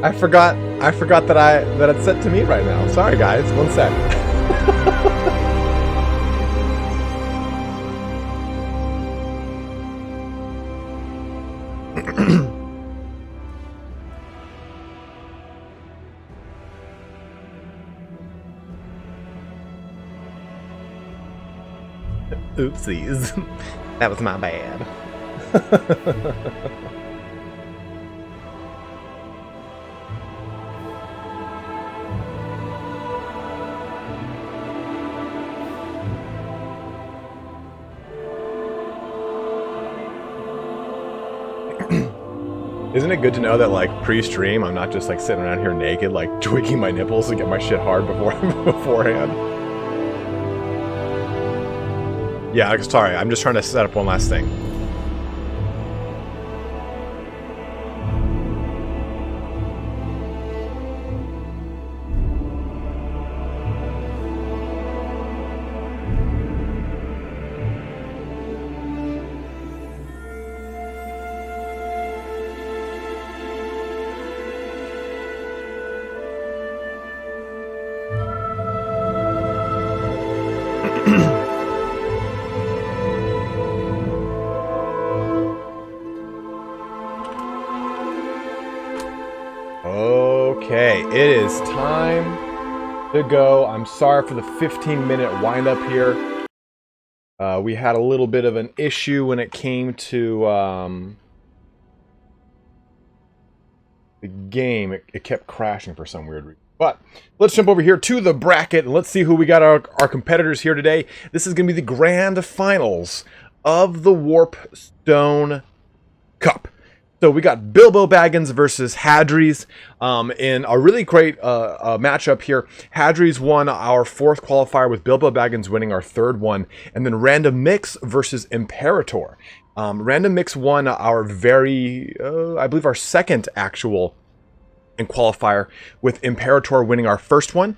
I forgot that it's set to me right now. Sorry guys, one sec. Oopsies. That was my bad. Isn't it good to know that, like, pre-stream, I'm not just, like, sitting around here naked, like, twigging my nipples to get my shit hard beforehand? Yeah, sorry, I'm just trying to set up one last thing. Okay, it is time to go. I'm sorry for the 15-minute wind-up here. We had a little bit of an issue when it came to the game. It kept crashing for some weird reason. But let's jump over here to the bracket and let's see who we got our competitors here today. This is going to be the grand finals of the Warpstone Cup. So we got BilboBagginsxz versus Hadres in a really great matchup here. Hadres won our 4th qualifier with BilboBagginsxz winning our 3rd one. And then Randommix versus Imperator. Randommix won our I believe our 2nd actual qualifier, with Imperator winning our 1st one.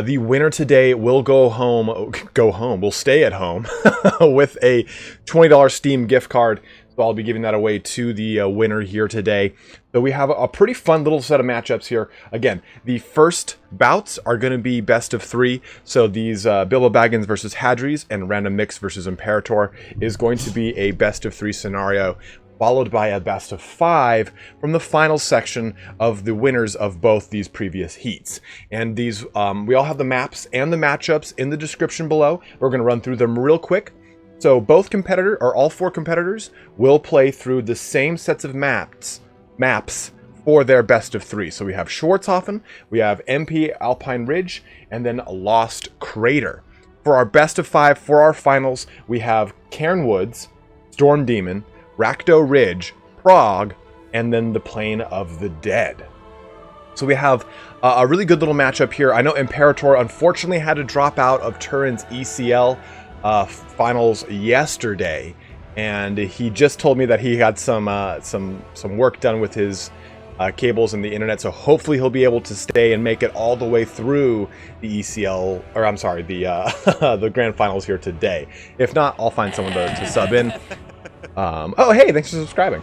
The winner today will will stay at home with a $20 Steam gift card. So I'll be giving that away to the winner here today. So we have a pretty fun little set of matchups here. Again, the first bouts are going to be best of 3. So these BilboBagginsxz versus Hadres and Randommix versus Imperator is going to be a best of 3 scenario, followed by a best of 5 from the final section of the winners of both these previous heats. And these, we all have the maps and the matchups in the description below. We're going to run through them real quick. So both all 4 competitors will play through the same sets of maps for their best of 3. So we have Schwartzhafen, we have MP Alpine Ridge, and then Lost Crater. For our best of 5, for our finals, we have Cainwoods, Storm Demon, Rakdo Ridge, Praag, and then the Plane of the Dead. So we have a really good little matchup here. I know Imperator unfortunately had to drop out of Turin's ECL finals yesterday, and he just told me that he had some work done with his cables and the internet, so hopefully he'll be able to stay and make it all the way through the ECL, or I'm sorry, the the grand finals here today. If not, I'll find someone to sub in. Oh hey, thanks for subscribing.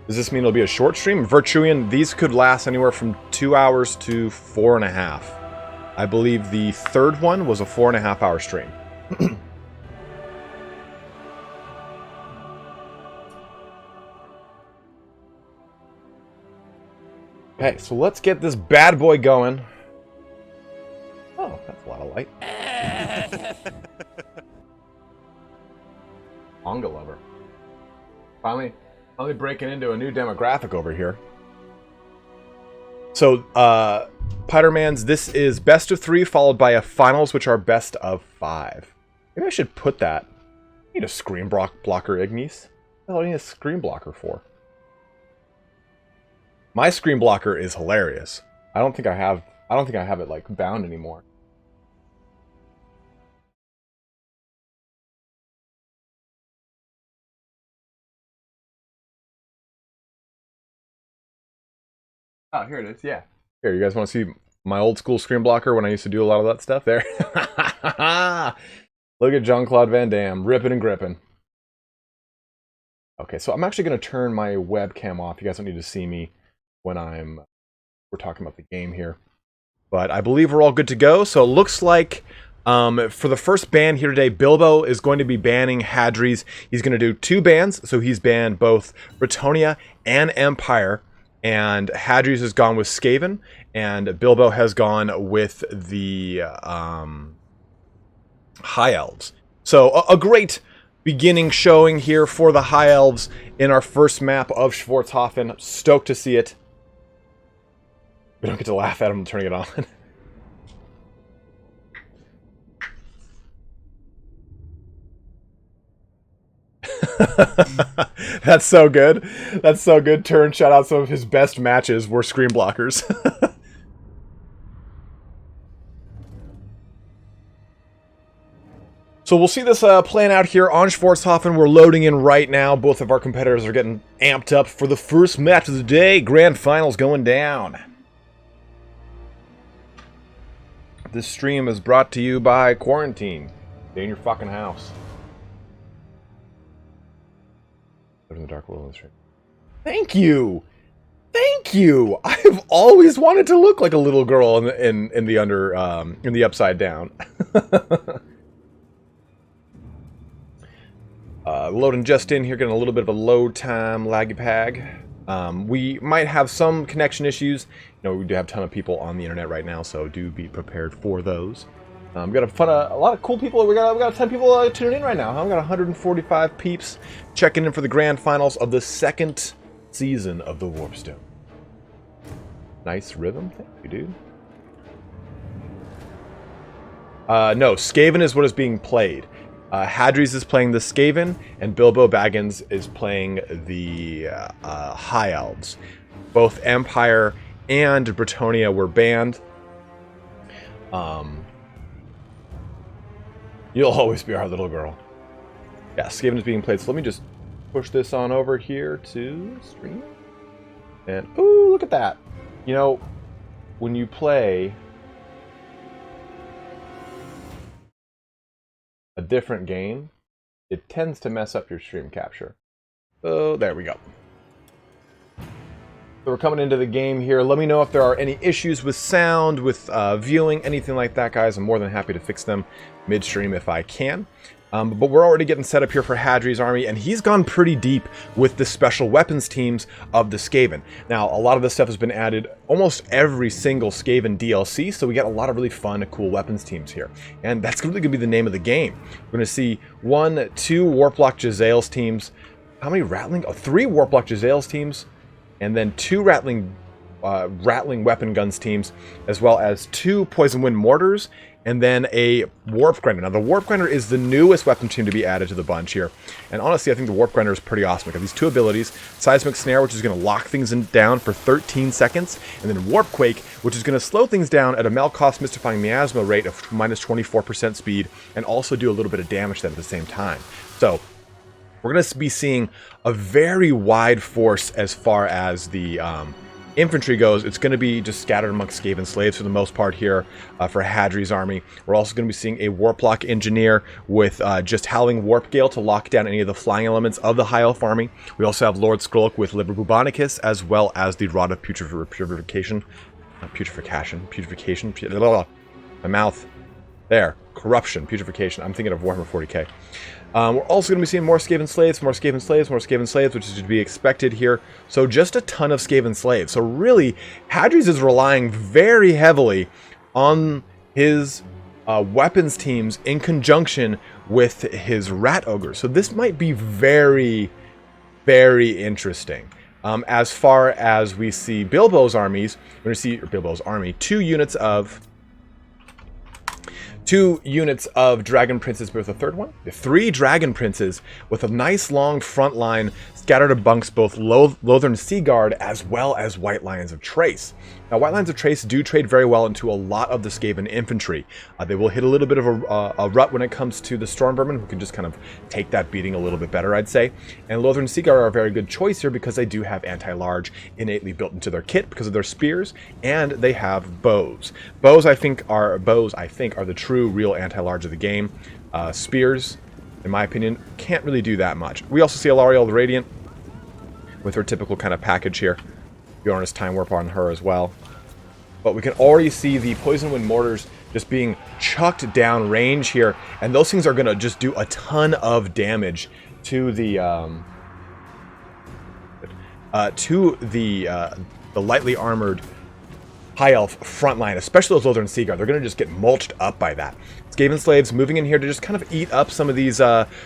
Does this mean it'll be a short stream? Virtuian, these could last anywhere from 2 hours to 4.5. I believe the 3rd one was a 4.5 hour stream. Okay, so let's get this bad boy going. Oh, that's a lot of light. Manga lover. Finally breaking into a new demographic over here. So, Pidermans, this is best of 3 followed by a finals, which are best of 5. Maybe I should put that. I need a screen blocker, Ignis. What the hell do I need a screen blocker for? My screen blocker is hilarious. I don't think I have it like bound anymore. Oh, here it is. Yeah. Here, you guys want to see my old school screen blocker when I used to do a lot of that stuff? There. Look at Jean-Claude Van Damme ripping and gripping. Okay, so I'm actually going to turn my webcam off. You guys don't need to see me when we're talking about the game here. But I believe we're all good to go. So it looks like for the first ban here today, Bilbo is going to be banning Hadres. He's going to do 2 bans. So he's banned both Bretonnia and Empire. And Hadres has gone with Skaven. And Bilbo has gone with the High Elves. So a great beginning showing here for the High Elves in our first map of Schwartzhafen. Stoked to see it. We don't get to laugh at him turning it on. That's so good. That's so good. Turn shout out some of his best matches were screen blockers. So we'll see this playing out here on Schwartzhafen. We're loading in right now. Both of our competitors are getting amped up for the first match of the day. Grand Finals going down. This stream is brought to you by Quarantine. Stay in your fucking house. Live in the dark world of the stream. Thank you! Thank you! I've always wanted to look like a little girl in the upside down. Loading just in here, getting a little bit of a load time laggy pag. We might have some connection issues. You know, we do have a ton of people on the internet right now, so do be prepared for those. We got a lot of cool people. We got 10 people tuning in right now. Huh? We got 145 peeps checking in for the grand finals of the 2nd season of the Warpstone. Nice rhythm, thank you, dude. No, Skaven is what is being played. Hadres is playing the Skaven, and BilboBagginsxz is playing the High Elves. Both Empire and Bretonnia were banned. You'll always be our little girl. Yeah, Skaven is being played. So let me just push this on over here to stream. And, ooh, look at that. You know, when you play a different game, it tends to mess up your stream capture. Oh, there we go. So we're coming into the game here. Let me know if there are any issues with sound, with viewing, anything like that, guys. I'm more than happy to fix them midstream if I can. But we're already getting set up here for Hadres' army, and he's gone pretty deep with the special weapons teams of the Skaven. Now, a lot of this stuff has been added almost every single Skaven DLC, so we get a lot of really fun, cool weapons teams here. And that's really going to be the name of the game. We're going to see 1, 2 Warplock Jezzail's teams. How many Rattling? Oh, 3 Warplock Jezzail's teams, and then 2 Rattling weapon guns teams, as well as 2 Poison Wind mortars, and then a Warp Grinder. Now, the Warp Grinder is the newest weapon team to be added to the bunch here. And honestly, I think the Warp Grinder is pretty awesome. We've got these 2 abilities. Seismic Snare, which is going to lock things down for 13 seconds. And then Warp Quake, which is going to slow things down at a Malkoth's Mystifying Miasma rate of minus 24% speed, and also do a little bit of damage to them at the same time. So, we're going to be seeing a very wide force as far as the infantry goes. It's going to be just scattered amongst Skaven slaves for the most part here for Hadres' army. We're also going to be seeing a Warplock engineer with just Howling Warp Gale to lock down any of the flying elements of the High Elf army. We also have Lord Skrulk with BilboBagginsxz, as well as the Rod of Putrefaction. My mouth. There. Corruption. Putrefaction. I'm thinking of Warhammer 40k. We're also going to be seeing more Skaven slaves, more Skaven slaves, more Skaven slaves, which is to be expected here. So just a ton of Skaven slaves. So really, Hadres is relying very heavily on his weapons teams in conjunction with his Rat Ogre. So this might be very, very interesting. As far as we see Bilbo's armies, we're going to see Bilbo's army, 2 units of Dragon Princes, but with a 3rd one. 3 Dragon Princes with a nice long front line scattered amongst both Lothern Seaguard as well as White Lions of Trace. Now, White Lions of Trace do trade very well into a lot of the Skaven infantry. They will hit a little bit of a rut when it comes to the Stormvermin, who can just kind of take that beating a little bit better, I'd say. And Lothern Seaguard are a very good choice here because they do have anti-large innately built into their kit because of their spears, and they have bows. Bows, I think, are the true, real anti-large of the game. Spears, in my opinion, can't really do that much. We also see Alariel the Radiant with her typical kind of package here. Bjorn's Time Warp on her as well. But we can already see the Poison Wind Mortars just being chucked down range here, and those things are going to just do a ton of damage to the lightly armored high elf front line, especially those Lothern Seaguard. They're going to just get mulched up by that. Skaven Slaves moving in here to just kind of eat up some of these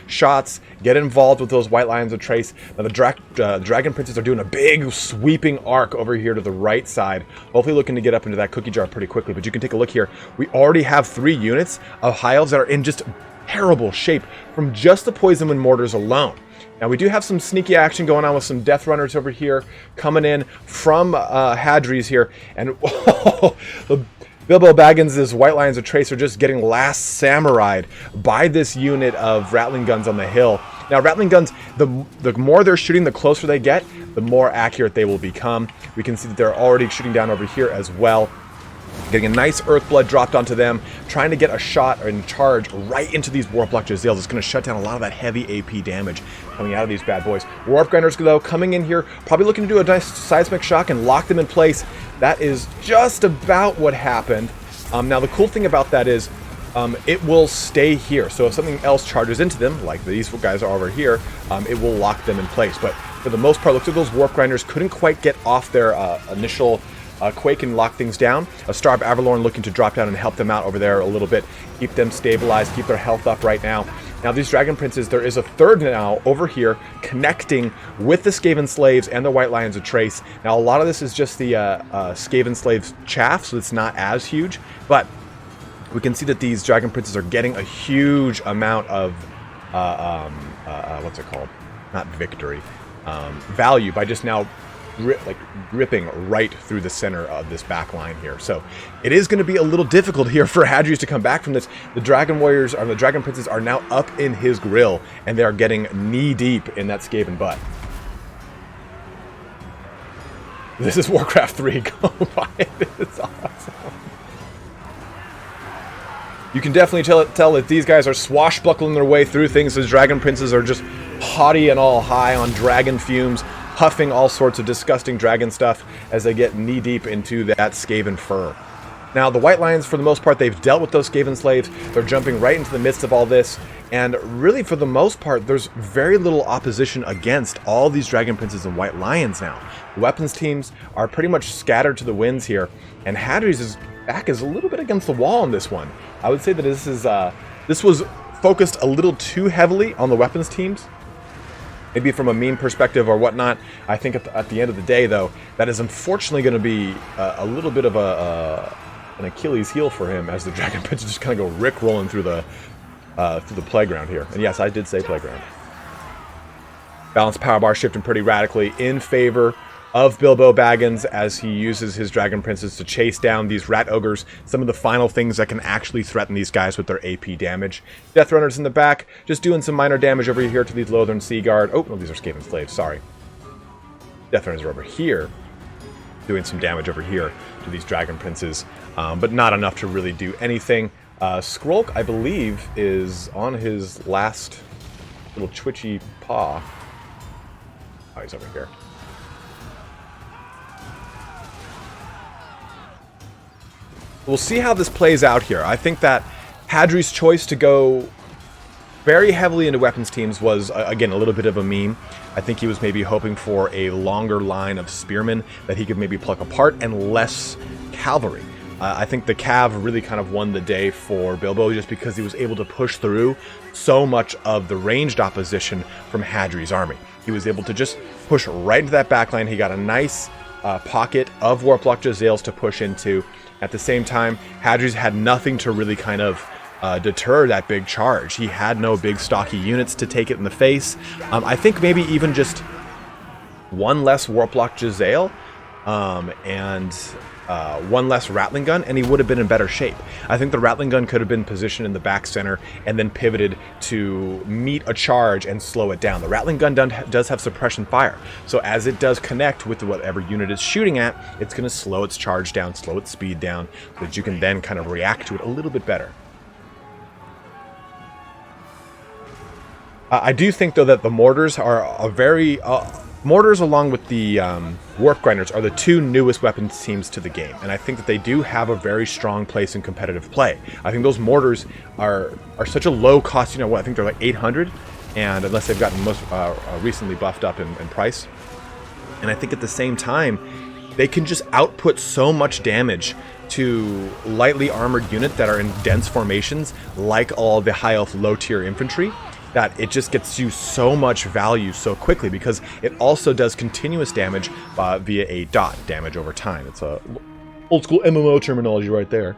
shots, get involved with those White Lions of Trace. Now the Dragon Princes are doing a big sweeping arc over here to the right side, hopefully looking to get up into that cookie jar pretty quickly. But you can take a look here. We already have 3 units of high elves that are in just terrible shape from just the Poison Wind Mortars alone. Now we do have some sneaky action going on with some Death Runners over here coming in from Hadres here, and the BilboBagginsxz White Lions of Trace are just getting last samurai'd by this unit of Rattling Guns on the hill. Now Rattling Guns, the more they're shooting, the closer they get, the more accurate they will become. We can see that they're already shooting down over here as well. Getting a nice Earthblood dropped onto them, trying to get a shot and charge right into these Warplock Jezzails. It's going to shut down a lot of that heavy AP damage coming out of these bad boys. Warp Grinders, though, coming in here, probably looking to do a nice Seismic Shock and lock them in place. That is just about what happened. Now, the cool thing about that is it will stay here. So if something else charges into them, like these guys are over here, it will lock them in place. But for the most part, looks like those Warp Grinders couldn't quite get off their initial Quake and lock things down. A Star of Avalorn looking to drop down and help them out over there a little bit, keep them stabilized, keep their health up right now. Now these Dragon Princes, there is a third now over here connecting with the Skaven Slaves and the White Lions of Trace. Now a lot of this is just the Skaven Slaves chaff, so it's not as huge, but we can see that these Dragon Princes are getting a huge amount of what's it called? Not victory. Value by just now ripping right through the center of this back line here. So it is going to be a little difficult here for Hadres to come back from this. The Dragon Warriors, or the Dragon Princes, are now up in his grill, and they are getting knee deep in that Skaven butt. This is Warcraft 3. Go buy it. It's awesome. You can definitely tell that these guys are swashbuckling their way through things. The Dragon Princes are just haughty and all high on dragon fumes, huffing all sorts of disgusting dragon stuff as they get knee-deep into that Skaven fur. Now, the White Lions, for the most part, they've dealt with those Skaven Slaves. They're jumping right into the midst of all this, and really, for the most part, there's very little opposition against all these Dragon Princes and White Lions now. The weapons teams are pretty much scattered to the winds here, and Hadres' back is a little bit against the wall on this one. I would say that this was focused a little too heavily on the weapons teams, maybe from a meme perspective or whatnot. I think at the end of the day, though, that is unfortunately going to be a little bit of an Achilles heel for him, as the Dragon Princes just kind of go rick-rolling through the playground here. And yes, I did say playground. Balanced power bar shifting pretty radically in favor of BilboBagginsxz as he uses his Dragon Princes to chase down these Rat Ogres, some of the final things that can actually threaten these guys with their AP damage. Death Runners in the back, just doing some minor damage over here to these Lothern Seaguard. Oh, no, these are Skaven Slaves, sorry. Death Runners are over here, doing some damage over here to these Dragon Princes, but not enough to really do anything. Skrulk, I believe, is on his last little twitchy paw. Oh, he's over here. We'll see how this plays out here. I think that Hadres' choice to go very heavily into weapons teams was, again, a little bit of a meme. I think he was maybe hoping for a longer line of spearmen that he could maybe pluck apart and less cavalry. I think the Cav really kind of won the day for Bilbo just because he was able to push through so much of the ranged opposition from Hadres' army. He was able to just push right into that backline. He got a nice pocket of Warplock Jezzails to push into. At the same time, Hadres had nothing to really kind of deter that big charge. He had no big stocky units to take it in the face. I think maybe even just one less Warplock Jezzail and one less Rattling Gun, and he would have been in better shape. I think the Rattling Gun could have been positioned in the back center and then pivoted to meet a charge and slow it down. The Rattling Gun does have suppression fire, so as it does connect with whatever unit it's shooting at, it's going to slow its charge down, slow its speed down, so that you can then kind of react to it a little bit better. I do think, though, that the mortars are a very... mortars, along with the warp grinders, are the two newest weapons teams to the game. And I think that they do have a very strong place in competitive play. I think those mortars are such a low cost. You know what? I think they're like 800. And unless they've gotten most recently buffed up in price. And I think at the same time, they can just output so much damage to lightly armored units that are in dense formations, like all the high elf low tier infantry, that it just gets you so much value so quickly, because it also does continuous damage via a dot damage over time. It's a old school MMO terminology right there.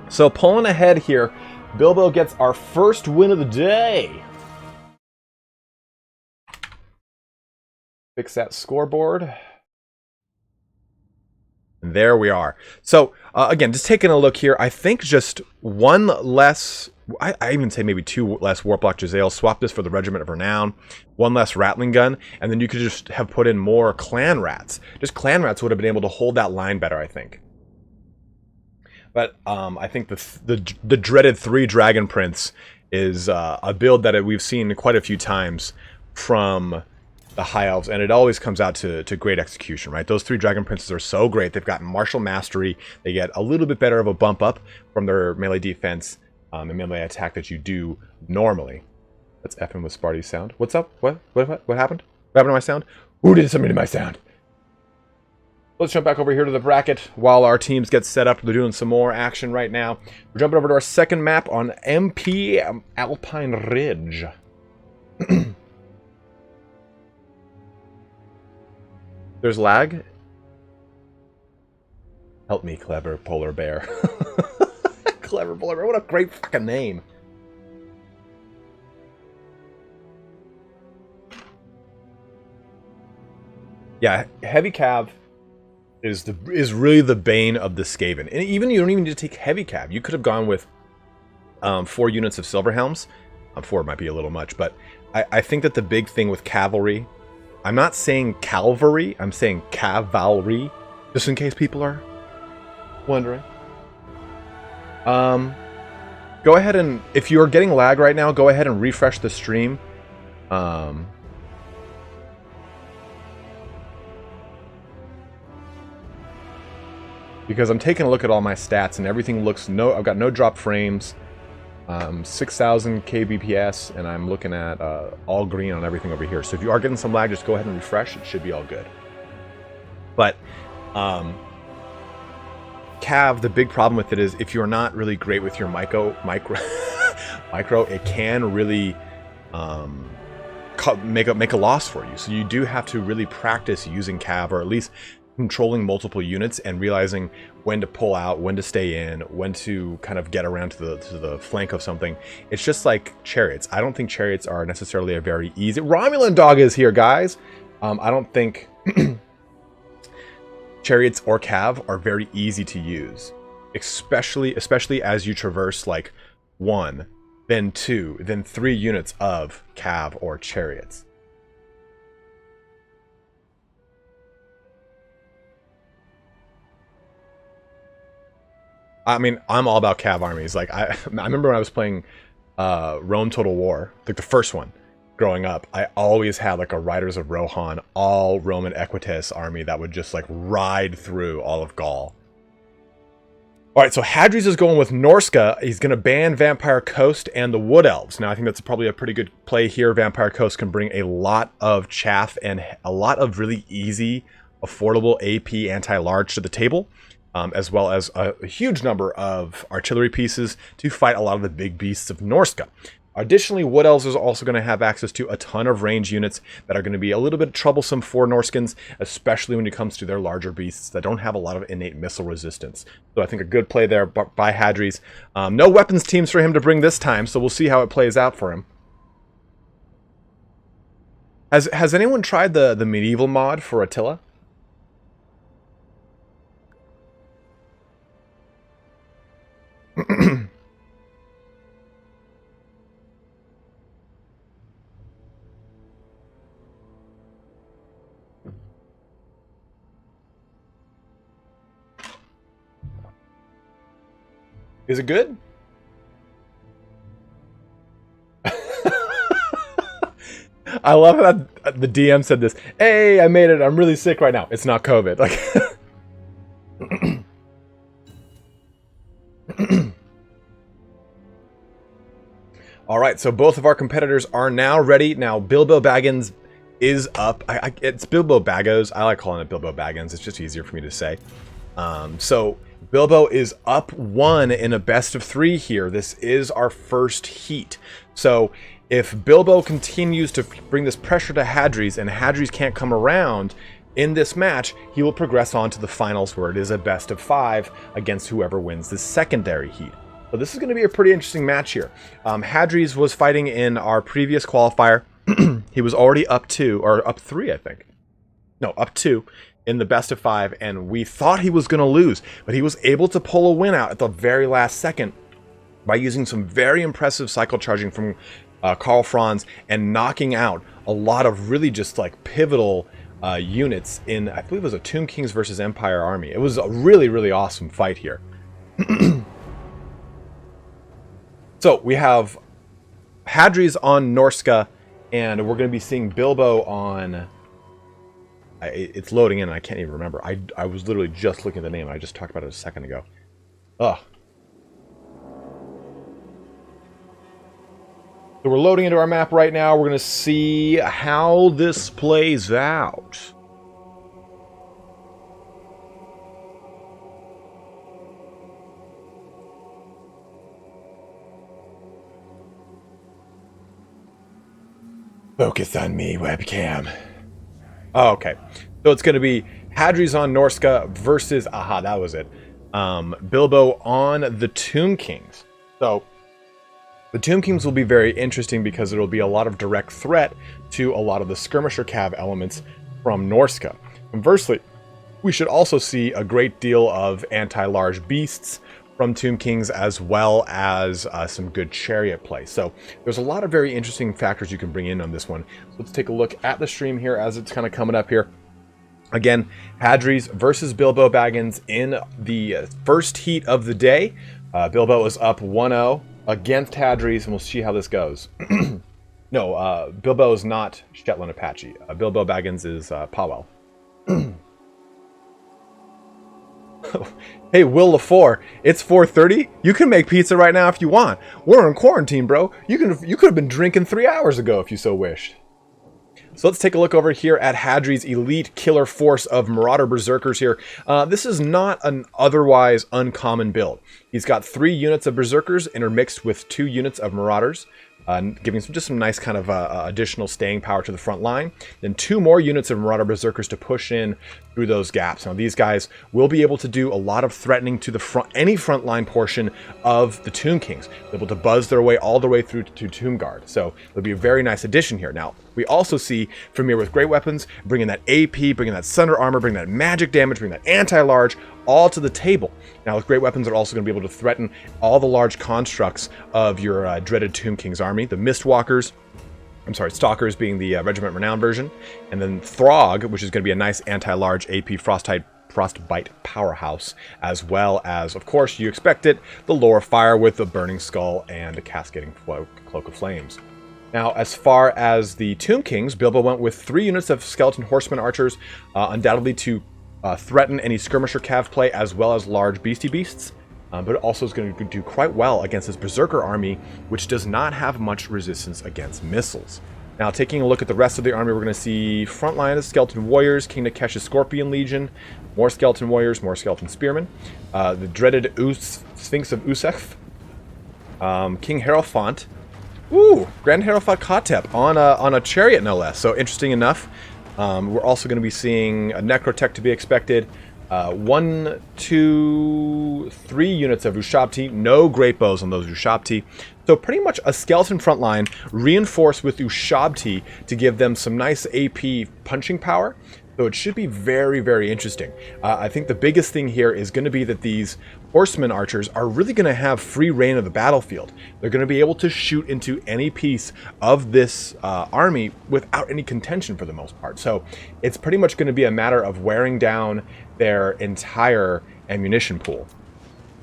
So pulling ahead here, Bilbo gets our first win of the day. Fix that scoreboard. And there we are. So again, just taking a look here, I think just one less, I even say maybe two less Warplock Jezzail, swap this for the Regiment of Renown, one less Rattling Gun, and then you could just have put in more Clan Rats. Just Clan Rats would have been able to hold that line better, I think. But I think the dreaded 3 Dragon Prince is a build that we've seen quite a few times from the High Elves, and it always comes out to great execution, right? Those 3 Dragon Princes are so great. They've got Martial Mastery. They get a little bit better of a bump up from their melee defense and melee attack that you do normally. That's effing with Sparty's sound. What's up? What happened? What happened to my sound? Who did something to my sound? Let's jump back over here to the bracket while our teams get set up. They're doing some more action right now. We're jumping over to our second map on MP Alpine Ridge. There's lag. Help me, clever polar bear. Clever polar bear. What a great fucking name. Yeah, heavy cav is really the bane of the Skaven. And even you don't even need to take heavy cav. You could have gone with 4 units of Silver Helms. 4 might be a little much, but I think that the big thing with cavalry, I'm not saying cavalry, I'm saying cavalry, just in case people are wondering. Go ahead and, if you're getting lag right now, go ahead and refresh the stream. Because I'm taking a look at all my stats and everything looks I've got no drop frames, 6,000 kbps, and I'm looking at all green on everything over here. So if you are getting some lag, just go ahead and refresh. It should be all good. But Cav, the big problem with it is if you're not really great with your micro, it can really make a loss for you. So you do have to really practice using Cav, or at least controlling multiple units and realizing when to pull out, when to stay in, when to kind of get around to the flank of something. It's just like chariots. I don't think chariots are necessarily a very easy... Romulan Dog is here, guys! I don't think chariots or cav are very easy to use, especially as you traverse like 1, then 2, then 3 units of cav or chariots. I mean, I'm all about cav armies. Like, I remember when I was playing Rome Total War, like the first one, growing up, I always had like a Riders of Rohan, all Roman Equites army that would just like ride through all of Gaul. Alright, so Hadres is going with Norska. He's going to ban Vampire Coast and the Wood Elves. Now, I think that's probably a pretty good play here. Vampire Coast can bring a lot of chaff and a lot of really easy, affordable AP anti-large to the table. As well as a huge number of artillery pieces to fight a lot of the big beasts of Norska. Additionally, Wood Elves is also going to have access to a ton of range units that are going to be a little bit troublesome for Norskins, especially when it comes to their larger beasts that don't have a lot of innate missile resistance. So I think a good play there by Hadres. No weapons teams for him to bring this time, so we'll see how it plays out for him. Has anyone tried the medieval mod for Attila? Is it good? I love that the DM said this. Hey, I made it. I'm really sick right now. It's not COVID. Like, all right. So both of our competitors are now ready. Now Bilbo Baggins is up. It's Bilbo Baggos. I like calling it Bilbo Baggins. It's just easier for me to say. So Bilbo is up 1 in a best of 3 here. This is our first heat. So if Bilbo continues to bring this pressure to Hadres and Hadres can't come around in this match, he will progress on to the finals where it is a best of 5 against whoever wins the secondary heat. So this is going to be a pretty interesting match here. Hadres was fighting in our previous qualifier. He was already up 2, or up 3, I think. No, up 2 in the best of 5, and we thought he was going to lose, but he was able to pull a win out at the very last second by using some very impressive cycle charging from Karl Franz and knocking out a lot of really just like pivotal units in, I believe it was a Tomb Kings versus Empire army. It was a really, really awesome fight here. So we have Hadres on Norska, and we're going to be seeing Bilbo on... it's loading in, and I can't even remember. I was literally just looking at the name. I just talked about it a second ago. Ugh. So we're loading into our map right now. We're going to see how this plays out. Focus on me, webcam. Oh, okay. So it's going to be Hadres on Norska versus, aha, that was it. Bilbo on the Tomb Kings. So the Tomb Kings will be very interesting because there will be a lot of direct threat to a lot of the skirmisher cav elements from Norska. Conversely, we should also see a great deal of anti-large beasts from Tomb Kings, as well as some good chariot play. So there's a lot of very interesting factors you can bring in on this one. So let's take a look at the stream here as it's kind of coming up here. Again, Hadres versus Bilbo Baggins in the first heat of the day. Bilbo is up 1-0 against Hadres, and we'll see how this goes. No, Bilbo is not Shetland Apache. Bilbo Baggins is Powell. Hey, Will LaFour, it's 4:30. You can make pizza right now if you want. We're in quarantine, bro. You could have been drinking 3 hours ago if you so wished. So let's take a look over here at Hadres' elite killer force of Marauder Berserkers here. This is not an otherwise uncommon build. He's got 3 units of Berserkers intermixed with 2 units of Marauders, giving just some nice kind of additional staying power to the front line. Then 2 more units of Marauder Berserkers to push in through those gaps. Now these guys will be able to do a lot of threatening to the front, any front line portion of the Tomb Kings. They're able to buzz their way all the way through to Tomb Guard. So it'll be a very nice addition here. Now we also see Premier with great weapons, bringing that AP, bringing that Sunder Armor, bringing that magic damage, bringing that anti-large, all to the table. Now with great weapons, they're also going to be able to threaten all the large constructs of your dreaded Tomb Kings army. The Mistwalkers, Stalkers being the Regiment Renown version, and then Throg, which is going to be a nice anti-large AP Frostbite powerhouse, as well as, of course, you expect it, the Lore Fire with the Burning Skull and a Cascading Cloak of Flames. Now, as far as the Tomb Kings, Bilbo went with 3 units of Skeleton Horseman Archers, undoubtedly to threaten any Skirmisher Cav play, as well as large Beastie Beasts. But it also is going to do quite well against his Berserker army, which does not have much resistance against missiles. Now, taking a look at the rest of the army, we're going to see front line of Skeleton Warriors, King Nakesh's Scorpion Legion, more Skeleton Warriors, more Skeleton Spearmen, the dreaded Sphinx of Usef, King Hierophant, Grand Hierophant Kotep on a chariot, no less. So interesting enough. We're also going to be seeing a Necrotech to be expected. 1, 2, 3 units of Ushabti, no great bows on those Ushabti. So pretty much a skeleton front line reinforced with Ushabti to give them some nice AP punching power. So it should be very, very interesting. I think the biggest thing here is going to be that these horseman archers are really going to have free reign of the battlefield. They're going to be able to shoot into any piece of this army without any contention for the most part. So it's pretty much going to be a matter of wearing down their entire ammunition pool.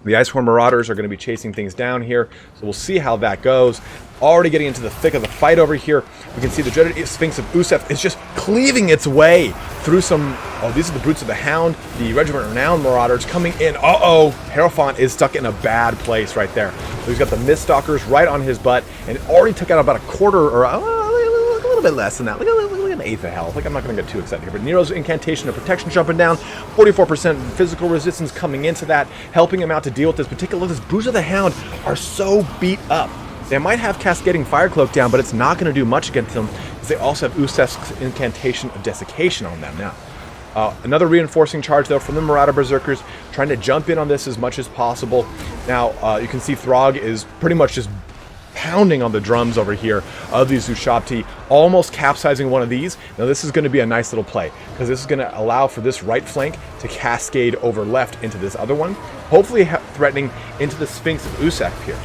The Iceborne Marauders are going to be chasing things down here, so we'll see how that goes. Already getting into the thick of the fight over here. We can see the dreaded Sphinx of Usef is just cleaving its way through some... Oh, these are the Brutes of the Hound, the Regiment of Renown Marauders coming in. Uh-oh! Hierophant is stuck in a bad place right there. So he's got the Miststalkers right on his butt, and it already took out about a quarter, or a little bit less than that. Look at an eighth of health. Like, I'm not going to get too excited here, but Nero's Incantation of Protection jumping down, 44% physical resistance coming into that, helping him out to deal with this particular... Look, these Brutes of the Hound are so beat up. They might have Cascading Fire Cloak down, but it's not going to do much against them, because they also have Usef's Incantation of Desiccation on them now. Another reinforcing charge, though, from the Marauder Berserkers, trying to jump in on this as much as possible. Now, you can see Throg is pretty much just pounding on the drums over here of these Ushabti, almost capsizing one of these. Now, this is going to be a nice little play, because this is going to allow for this right flank to cascade over left into this other one, hopefully threatening into the Sphinx of Usef here.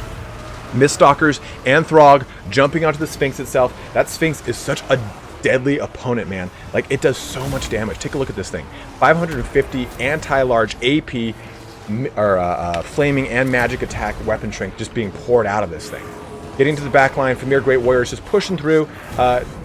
Miststalkers and Throg jumping onto the Sphinx itself. That Sphinx is such a deadly opponent, man. Like, it does so much damage. Take a look at this thing. 550 anti-large AP, or flaming and magic attack weapon strength just being poured out of this thing. Getting to the back line, Famir Great Warriors just pushing through,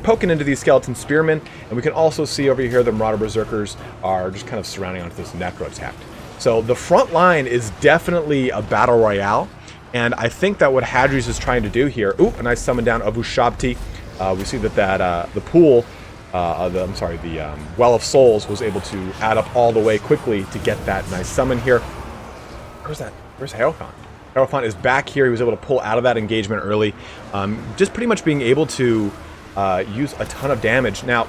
poking into these skeleton spearmen, and we can also see over here the Marauder Berserkers are just kind of surrounding onto this Necro attack. So the front line is definitely a battle royale, and I think that what Hadres is trying to do here... Ooh, a nice summon down of Ushabti. We see that the pool, the Well of Souls was able to add up all the way quickly to get that nice summon here. Where's that? Where's Hierophant? Hierophant is back here. He was able to pull out of that engagement early. Just pretty much being able to use a ton of damage. Now,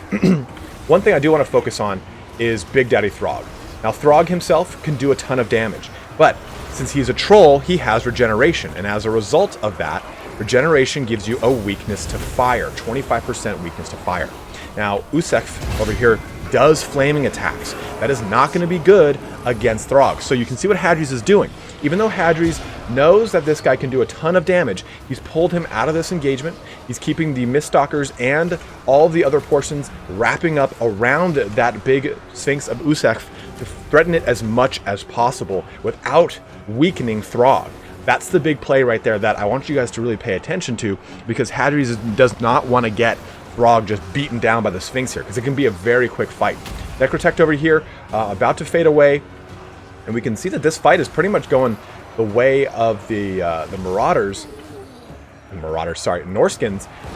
one thing I do want to focus on is Big Daddy Throg. Now, Throg himself can do a ton of damage, but since he's a troll, he has regeneration, and as a result of that, regeneration gives you a weakness to fire, 25% weakness to fire. Now, Usef over here does flaming attacks. That is not going to be good against Throg. So you can see what Hadres is doing. Even though Hadres knows that this guy can do a ton of damage, he's pulled him out of this engagement. He's keeping the Miststalkers and all the other portions wrapping up around that big Sphinx of Usef to threaten it as much as possible without weakening Throg. That's the big play right there that I want you guys to really pay attention to, because Hadres does not want to get Throg just beaten down by the Sphinx here, because it can be a very quick fight. Necrotect over here, about to fade away, and we can see that this fight is pretty much going the way of the Norskins,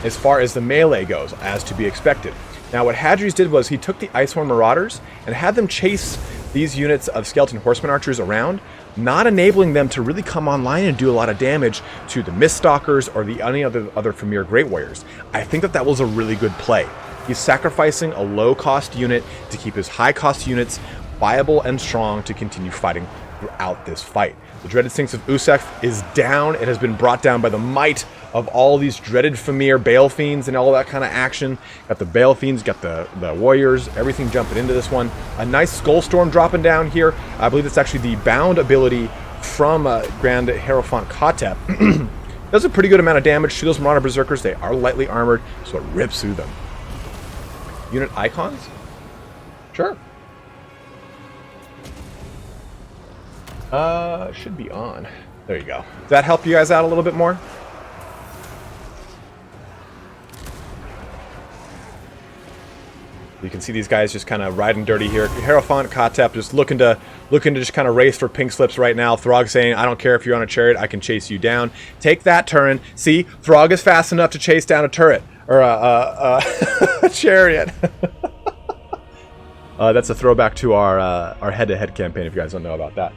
as far as the melee goes, as to be expected. Now, what Hadres did was he took the Iceborne Marauders and had them chase these units of Skeleton Horseman Archers around, not enabling them to really come online and do a lot of damage to the Miststalkers or any other Famir Great Warriors. I think that was a really good play. He's sacrificing a low-cost unit to keep his high-cost units viable and strong to continue fighting throughout this fight. The dreaded Sphinx of Usef is down. It has been brought down by the might of all these dreaded Famir Bale Fiends and all that kind of action. Got the Bale Fiends, got the Warriors, everything jumping into this one. A nice Skull Storm dropping down here. I believe it's actually the bound ability from Grand Hierophant Kotep. Does a pretty good amount of damage to those Marauder Berserkers. They are lightly armored, so it rips through them. Unit icons? Sure. Should be on. There you go. Does that help you guys out a little bit more? You can see these guys just kind of riding dirty here. Hierophant Kotep just looking to just kind of race for pink slips right now. Throg saying, I don't care if you're on a chariot, I can chase you down. Take that, Turin. See, Throg is fast enough to chase down a turret. Or a chariot. That's a throwback to our head-to-head campaign, if you guys don't know about that.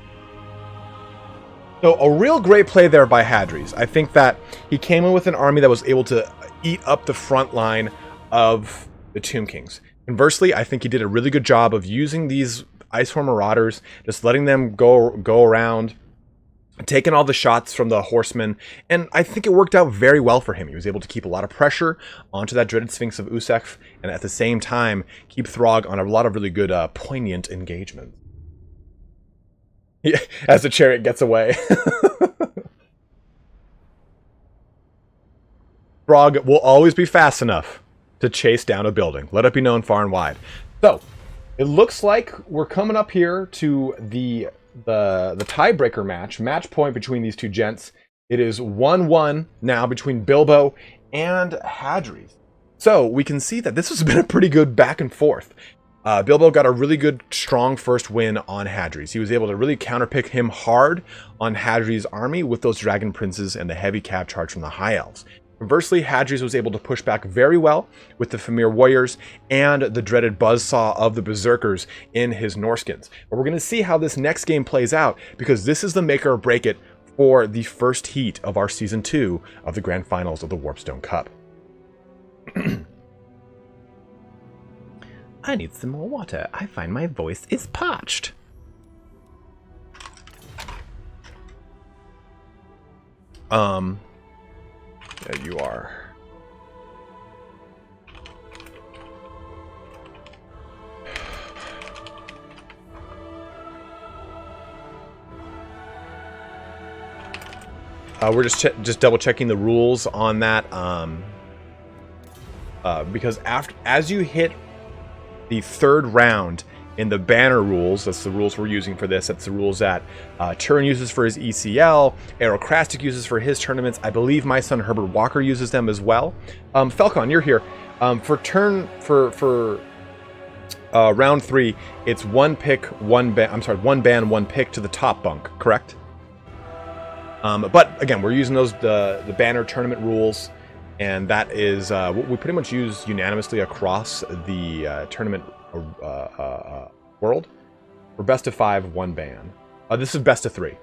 So a real great play there by Hadres. I think that he came in with an army that was able to eat up the front line of the Tomb Kings. Conversely, I think he did a really good job of using these Iceborne Marauders, just letting them go around, taking all the shots from the horsemen, and I think it worked out very well for him. He was able to keep a lot of pressure onto that dreaded Sphinx of Usef, and at the same time, keep Throg on a lot of really good, poignant engagements. Yeah, as the chariot gets away. Throg will always be fast enough to chase down a building. Let it be known far and wide. So, it looks like we're coming up here to the the tiebreaker match point between these two gents. It is 1-1 now between Bilbo and Hadres. So we can see that this has been a pretty good back and forth. Bilbo got a really good, strong first win on Hadres. He was able to really counterpick him hard on Hadres' army with those Dragon Princes and the heavy cav charge from the High Elves. Conversely, Hadres was able to push back very well with the Famir Warriors and the dreaded buzzsaw of the Berserkers in his Norskins. But we're going to see how this next game plays out, because this is the make or break it for the first heat of our Season 2 of the Grand Finals of the Warpstone Cup. I need some more water. I find my voice is parched. There you are. We're just double checking the rules on that, because as you hit the third round in the banner rules, that's the rules we're using for this. That's the rules that Turin uses for his ECL, Aerocrastic uses for his tournaments. I believe my son Herbert Walker uses them as well. Falcon, you're here. For round 3, it's one ban, one pick to the top bunk, correct? But again, we're using the banner tournament rules, and that is what we pretty much use unanimously across the tournament world. For best of 5, 1 ban. This is best of 3.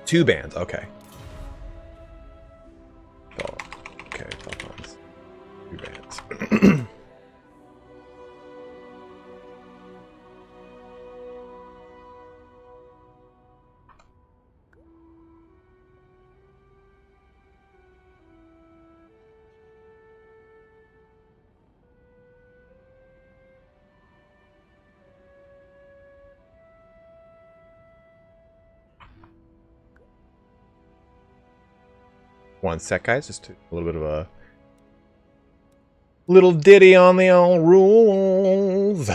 2 bans, okay. Oh, okay, 2 bans. One sec, guys. Just a little bit of a little ditty on the old rules.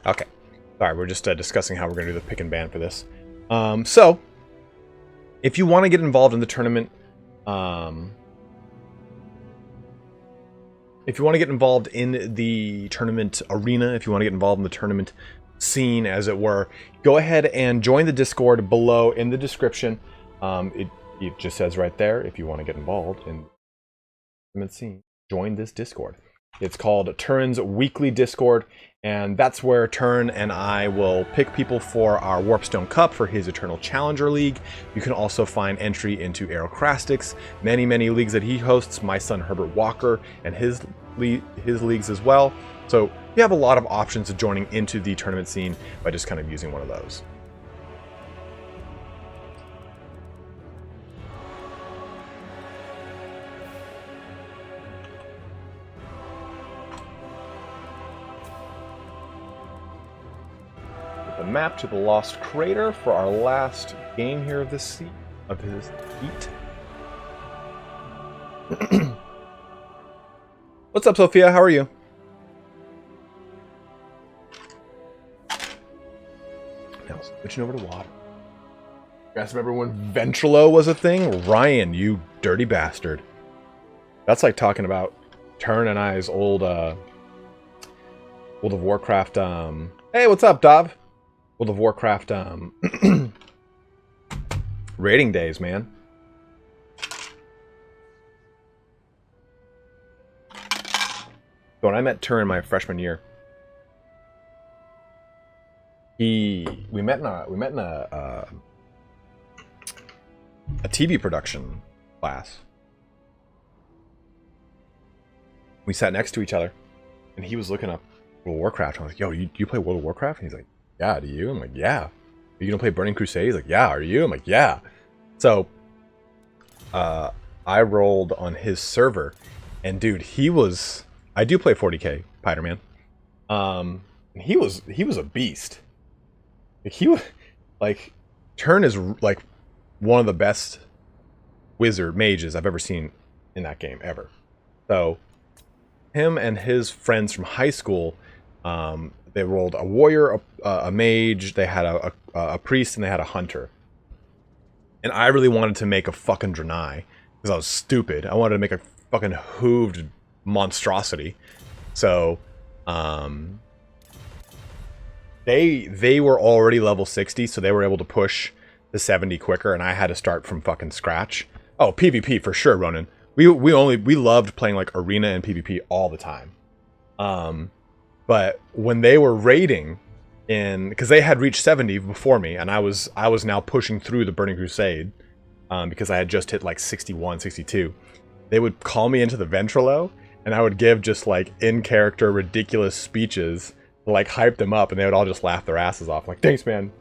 Okay. Sorry, we're just discussing how we're going to do the pick and ban for this. So, if you want to get involved in the tournament, if you want to get involved in the tournament arena, if you want to get involved in the tournament scene, as it were, go ahead and join the Discord below in the description. It just says right there, if you want to get involved in the tournament scene, join this Discord. It's called Turin's Weekly Discord, and that's where Turin and I will pick people for our Warpstone Cup for his Eternal Challenger League. You can also find entry into Aerocrastics, many leagues that he hosts, my son Herbert Walker, and his leagues as well. So you have a lot of options of joining into the tournament scene by just kind of using one of those. The map to the Lost Crater for our last game here of this heat. What's up, Sophia? How are you? Now, switching over to water. You guys remember when Ventrilo was a thing? Ryan, you dirty bastard. That's like talking about Turn and I's old World of Warcraft, Hey, what's up, Dov? World of Warcraft, raiding days, man. When I met Turin my freshman year, we met in a TV production class. We sat next to each other, and he was looking up World of Warcraft. I was like, "Yo, you play World of Warcraft?" And he's like, "Yeah." Do you? I'm like, "Yeah." You don't play Burning Crusade? He's like, "Yeah." Are you? I'm like, "Yeah." So, I rolled on his server, and dude, he was. I do play 40k, Spider-Man. He was a beast. Like, he was like, Turn is like one of the best wizard mages I've ever seen in that game ever. So, him and his friends from high school, they rolled a warrior, a mage, they had a priest, and they had a hunter. And I really wanted to make a fucking Draenei because I was stupid. I wanted to make a fucking hooved monstrosity. So they were already level 60, so they were able to push the 70 quicker, and I had to start from fucking scratch. Oh, PvP for sure, Ronan. We loved playing like arena and PvP all the time. But when they were raiding because they had reached 70 before me, and I was now pushing through the Burning Crusade because I had just hit like 61, 62. They would call me into the Ventrilo, and I would give just like in-character ridiculous speeches to like hype them up, and they would all just laugh their asses off. Like, thanks, man.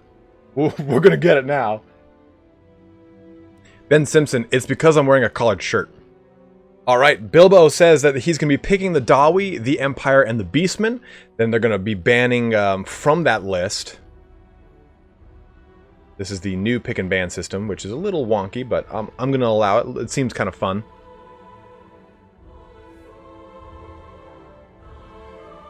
We're gonna get it now. Ben Simpson, it's because I'm wearing a collared shirt. All right, Bilbo says that he's going to be picking the Dawi, the Empire, and the Beastmen. Then they're going to be banning from that list. This is the new pick and ban system, which is a little wonky, but I'm going to allow it. It seems kind of fun.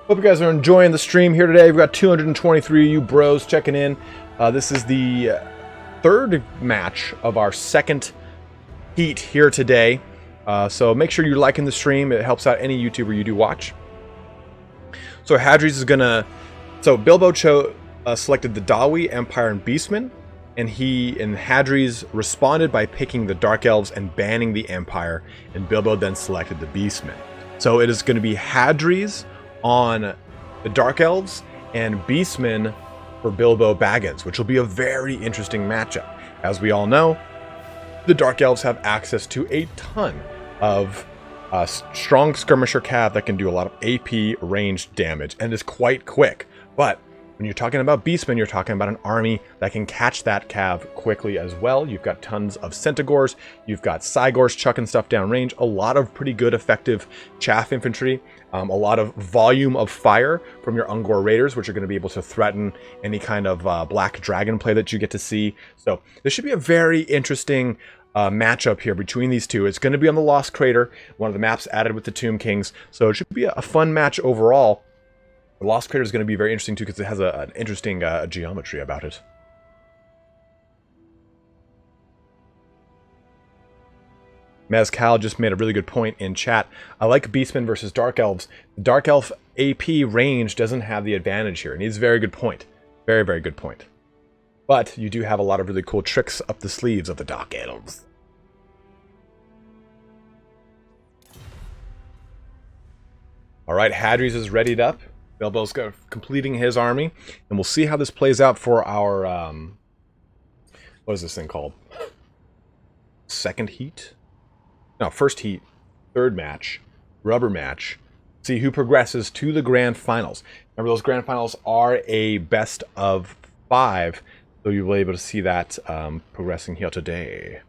Hope you guys are enjoying the stream here today. We've got 223 of you bros checking in. This is the third match of our second heat here today. So make sure you're liking the stream. It helps out any YouTuber you do watch. So Hadres is gonna. So Bilbo selected the Dawi, Empire, and Beastmen, and Hadres responded by picking the Dark Elves and banning the Empire, and Bilbo then selected the Beastmen. So it is going to be Hadres on the Dark Elves and Beastmen for BilboBagginsxz, which will be a very interesting matchup. As we all know, the Dark Elves have access to a ton of strong skirmisher cav that can do a lot of AP ranged damage and is quite quick. But when you're talking about Beastmen, you're talking about an army that can catch that cav quickly as well. You've got tons of Centaurs, you've got Cygors chucking stuff downrange, a lot of pretty good effective chaff infantry, a lot of volume of fire from your Ungor Raiders, which are going to be able to threaten any kind of black dragon play that you get to see. So this should be a very interesting matchup here between these two. It's going to be on the Lost Crater, one of the maps added with the Tomb Kings, so it should be a fun match overall. The Lost Crater is going to be very interesting too because it has an interesting geometry about it. Mezcal just made a really good point in chat. I like Beastmen versus Dark Elves. The Dark Elf AP range doesn't have the advantage here, and he's a very good point. Very, very good point. But you do have a lot of really cool tricks up the sleeves of the Dark Elves. All right, Hadres is readied up. Bilbo's completing his army, and we'll see how this plays out for our what is this thing called? Second heat? No, first heat, third match, rubber match. See who progresses to the grand finals. Remember, those grand finals are a best of 5, so you'll be able to see that progressing here today.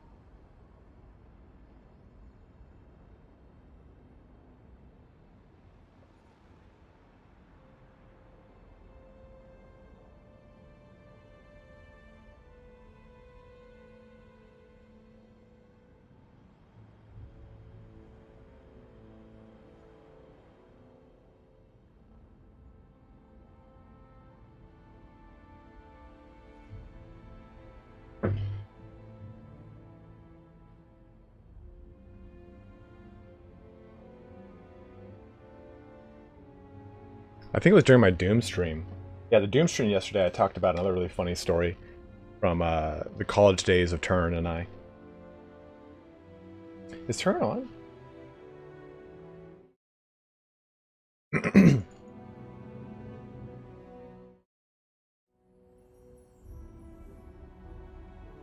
I think it was during my Doom stream. Yeah, the Doom stream yesterday, I talked about another really funny story from the college days of Turn and I. Is Turn on?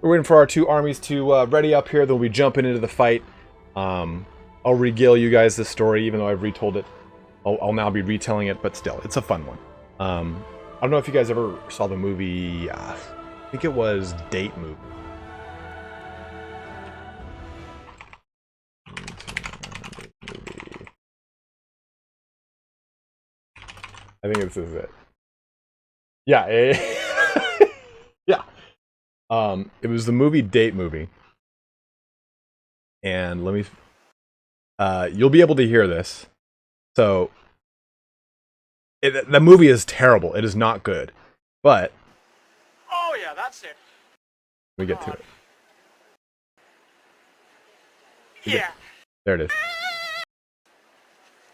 We're waiting for our two armies to ready up here. Then we'll be jumping into the fight. I'll regale you guys this story, even though I've retold it. I'll now be retelling it, but still, it's a fun one. I don't know if you guys ever saw the movie, I think it was Date Movie. I think this is it. Yeah, yeah. It was the movie Date Movie. And let me... you'll be able to hear this. So, the movie is terrible. It is not good. But... Oh yeah, that's it. Let me get to it. Yeah. There it is.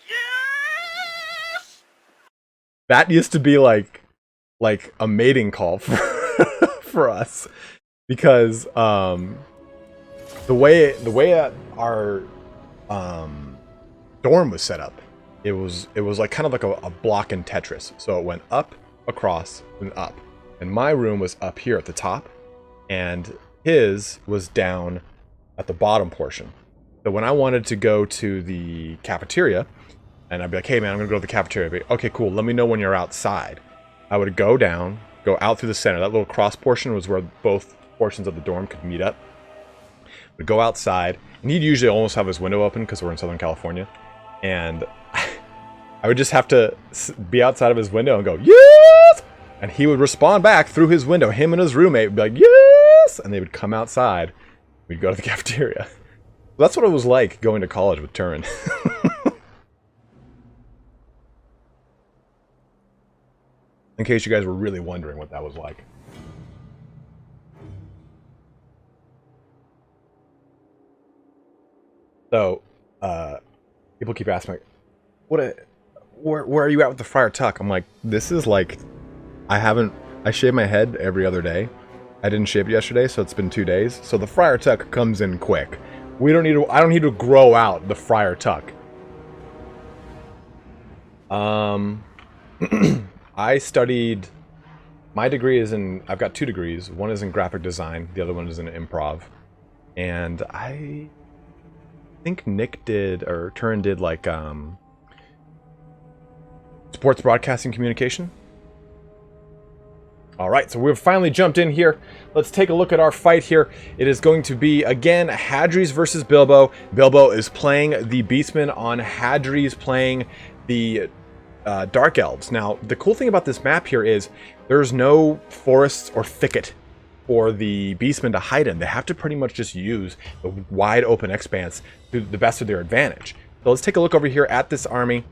Yes! That used to be like a mating call for, for us. Because, the way that our dorm was set up, it was like kind of like a block in Tetris. So it went up, across, and up. And my room was up here at the top, and his was down at the bottom portion. So when I wanted to go to the cafeteria, and I'd be like, hey man, I'm gonna go to the cafeteria. I'd be, okay, cool, let me know when you're outside. I would go down, go out through the center. That little cross portion was where both portions of the dorm could meet up. Would go outside, and he'd usually almost have his window open because we're in Southern California. And I would just have to be outside of his window and go, yes! And he would respond back through his window. Him and his roommate would be like, yes! And they would come outside. We'd go to the cafeteria. That's what it was like going to college with Turin. In case you guys were really wondering what that was like. So, people keep asking, like, where are you at with the Friar Tuck? I'm like, this is like, I shave my head every other day. I didn't shave it yesterday, so it's been 2 days. So the Friar Tuck comes in quick. I don't need to grow out the Friar Tuck. I studied, my degree is in, I've got 2 degrees. One is in graphic design, the other one is in improv. And I think Nick did, or Turin did, like, sports broadcasting communication. Alright, so we've finally jumped in here. Let's take a look at our fight here. It is going to be, again, Hadres versus Bilbo. Bilbo is playing the Beastmen on Hadres playing the Dark Elves. Now, the cool thing about this map here is there's no forests or thicket for the Beastmen to hide in. They have to pretty much just use the wide open expanse to the best of their advantage. So let's take a look over here at this army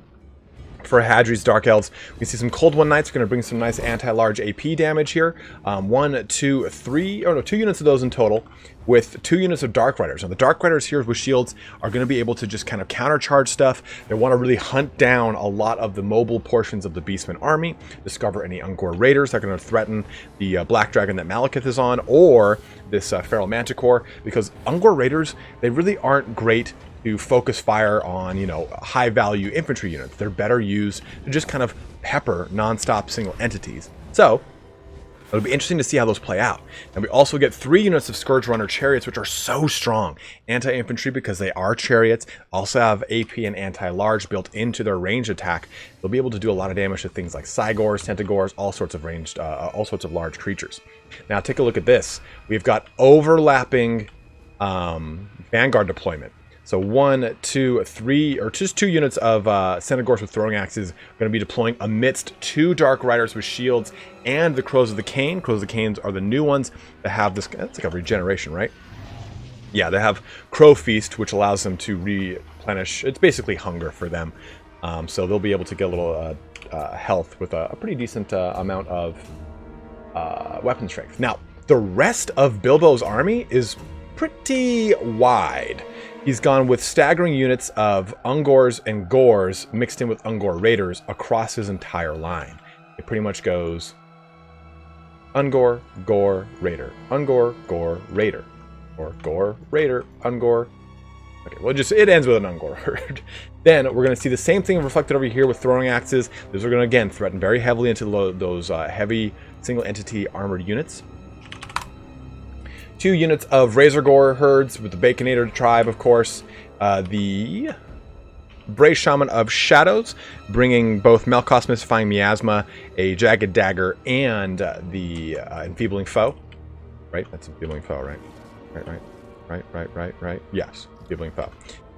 for Hadres Dark Elves. We see some Cold One Knights. We're going to bring some nice anti-large AP damage here. 1, 2, 3, oh no, 2 units of those in total, with 2 units of Dark Riders. Now the Dark Riders here with shields are going to be able to just kind of countercharge stuff. They want to really hunt down a lot of the mobile portions of the Beastmen army, discover any Ungor Raiders that are going to threaten the Black Dragon that Malekith is on, or this Feral Manticore, because Ungor Raiders, they really aren't great to focus fire on, you know, high value infantry units. They're better used to just kind of pepper non-stop single entities. So it'll be interesting to see how those play out. And we also get 3 units of Scourge Runner chariots, which are so strong. Anti-infantry, because they are chariots, also have AP and anti-large built into their range attack. They'll be able to do a lot of damage to things like Cygors, Tentagors, all sorts of ranged, all sorts of large creatures. Now take a look at this. We've got overlapping Vanguard deployment. So 1, 2, 3, or just 2 units of Centaurs with throwing axes are going to be deploying amidst 2 Dark Riders with shields and the Crows of the Cane. Crows of the Canes are the new ones that have this, that's like a regeneration, right? Yeah, they have Crow Feast, which allows them to replenish. It's basically hunger for them. So they'll be able to get a little health with a pretty decent amount of weapon strength. Now, the rest of Bilbo's army is pretty wide. He's gone with staggering units of Ungors and Gors mixed in with Ungor Raiders across his entire line. It pretty much goes Ungor, Gor, Raider, Ungor, Gor, Raider, or Gor, Raider, Ungor. Okay, well, it ends with an Ungor herd. Then we're going to see the same thing reflected over here with throwing axes. Those are going to, again, threaten very heavily into those heavy single entity armored units. 2 units of Razor Gore herds with the Baconator tribe, of course. The Bray Shaman of Shadows, bringing both Melkos Mystifying Miasma, a Jagged Dagger, and the Enfeebling Foe. Right? That's Enfeebling Foe, right? Right. Yes, Enfeebling Foe.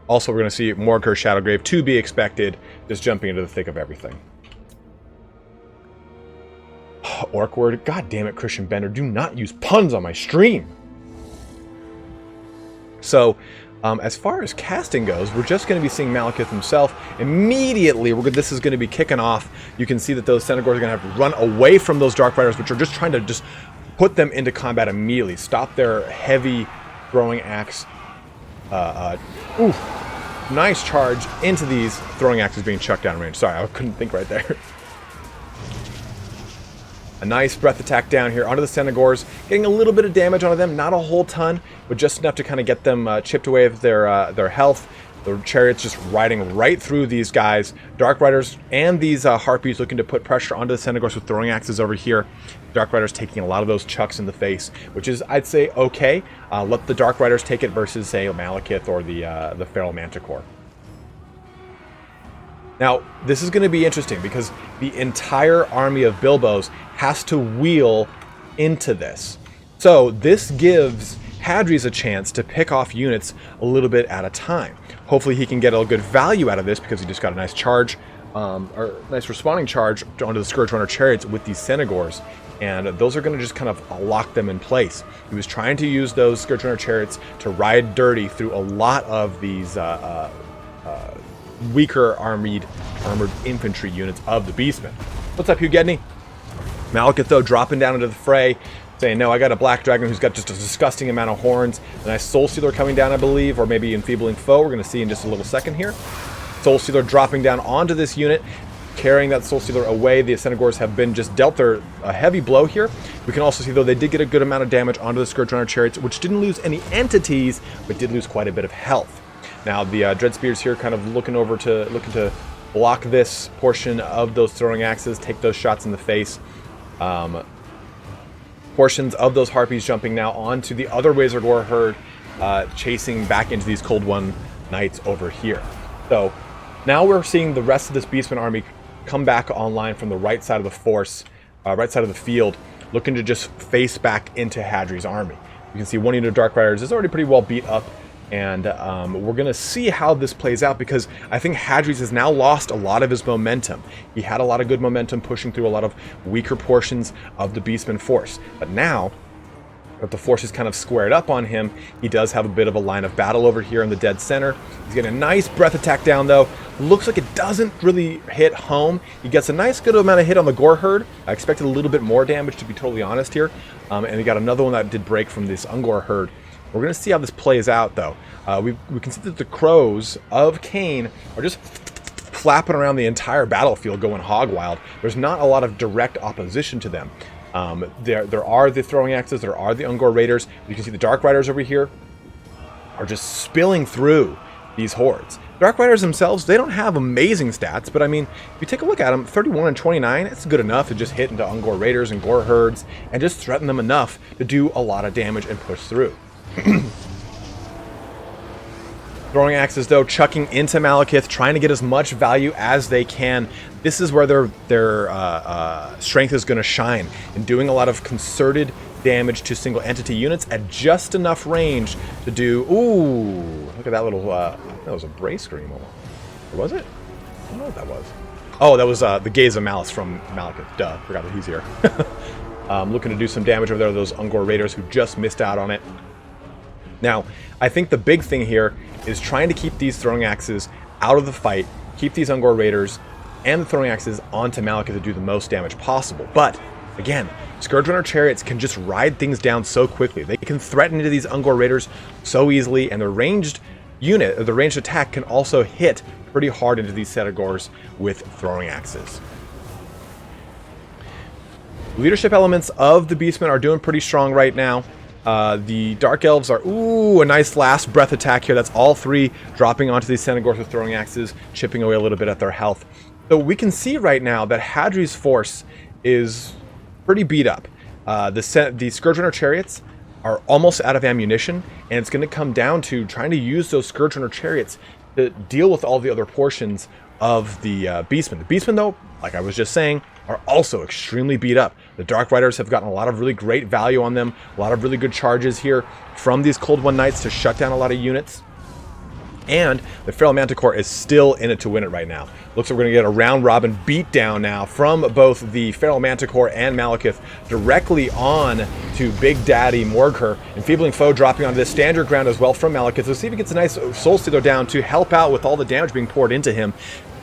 Also, we're going to see Morgher Shadowgrave, to be expected, just jumping into the thick of everything. Orc word. God damn it, Christian Bender. Do not use puns on my stream. So, as far as casting goes, we're just going to be seeing Malekith himself. Immediately, this is going to be kicking off. You can see that those Centaurs are going to have to run away from those Dark Riders, which are just trying to just put them into combat immediately. Stop their heavy throwing axe. Nice charge into these throwing axes being chucked down range. Sorry, I couldn't think right there. A nice breath attack down here onto the Centaurs, getting a little bit of damage onto them, not a whole ton, but just enough to kind of get them chipped away with their health. The Chariot's just riding right through these guys. Dark Riders and these Harpies looking to put pressure onto the Centaurs with throwing axes over here. Dark Riders taking a lot of those chucks in the face, which is, I'd say, okay. Let the Dark Riders take it versus, say, Malekith or the Feral Manticore. Now, this is going to be interesting because the entire army of Bilbos has to wheel into this. So this gives Hadres a chance to pick off units a little bit at a time. Hopefully he can get a good value out of this because he just got a nice charge, or nice responding charge onto the Scourge Runner chariots with these Centaurs. And those are going to just kind of lock them in place. He was trying to use those Scourge Runner chariots to ride dirty through a lot of these weaker armored infantry units of the Beastmen. What's up, Hugh Gedney? Malekith, though, dropping down into the fray, saying, no, I got a Black Dragon who's got just a disgusting amount of horns. A nice Soul Stealer coming down, I believe, or maybe Enfeebling Foe. We're going to see in just a little second here. Soul Stealer dropping down onto this unit, carrying that Soul Stealer away. The Centaurs have been just dealt a heavy blow here. We can also see, though, they did get a good amount of damage onto the Scourge Runner chariots, which didn't lose any entities, but did lose quite a bit of health. Now, the Dreadspears here kind of looking to block this portion of those throwing axes, take those shots in the face. Portions of those Harpies jumping now onto the other Razor Gore herd, chasing back into these Cold One Knights over here. So now we're seeing the rest of this Beastman army come back online from the right side of the force, right side of the field, looking to just face back into Hadres' army. You can see one unit of Dark Riders is already pretty well beat up. And we're going to see how this plays out because I think Hadres has now lost a lot of his momentum. He had a lot of good momentum pushing through a lot of weaker portions of the Beastman force. But now that the force is kind of squared up on him, he does have a bit of a line of battle over here in the dead center. He's getting a nice breath attack down, though. Looks like it doesn't really hit home. He gets a nice good amount of hit on the Gore herd. I expected a little bit more damage, to be totally honest here. And he got another one that did break from this Ungor herd. We're going to see how this plays out, though. We can see that the crows of Cain are just flapping around the entire battlefield going hog wild. There's not a lot of direct opposition to them. There are the throwing axes, there are the Ungor Raiders. You can see the Dark Riders over here are just spilling through these hordes. Dark Riders themselves, they don't have amazing stats, but I mean, if you take a look at them, 31 and 29, it's good enough to just hit into Ungor Raiders and Gore herds and just threaten them enough to do a lot of damage and push through. Throwing axes, though, chucking into Malekith, trying to get as much value as they can. This is where their strength is going to shine, in doing a lot of concerted damage to single entity units at just enough range to do... Ooh, look at that little... that was a Bray Scream. Or was it? I don't know what that was. Oh, that was the Gaze of Malice from Malekith. Duh, forgot that he's here. Looking to do some damage over there to those Ungor Raiders who just missed out on it. Now, I think the big thing here is trying to keep these throwing axes out of the fight, keep these Ungor Raiders and the throwing axes onto Malekith to do the most damage possible. But, again, Scourge Runner chariots can just ride things down so quickly. They can threaten into these Ungor Raiders so easily, and they're ranged unit, or the ranged attack, can also hit pretty hard into these Centaurs with throwing axes. Leadership elements of the Beastmen are doing pretty strong right now. The Dark Elves are, ooh, a nice last breath attack here. That's all three dropping onto these Centaurs with throwing axes, chipping away a little bit at their health. So we can see right now that Hadres' force is pretty beat up. The Scourgerunner chariots are almost out of ammunition, and it's going to come down to trying to use those Scourgerunner chariots to deal with all the other portions of the Beastmen. The Beastmen, though, like I was just saying, are also extremely beat up. The Dark Riders have gotten a lot of really great value on them, a lot of really good charges here from these Cold One Knights to shut down a lot of units. And the Feral Manticore is still in it to win it right now. Looks like we're going to get a round-robin beatdown now from both the Feral Manticore and Malekith directly on to Big Daddy Morghur. Enfeebling Foe dropping onto this standard ground as well from Malekith. Let's see if he gets a nice Soul Stealer down to help out with all the damage being poured into him.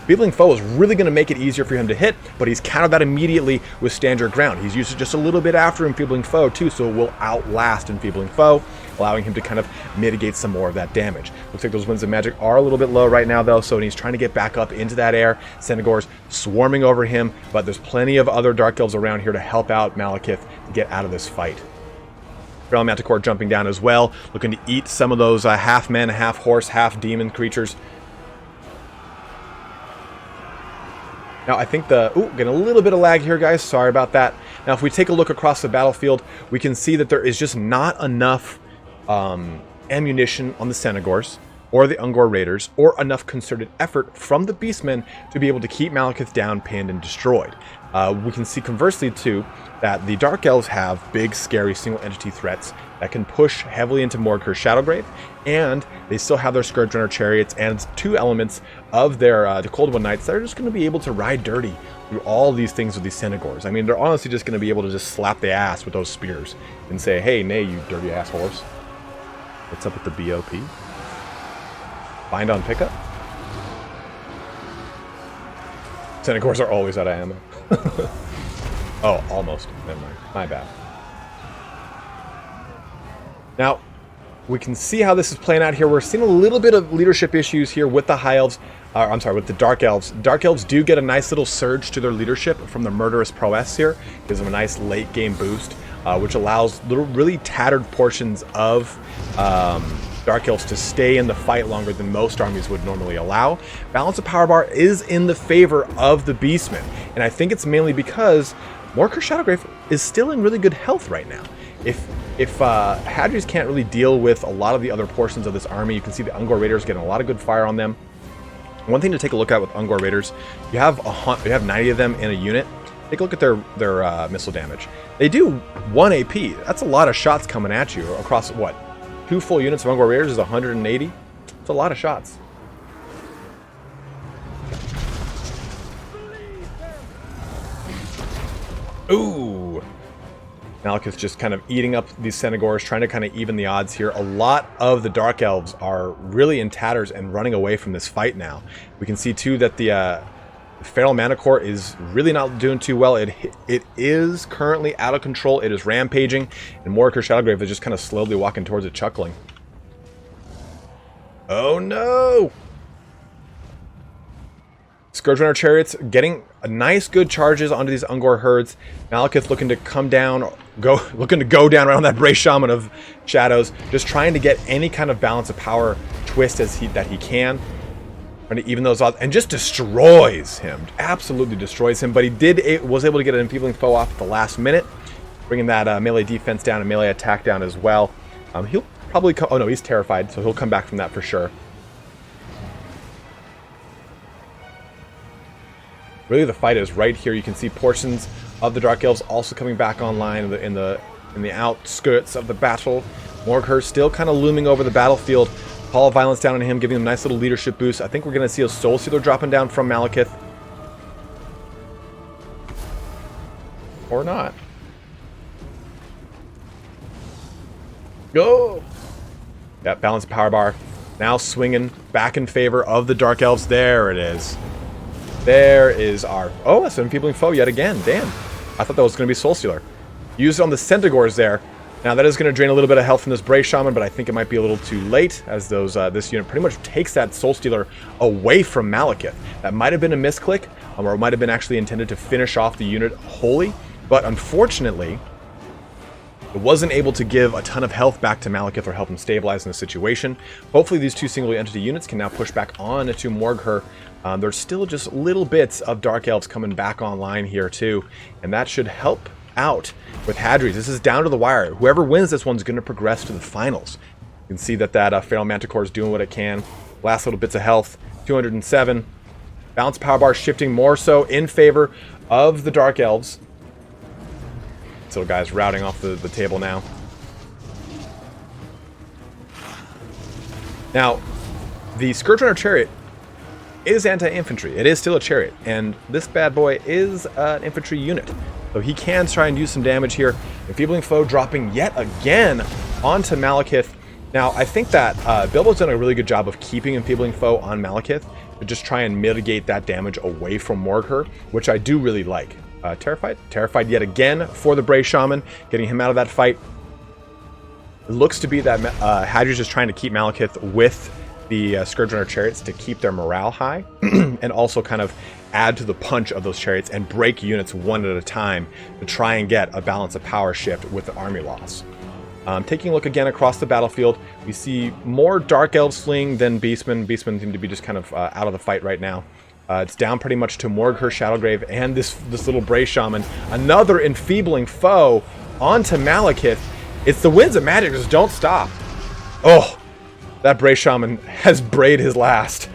Enfeebling Foe is really going to make it easier for him to hit, but he's countered that immediately with standard ground. He's used it just a little bit after Enfeebling Foe too, so it will outlast Enfeebling Foe, allowing him to kind of mitigate some more of that damage. Looks like those Winds of Magic are a little bit low right now though, so he's trying to get back up into that air. Centaurs swarming over him, but there's plenty of other Dark Elves around here to help out Malekith to get out of this fight. Feral Manticore jumping down as well, looking to eat some of those half men, half horse, half demon creatures. Now, I think getting a little bit of lag here, guys. Sorry about that. Now, if we take a look across the battlefield, we can see that there is just not enough ammunition on the Centaurs or the Ungor Raiders, or enough concerted effort from the Beastmen to be able to keep Malekith down, pinned, and destroyed. We can see conversely, too, that the Dark Elves have big, scary, single-entity threats that can push heavily into Morghur's Shadowgrave, and they still have their Scourgerunner chariots and two elements of their the Cold One Knights that are just going to be able to ride dirty through all these things with these Centaurs. I mean, they're honestly just going to be able to just slap the ass with those spears and say, hey, nay, you dirty ass horse. What's up with the BOP? Bind on pickup? Centaurs are always out of ammo. Oh, almost. Never mind. My bad. Now, we can see how this is playing out here. We're seeing a little bit of leadership issues here with the High Elves. I'm sorry, with the Dark Elves. Dark Elves do get a nice little surge to their leadership from the Murderous Prowess here. Gives them a nice late game boost, which allows little really tattered portions of Dark Elves to stay in the fight longer than most armies would normally allow. Balance of Power Bar is in the favor of the Beastmen, and I think it's mainly because Morghur's Shadowgrave is still in really good health right now. If Hadres can't really deal with a lot of the other portions of this army, you can see the Ungor Raiders getting a lot of good fire on them. One thing to take a look at with Ungor Raiders, you have 90 of them in a unit. Take a look at their missile damage. They do 1 AP. That's a lot of shots coming at you across what? 2 full units of Ungor Raiders is 180. It's a lot of shots. Ooh. Malekith's just kind of eating up these Centaurs, trying to kind of even the odds here. A lot of the Dark Elves are really in tatters and running away from this fight now. We can see, too, that the Feral Manticore is really not doing too well. It is currently out of control. It is rampaging, and Morghur's Shadowgrave is just kind of slowly walking towards it, chuckling. Oh, no! Scourgerunner chariots getting a nice good charges onto these Ungor herds. Malekith looking to come down, looking to go down right on that Bray Shaman of Shadows, just trying to get any kind of balance of power twist that he can, trying to even those odds, and just destroys him, absolutely destroys him. But he was able to get an Enfeebling Foe off at the last minute, bringing that melee defense down and melee attack down as well. He'll probably come. Oh no, he's terrified, so he'll come back from that for sure. Really, the fight is right here. You can see portions of the Dark Elves also coming back online in the outskirts of the battle. Morghur still kind of looming over the battlefield. Call of Violence down on him, giving him a nice little leadership boost. I think we're going to see a Soul Stealer dropping down from Malekith. Or not. Go! That Balance Power Bar now swinging back in favor of the Dark Elves. There it is. There is our... Oh, that's an Enfeebling Foe yet again. Damn. I thought that was going to be Soul Stealer. Used on the Centaurs there. Now that is going to drain a little bit of health from this Bray Shaman, but I think it might be a little too late, as those this unit pretty much takes that Soul Stealer away from Malekith. That might have been a misclick, or it might have been actually intended to finish off the unit wholly, but unfortunately, it wasn't able to give a ton of health back to Malekith or help him stabilize in the situation. Hopefully these two single entity units can now push back on to Morgher. There's still just little bits of Dark Elves coming back online here too, and that should help out with Hadres. This is down to the wire. Whoever wins this one's going to progress to the finals. You can see that Feral Manticore is doing what it can. Last little bits of health, 207. Balance power bar shifting more so in favor of the Dark Elves. This little guy's routing off the table now. Now, the Scourge Runner Chariot is anti-infantry. It is still a chariot, and this bad boy is an infantry unit. So he can try and use some damage here. Enfeebling Foe dropping yet again onto Malekith. Now, I think that Bilbo's done a really good job of keeping Enfeebling Foe on Malekith to just try and mitigate that damage away from Morgher, which I do really like. Terrified? Terrified yet again for the Bray Shaman, getting him out of that fight. It looks to be that Hadras is trying to keep Malekith with the Scourge Runner Chariots to keep their morale high, and also kind of add to the punch of those chariots and break units one at a time to try and get a balance of power shift with the army loss. Taking a look again across the battlefield, we see more Dark Elves fleeing than Beastmen. Beastmen seem to be just kind of out of the fight right now. It's down pretty much to Morgher, Shadowgrave, and this little Bray Shaman. Another Enfeebling Foe onto Malekith. It's the winds of magic, just don't stop. Oh, that Bray Shaman has brayed his last.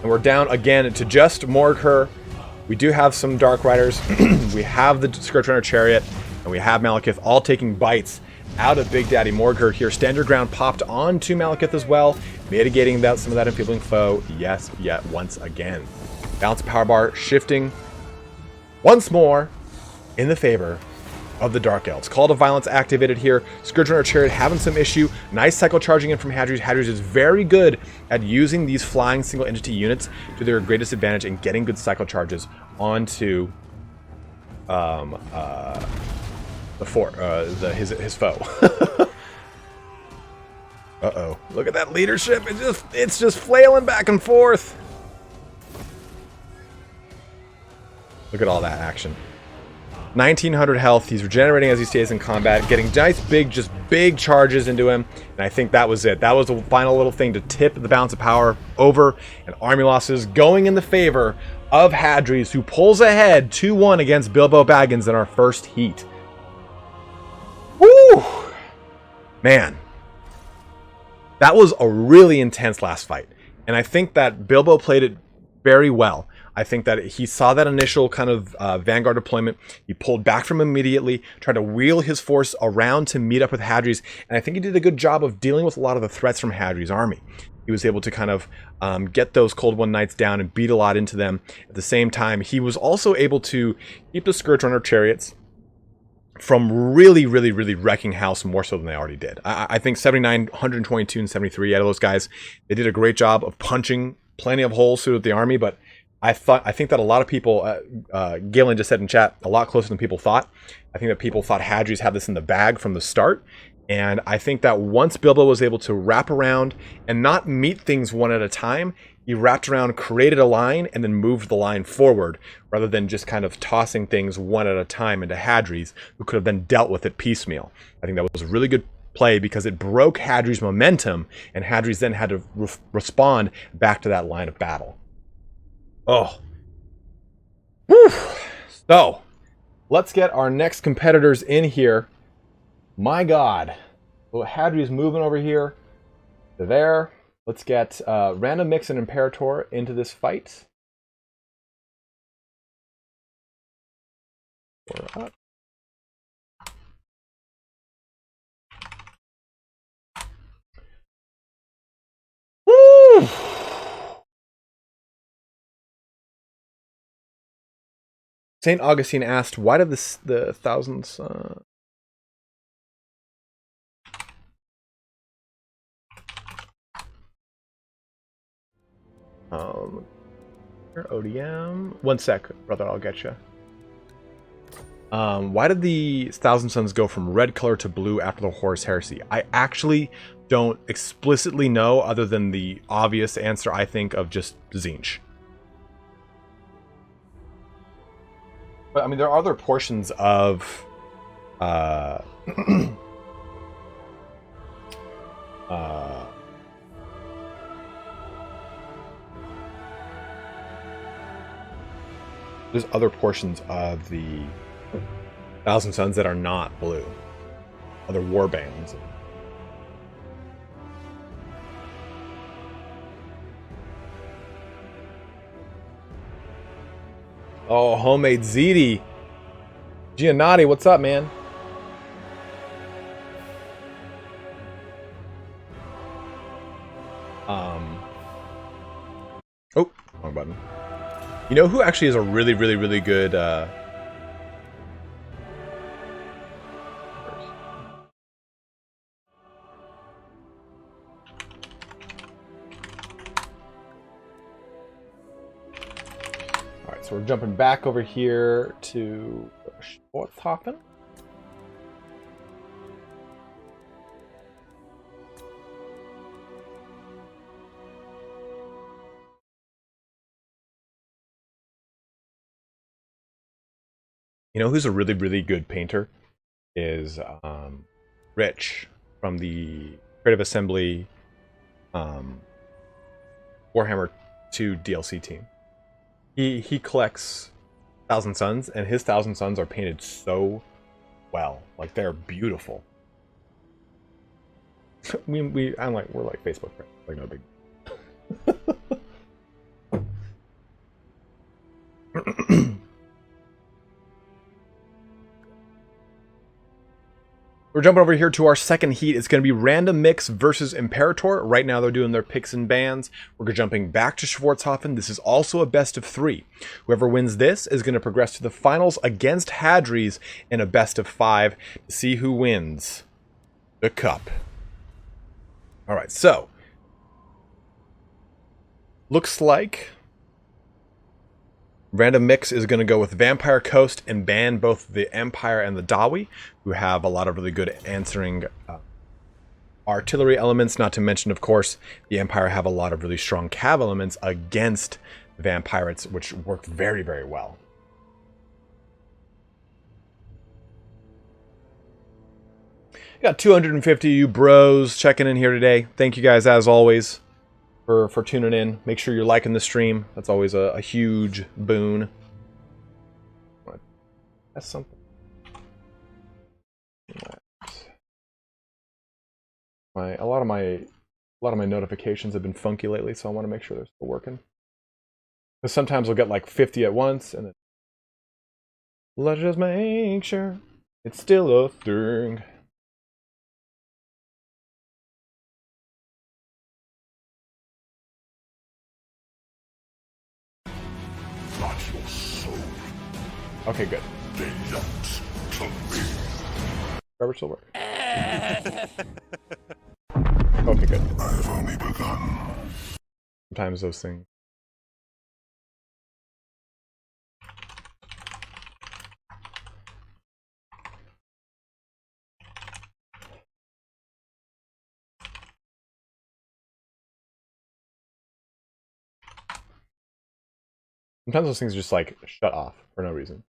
And we're down again to just Morgher. We do have some Dark Riders. We have the Scourge Runner Chariot, and we have Malekith all taking bites out of Big Daddy Morgher here. Stand Your Ground popped onto Malekith as well, mitigating some of that Enfeebling Foe. Yes, yet once again. Balance Power Bar shifting once more in the favor of the Dark Elves. Call to Violence activated here. Scourge Runner Chariot having some issue. Nice cycle charging in from Hadres. Hadres is very good at using these flying single entity units to their greatest advantage and getting good cycle charges onto his foe. Uh-oh. Look at that leadership. It's just flailing back and forth. Look at all that action. 1900 health. He's regenerating as he stays in combat, getting nice big charges into him, and I think that was it. That was the final little thing to tip the balance of power over, and army losses going in the favor of Hadres, who pulls ahead 2-1 against Bilbo Baggins in our first heat. Woo! Man, that was a really intense last fight, and I think that Bilbo played it very well. I think that he saw that initial kind of Vanguard deployment. He pulled back from him immediately, tried to wheel his force around to meet up with Hadres, and I think he did a good job of dealing with a lot of the threats from Hadres' army. He was able to kind of get those Cold One Knights down and beat a lot into them. At the same time, he was also able to keep the Scourge Runner Chariots from really wrecking house more so than they already did. I think 79, 122, and 73 out of those guys, they did a great job of punching plenty of holes through the army, but I think that a lot of people, Galen just said in chat, a lot closer than people thought. I think that people thought Hadres had this in the bag from the start. And I think that once Bilbo was able to wrap around and not meet things one at a time, he wrapped around, created a line, and then moved the line forward, rather than just kind of tossing things one at a time into Hadres, who could have then dealt with it piecemeal. I think that was a really good play because it broke Hadres' momentum, and Hadres then had to respond back to that line of battle. Oh. Whew. So, let's get our next competitors in here. My God. Well, Hadres moving over here to there. Let's get Randommix and Imperator into this fight. We're up. Woo! St. Augustine asked, why did the thousands... ODM. One sec, brother, I'll get you. Why did the Thousand Suns go from red color to blue after the Horus Heresy? I actually don't explicitly know, other than the obvious answer, I think, of just Tzeentch. But I mean, there are other portions of there's other portions of the Thousand Suns that are not blue. Other war bands. Oh, homemade ziti. Giannotti, what's up, man? Oh, wrong button. You know who actually is a really, really, really good Alright, so we're jumping back over here to Schwartzhafen. You know who's a really, really good painter? Is Rich from the Creative Assembly Warhammer 2 DLC team. He collects Thousand Suns, and his Thousand Suns are painted so well. Like, they're beautiful. we're like Facebook friends. Like, no big. We're jumping over here to our second heat. It's going to be Randommix versus Imperator. Right now they're doing their picks and bans. We're jumping back to Schwartzhafen. This is also a best of 3. Whoever wins this is going to progress to the finals against Hadres in a best of 5 to see who wins the cup. All right, so looks like Randommix is going to go with Vampire Coast and ban both the Empire and the Dawi, who have a lot of really good answering artillery elements. Not to mention, of course, the Empire have a lot of really strong cav elements against Vampirates, which work very, very well. Got 250 of you bros checking in here today. Thank you guys, as always, for tuning in. Make sure you're liking the stream. That's always a huge boon. That's something. A lot of my notifications have been funky lately, so I want to make sure they're still working. Because sometimes I'll get like 50 at once, and then let's just make sure it's still a thing. Okay, good. Rubber still work. Okay, good. I've only begun. Sometimes those things. Sometimes those things just like shut off for no reason.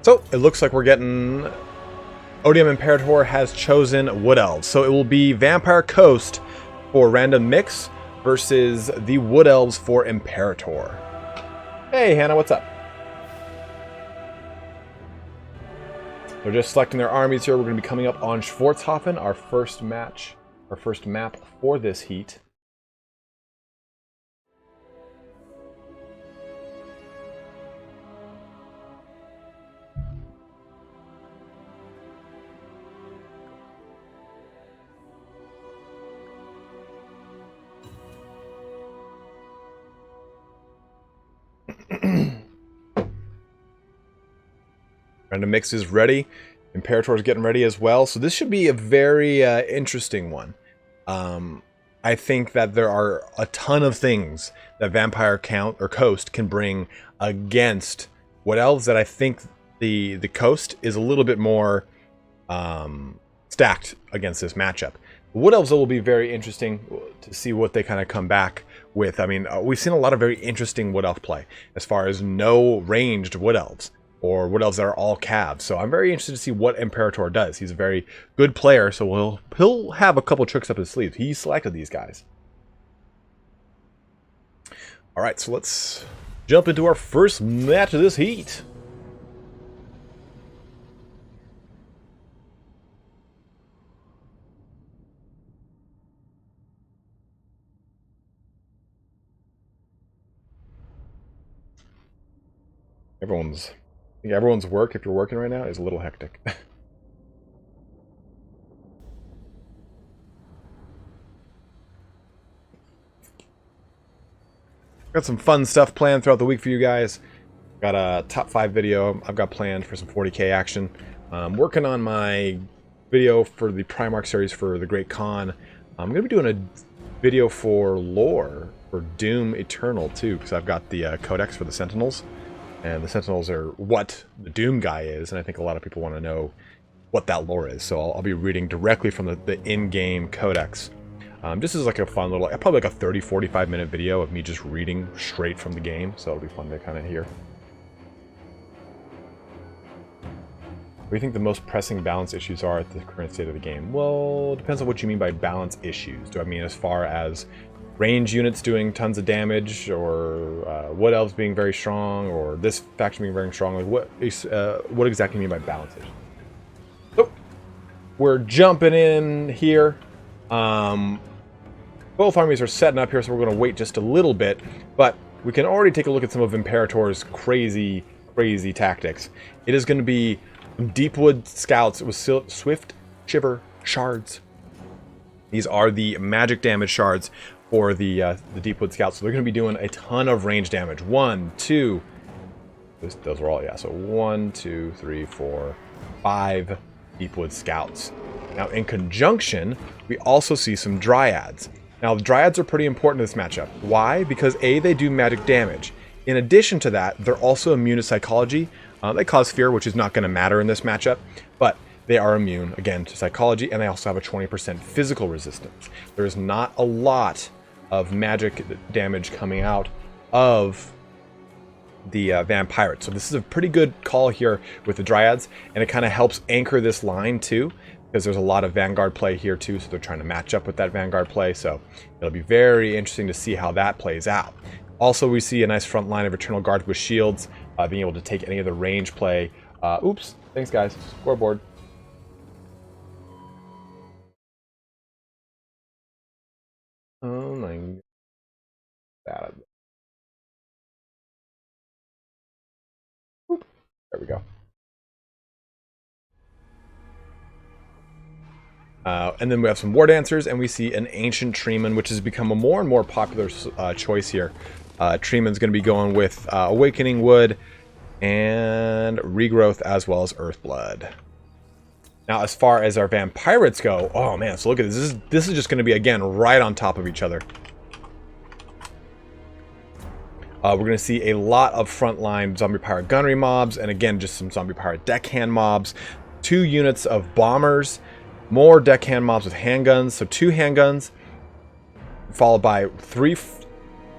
So it looks like we're getting Odium Imperator has chosen Wood Elves. So it will be Vampire Coast for Randommix versus the Wood Elves for Imperator. Hey Hannah, what's up? They're just selecting their armies here. We're going to be coming up on Schwartzhafen, our first match, our first map for this heat. Randommix is ready. Imperator is getting ready as well. So this should be a very interesting one. I think that there are a ton of things that Vampire Coast can bring against Wood Elves that I think the coast is a little bit more stacked against this matchup. Wood Elves will be very interesting to see what they kind of come back with. I mean, we've seen a lot of very interesting Wood Elf play as far as no ranged Wood Elves or Wood Elves that are all calves. So I'm very interested to see what Imperator does. He's a very good player, so he'll have a couple tricks up his sleeve. He selected these guys. All right, so let's jump into our first match of this heat. I think everyone's work, if you're working right now, is a little hectic. Got some fun stuff planned throughout the week for you guys. Got a top 5 video I've got planned for some 40k action. I'm working on my video for the Primarch series for the Great Khan. I'm going to be doing a video for lore for Doom Eternal too, because I've got the codex for the Sentinels. And the Sentinels are what the Doom guy is, and I think a lot of people want to know what that lore is. So I'll be reading directly from the in-game codex. This is like a fun little, probably like a 30-45 minute video of me just reading straight from the game. So it'll be fun to kind of hear. What do you think the most pressing balance issues are at the current state of the game? Well, it depends on what you mean by balance issues. Do I mean as far as range units doing tons of damage, or Wood Elves being very strong, or this faction being very strong? Like what exactly do you mean by balance issues? So, we're jumping in here. Both armies are setting up here, so we're going to wait just a little bit. But we can already take a look at some of Imperator's crazy tactics. It is going to be Deepwood Scouts with Swift Shiver Shards. These are the magic damage shards for the Deepwood Scouts. So they're going to be doing a ton of range damage. 1, 2... Those are all, yeah. So 1, 2, 3, 4, 5 Deepwood Scouts. Now, in conjunction, we also see some Dryads. Now, the Dryads are pretty important in this matchup. Why? Because A, they do magic damage. In addition to that, they're also immune to psychology. They cause fear, which is not going to matter in this matchup, but they are immune, again, to psychology, and they also have a 20% physical resistance. There's not a lot of magic damage coming out of the Vampirates. So this is a pretty good call here with the Dryads, and it kind of helps anchor this line too, because there's a lot of Vanguard play here too, so they're trying to match up with that Vanguard play, so it'll be very interesting to see how that plays out. Also, we see a nice front line of Eternal Guard with shields, being able to take any of the range play. Oops, thanks guys, scoreboard. Oh my God. There we go. And then we have some War Dancers, and we see an Ancient Treeman, which has become a more and more popular choice here. Treeman's going to be going with Awakening Wood and Regrowth, as well as Earthblood. Now, as far as our Vampirates go, oh man, so look at this. This is just going to be, again, right on top of each other. We're going to see a lot of frontline Zombie Pirate Gunnery mobs, and again, just some Zombie Pirate Deckhand mobs. 2 units of Bombers, more Deckhand mobs with handguns, so 2 handguns, followed by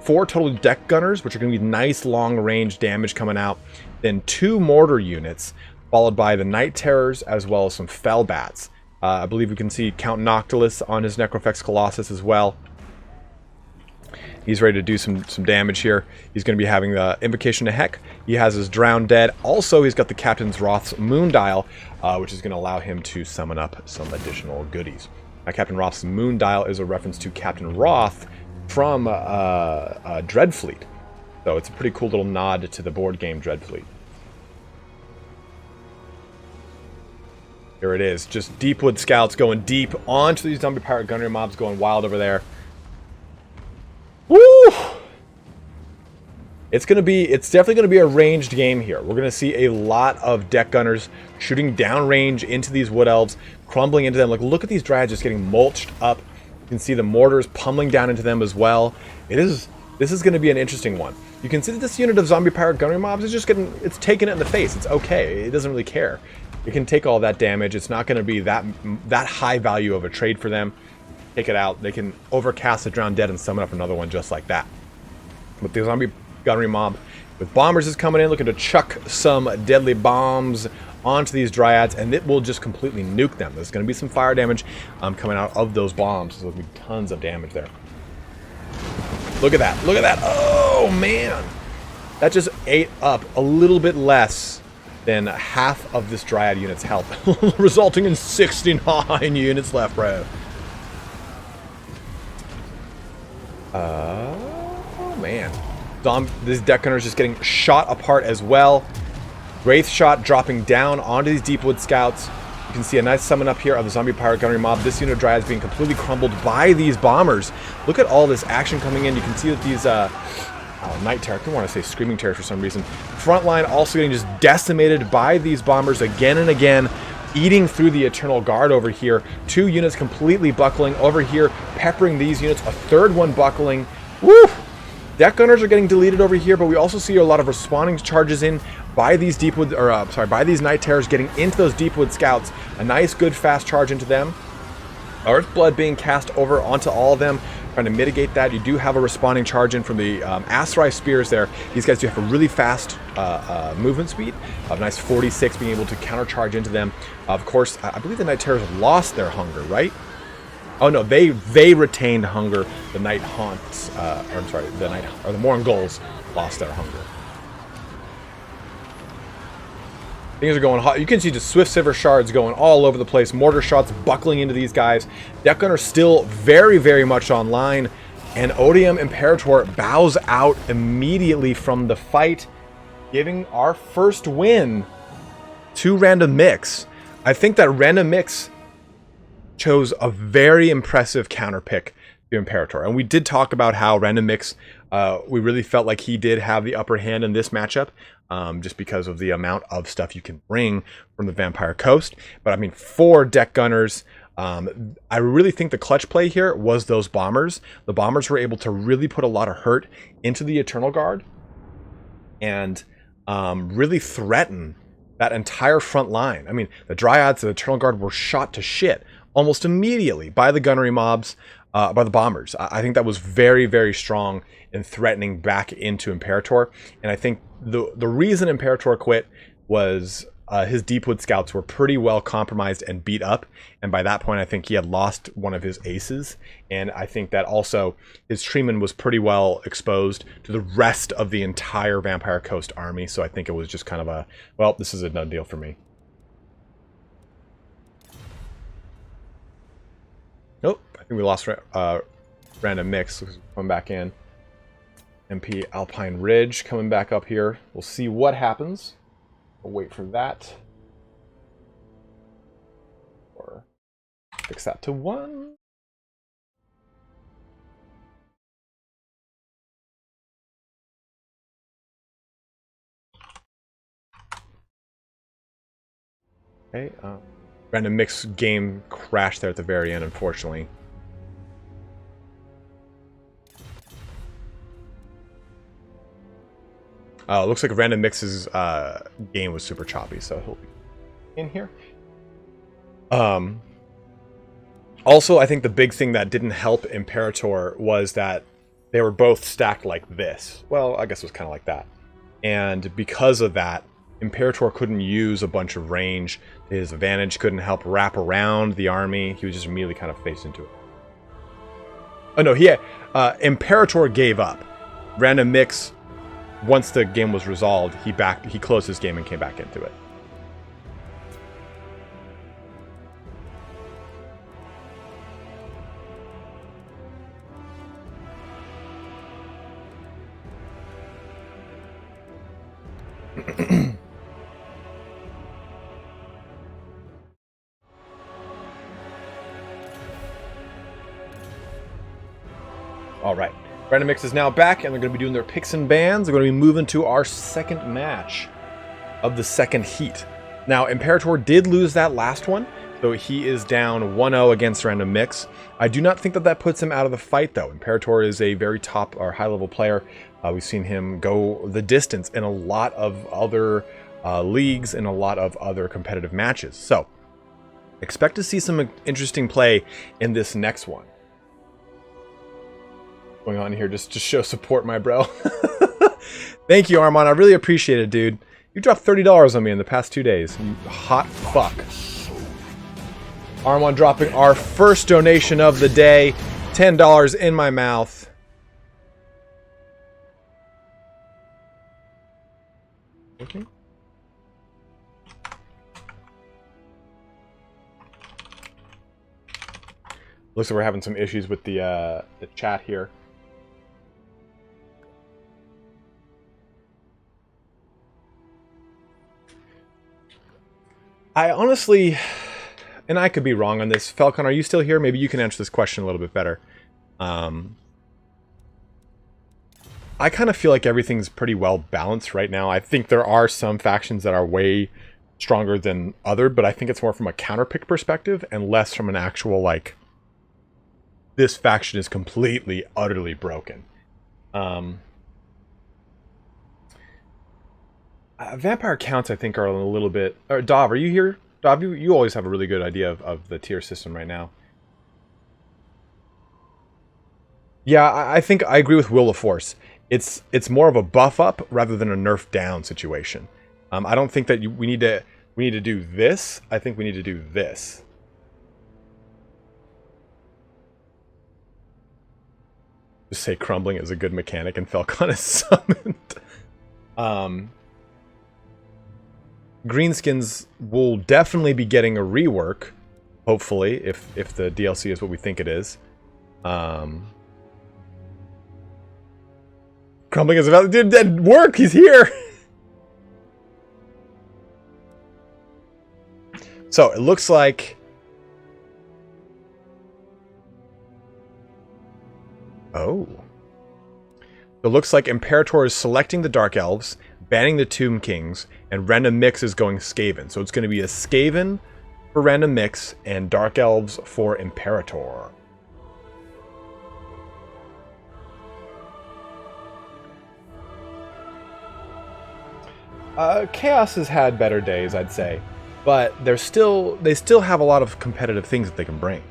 4 total Deck Gunners, which are going to be nice long-range damage coming out. Then 2 Mortar units, followed by the Night Terrors, as well as some Fell Bats. I believe we can see Count Noctilus on his Necrofex Colossus as well. He's ready to do some damage here. He's going to be having the Invocation to Heck. He has his Drowned Dead. Also, he's got the Captain's Wrath's Moon Dial, which is going to allow him to summon up some additional goodies. Now, Captain Wrath's Moon Dial is a reference to Captain Wrath from Dreadfleet. So it's a pretty cool little nod to the board game Dreadfleet. Here it is. Just Deepwood Scouts going deep onto these Zombie Pirate Gunnery mobs, going wild over there. Woo! It's definitely gonna be a ranged game here. We're gonna see a lot of Deck Gunners shooting downrange into these Wood Elves, crumbling into them. Like, look at these Dryads just getting mulched up. You can see the mortars pummeling down into them as well. This This is going to be an interesting one. You can see that this unit of zombie pirate gunnery mobs is just it's taking it in the face. It's okay. It doesn't really care. It can take all that damage. It's not going to be that high value of a trade for them. Take it out. They can overcast the drowned dead and summon up another one just like that. But the zombie gunnery mob with bombers is coming in, looking to chuck some deadly bombs onto these dryads, and it will just completely nuke them. There's going to be some fire damage coming out of those bombs. There's going to be tons of damage there. Look at that. Look at that. Oh, man. That just ate up a little bit less than half of this dryad unit's health, resulting in 69 units left, bro. Oh, man. This deck gunner is just getting shot apart as well. Wraith shot dropping down onto these Deepwood scouts. You can see a nice summon up here of the zombie pirate gunnery mob. This unit of dryads being completely crumbled by these bombers. Look at all this action coming in. You can see that these night terror, I don't want to say screaming terror for some reason. Frontline also getting just decimated by these bombers again and again, eating through the Eternal Guard over here. 2 units completely buckling over here, peppering these units. A third one buckling. Woo! Deck gunners are getting deleted over here, but we also see a lot of responding charges in by these Deepwood, or by these Night Terrors getting into those Deepwood scouts. A nice, good, fast charge into them. Earthblood being cast over onto all of them, trying to mitigate that. You do have a responding charge in from the Asarai Spears there. These guys do have a really fast movement speed. A nice 46 being able to countercharge into them. Of course, I believe the Night Terrors lost their hunger, right? Oh no, they retained hunger. The Night Haunts, the Mongols lost their hunger. Things are going hot. You can see just Swift Silver Shards going all over the place. Mortar shots buckling into these guys. Deck Gunner still very, very much online. And Odium Imperator bows out immediately from the fight, giving our first win to Randommix. I think that Randommix chose a very impressive counter pick to Imperator. And we did talk about how Randommix, we really felt like he did have the upper hand in this matchup, just because of the amount of stuff you can bring from the Vampire Coast. But I mean, for deck gunners, I really think the clutch play here was those bombers. The bombers were able to really put a lot of hurt into the Eternal Guard and really threaten that entire front line. I mean, the Dryads and the Eternal Guard were shot to shit almost immediately by the gunnery mobs, by the bombers. I think that was very, very strong in threatening back into Imperator. And I think the reason Imperator quit was his Deepwood scouts were pretty well compromised and beat up. And by that point, I think he had lost one of his aces. And I think that also his Treeman was pretty well exposed to the rest of the entire Vampire Coast army. So I think it was just kind of a, well, this is a done deal for me. Nope, I think we lost Randommix. Coming back in. MP Alpine Ridge coming back up here. We'll see what happens. We'll wait for that. Or fix that to 1. Okay, Randommix game crashed there at the very end, unfortunately. Looks like Randommix's game was super choppy, so he'll be in here. Also, I think the big thing that didn't help Imperator was that they were both stacked like this. Well, I guess it was kind of like that. And because of that, Imperator couldn't use a bunch of range to his advantage, couldn't help wrap around the army. He was just immediately kind of faced into it. Oh no, Imperator gave up. Randommix, once the game was resolved, he closed his game and came back into it. All right, Randommix is now back, and they're going to be doing their picks and bans. They're going to be moving to our second match of the second heat. Now, Imperator did lose that last one. So he is down 1-0 against Randommix. I do not think that that puts him out of the fight, though. Imperator is a very top or high-level player. We've seen him go the distance in a lot of other leagues and a lot of other competitive matches. So expect to see some interesting play in this next one. Going on here just to show support, my bro. Thank you, Armand. I really appreciate it, dude. You dropped $30 on me in the past 2 days. You hot fuck. Armand dropping our first donation of the day. $10 in my mouth. Okay. Looks like we're having some issues with the chat here. I honestly, and I could be wrong on this. Falcon, are you still here? Maybe you can answer this question a little bit better. I kind of feel like everything's pretty well balanced right now. I think there are some factions that are way stronger than other, but I think it's more from a counterpick perspective and less from an actual, like, this faction is completely, utterly broken. Vampire counts, I think, are a little bit... Dov, are you here? Dov, you always have a really good idea of the tier system right now. Yeah, I think I agree with Will of Force. It's more of a buff up rather than a nerf down situation. I don't think that we need to do this. I think we need to do this. Just say crumbling is a good mechanic and Falcon is summoned. Greenskins will definitely be getting a rework, hopefully, if the DLC is what we think it is. Crumbling is about to do work. He's here. So it looks like. Oh. It looks like Imperator is selecting the Dark Elves, banning the Tomb Kings, and Randommix is going Skaven. So it's going to be a Skaven for Randommix and Dark Elves for Imperator. Chaos has had better days, I'd say, but they still have a lot of competitive things that they can bring.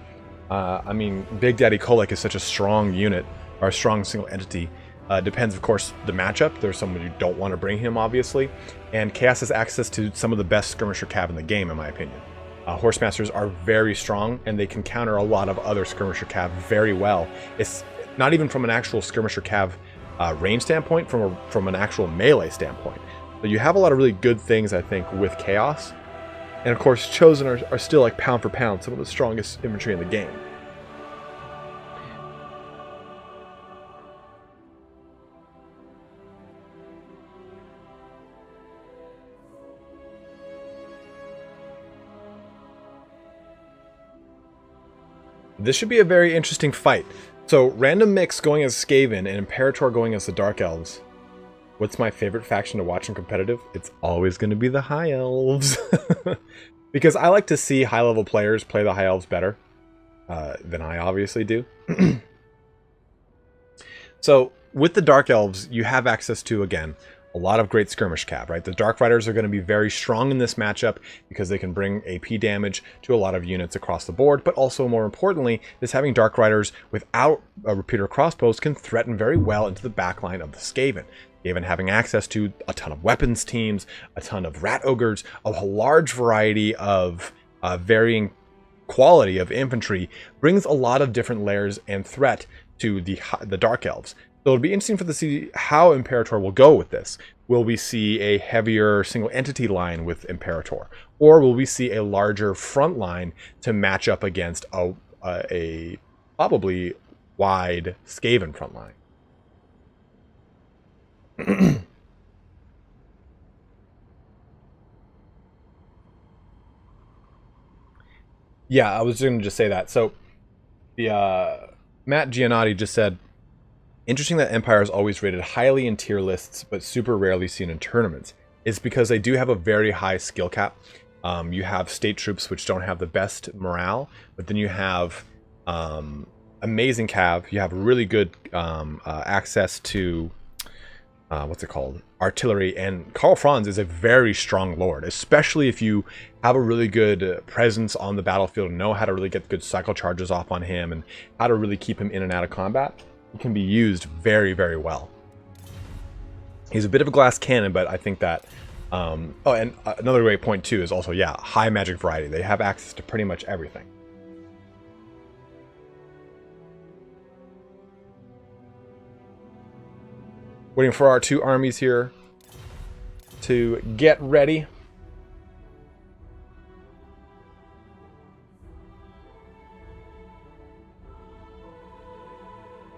I mean, Big Daddy Kolek is such a strong unit, or a strong single entity. Depends, of course, the matchup. There's someone you don't want to bring him, obviously. And Chaos has access to some of the best skirmisher cav in the game, in my opinion. Horsemasters are very strong, and they can counter a lot of other skirmisher cav very well. It's not even from an actual skirmisher cav range standpoint, from an actual melee standpoint. So you have a lot of really good things, I think, with Chaos. And of course, Chosen are still, like, pound for pound, some of the strongest infantry in the game. This should be a very interesting fight. So, Randommix going as Skaven and Imperator going as the Dark Elves. What's my favorite faction to watch in competitive? It's always going to be the High Elves. Because I like to see high-level players play the High Elves better than I obviously do. So, with the Dark Elves, you have access to, again, a lot of great skirmish cav, right? The Dark Riders are going to be very strong in this matchup because they can bring AP damage to a lot of units across the board, but also, more importantly, is having Dark Riders without a repeater crossbows can threaten very well into the backline of the Skaven. Skaven having access to a ton of weapons teams, a ton of Rat Ogres, a large variety of varying quality of infantry, brings a lot of different layers and threat to the Dark Elves. So it'll be interesting to see how Imperator will go with this. Will we see a heavier single entity line with Imperator? Or will we see a larger front line to match up against a probably wide Skaven front line? Yeah, I was going to just say that. So the Matt Giannotti just said, interesting that Empire is always rated highly in tier lists, but super rarely seen in tournaments. It's because they do have a very high skill cap. You have state troops which don't have the best morale, but then you have amazing cav. You have really good access to what's it called? Artillery. And Karl Franz is a very strong lord, especially if you have a really good presence on the battlefield and know how to really get good cycle charges off on him and how to really keep him in and out of combat. He can be used very, very well. He's a bit of a glass cannon, but I think that oh, and another great point too is also, yeah, high magic variety. They have access to pretty much everything. Waiting for our two armies here to get ready.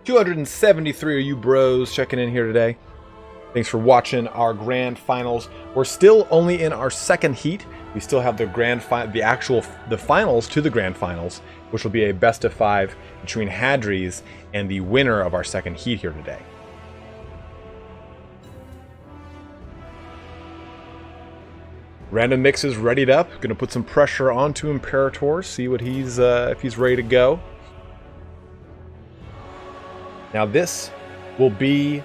$273 of you bros checking in here today. Thanks for watching our grand finals. We're still only in our second heat. We still have the the finals to the grand finals, which will be a best of 5 between Hadres and the winner of our second heat here today. Randommix is readied up. Gonna put some pressure onto Imperator, see what he's if he's ready to go. Now this will be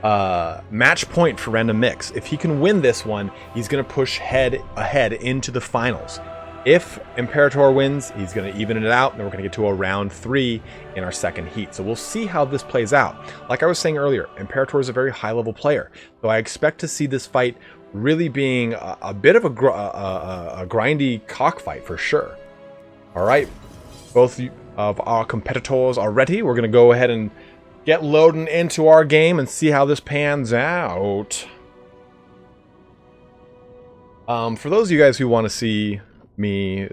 match point for Randommix. If he can win this one, he's gonna push ahead into the finals. If Imperator wins, he's gonna even it out, and then we're gonna get to a round 3 in our second heat. So we'll see how this plays out. Like I was saying earlier, Imperator is a very high-level player, so I expect to see this fight really being a bit of a grindy cockfight for sure. All right, both of our competitors are ready. We're going to go ahead and get loading into our game and see how this pans out. For those of you guys who want to see me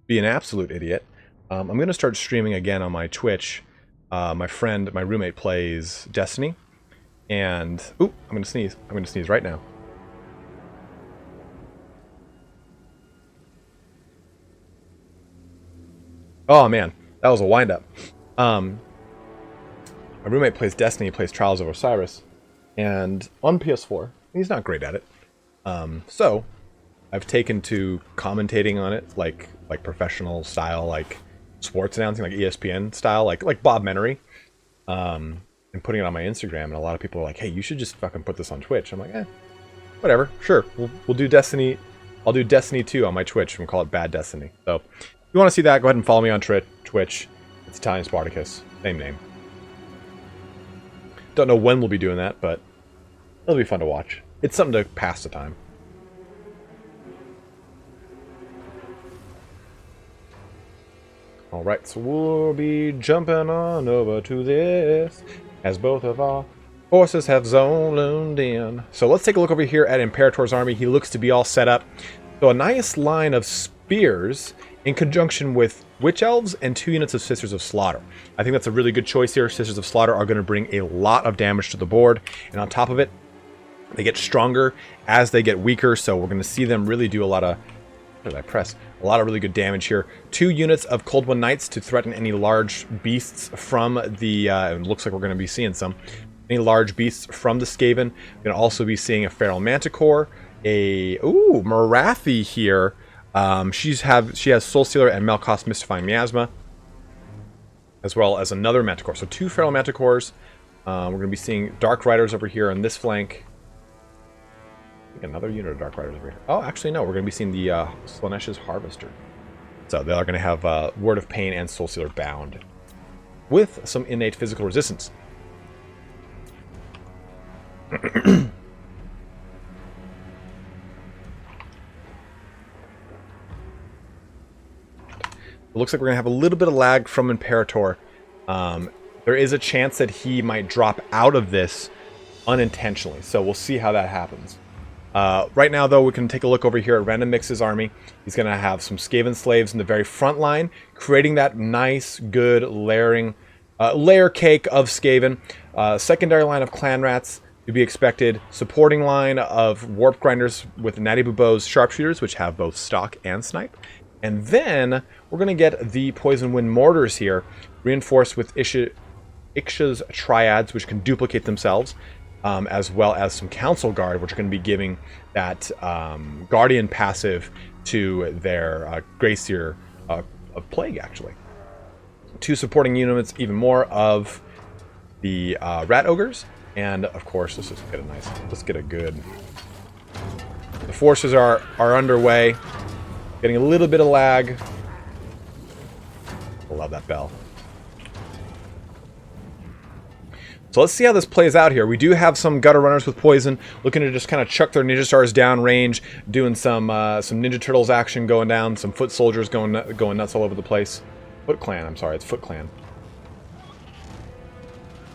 be an absolute idiot, I'm going to start streaming again on my Twitch. My roommate plays Destiny, and ooh, I'm going to sneeze. I'm going to sneeze right now. Oh man, that was a wind-up. My roommate plays Destiny, plays Trials of Osiris, and on PS4, he's not great at it. So I've taken to commentating on it like professional style, like sports announcing, like ESPN style, like Bob Menery, and putting it on my Instagram. And a lot of people are like, "Hey, you should just fucking put this on Twitch." I'm like, whatever, sure. We'll do Destiny. I'll do Destiny 2 on my Twitch and call it Bad Destiny. So if you want to see that, go ahead and follow me on Twitch. It's Italian Spartacus. Same name. Don't know when we'll be doing that, but it'll be fun to watch. It's something to pass the time. Alright, so we'll be jumping on over to this as both of our forces have zoned in. So let's take a look over here at Imperator's army. He looks to be all set up. So a nice line of spears in conjunction with Witch Elves and 2 units of Sisters of Slaughter. I think that's a really good choice here. Sisters of Slaughter are going to bring a lot of damage to the board, and on top of it, they get stronger as they get weaker, so we're going to see them really do a lot of... What did I press? A lot of really good damage here. 2 units of Cold One Knights to threaten any large beasts from the... it looks like we're going to be seeing some. Any large beasts from the Skaven. We're going to also be seeing a Feral Manticore, ooh, Marathi here. She has Soul Stealer and Melkoth Mystifying Miasma, as well as another Manticore. So 2 Feral Manticores. We're going to be seeing Dark Riders over here on this flank. I think another unit of Dark Riders over here. Oh, actually no, we're going to be seeing the Slaanesh's Harvester. So they are going to have Word of Pain and Soul Stealer bound, with some innate physical resistance. It looks like we're going to have a little bit of lag from Imperator. There is a chance that he might drop out of this unintentionally, so we'll see how that happens. Right now, though, we can take a look over here at Randommix's army. He's going to have some Skaven slaves in the very front line, creating that nice, good layer cake of Skaven. Secondary line of Clan Rats to be expected. Supporting line of Warp Grinders with Natty Bubo's Sharpshooters, which have both stock and snipe. And then we're going to get the Poison Wind Mortars here, reinforced with Ixa's Triads, which can duplicate themselves. as well as some Council Guard, which are going to be giving that Guardian passive to their Gracier of Plague, actually. 2 supporting units, even more of the Rat Ogres, and of course, let's just get a nice, let's get a good. The forces are underway, getting a little bit of lag. I love that bell. So let's see how this plays out here. We do have some gutter runners with poison, looking to just kind of chuck their ninja stars down range, doing some Ninja Turtles action going down, some foot soldiers going nuts all over the place. Foot Clan, I'm sorry, it's Foot Clan.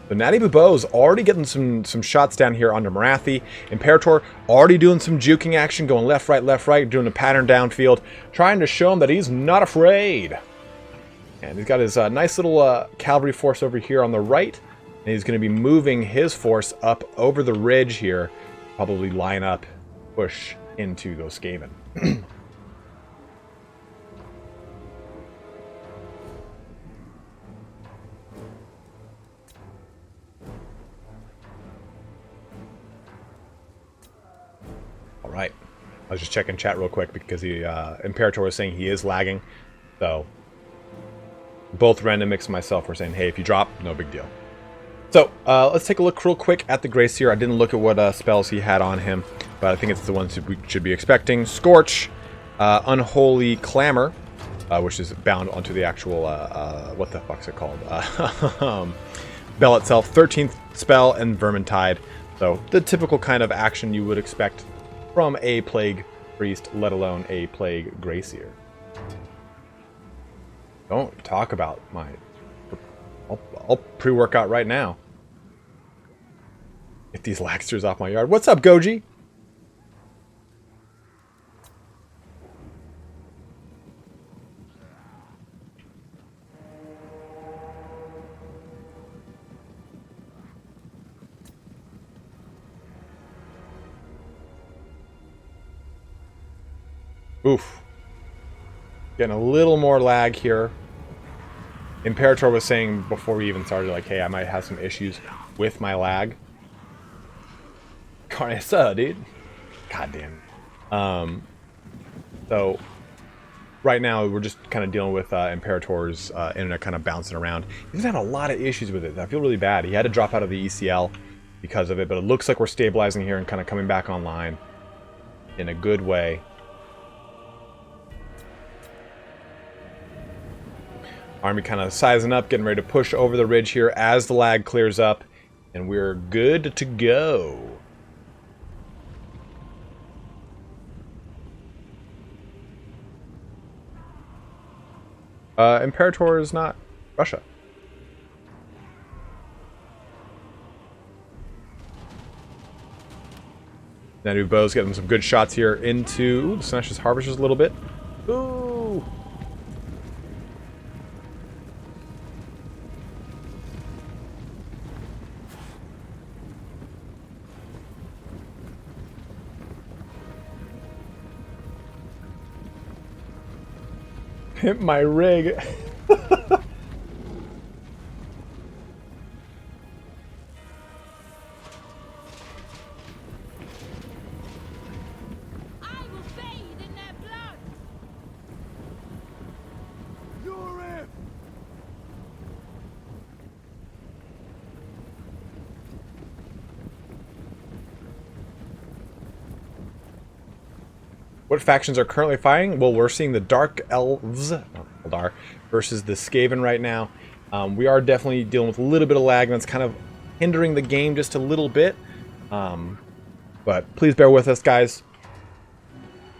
The Natty Bubo's already getting some shots down here onto Marathi. Imperator already doing some juking action, going left, right, doing a pattern downfield, trying to show him that he's not afraid. And he's got his nice little cavalry force over here on the right. And he's going to be moving his force up over the ridge here. Probably line up, push into those Skaven. All right. I was just checking chat real quick because the Imperator was saying he is lagging. So both Randommix and myself were saying, hey, if you drop, no big deal. So, let's take a look real quick at the Gracier. I didn't look at what spells he had on him, but I think it's the ones we should be expecting. Scorch, Unholy Clamor, which is bound onto the actual, what the fuck's it called? Bell itself, 13th spell, and Vermintide. So, the typical kind of action you would expect from a Plague Priest, let alone a Plague Gracier. Don't talk about my... I'll pre-workout right now. Get these Laxters off my yard. What's up, Goji? Oof. Getting a little more lag here. Imperator was saying before we even started, like, hey, I might have some issues with my lag. Carnessa, dude. God damn. So, right now, we're just kind of dealing with Imperator's internet kind of bouncing around. He's had a lot of issues with it. I feel really bad. He had to drop out of the ECL because of it, but it looks like we're stabilizing here and kind of coming back online in a good way. Army kind of sizing up, getting ready to push over the ridge here as the lag clears up, and we're good to go. Imperator is not Russia. Nadu Bow's getting some good shots here into... Ooh, the Snatches Harvesters a little bit. Ooh! Pimp my rig. What factions are currently fighting? Well, we're seeing the Dark Elves Eldar, versus the Skaven right now. We are definitely dealing with a little bit of lag, and that's kind of hindering the game just a little bit. But please bear with us, guys.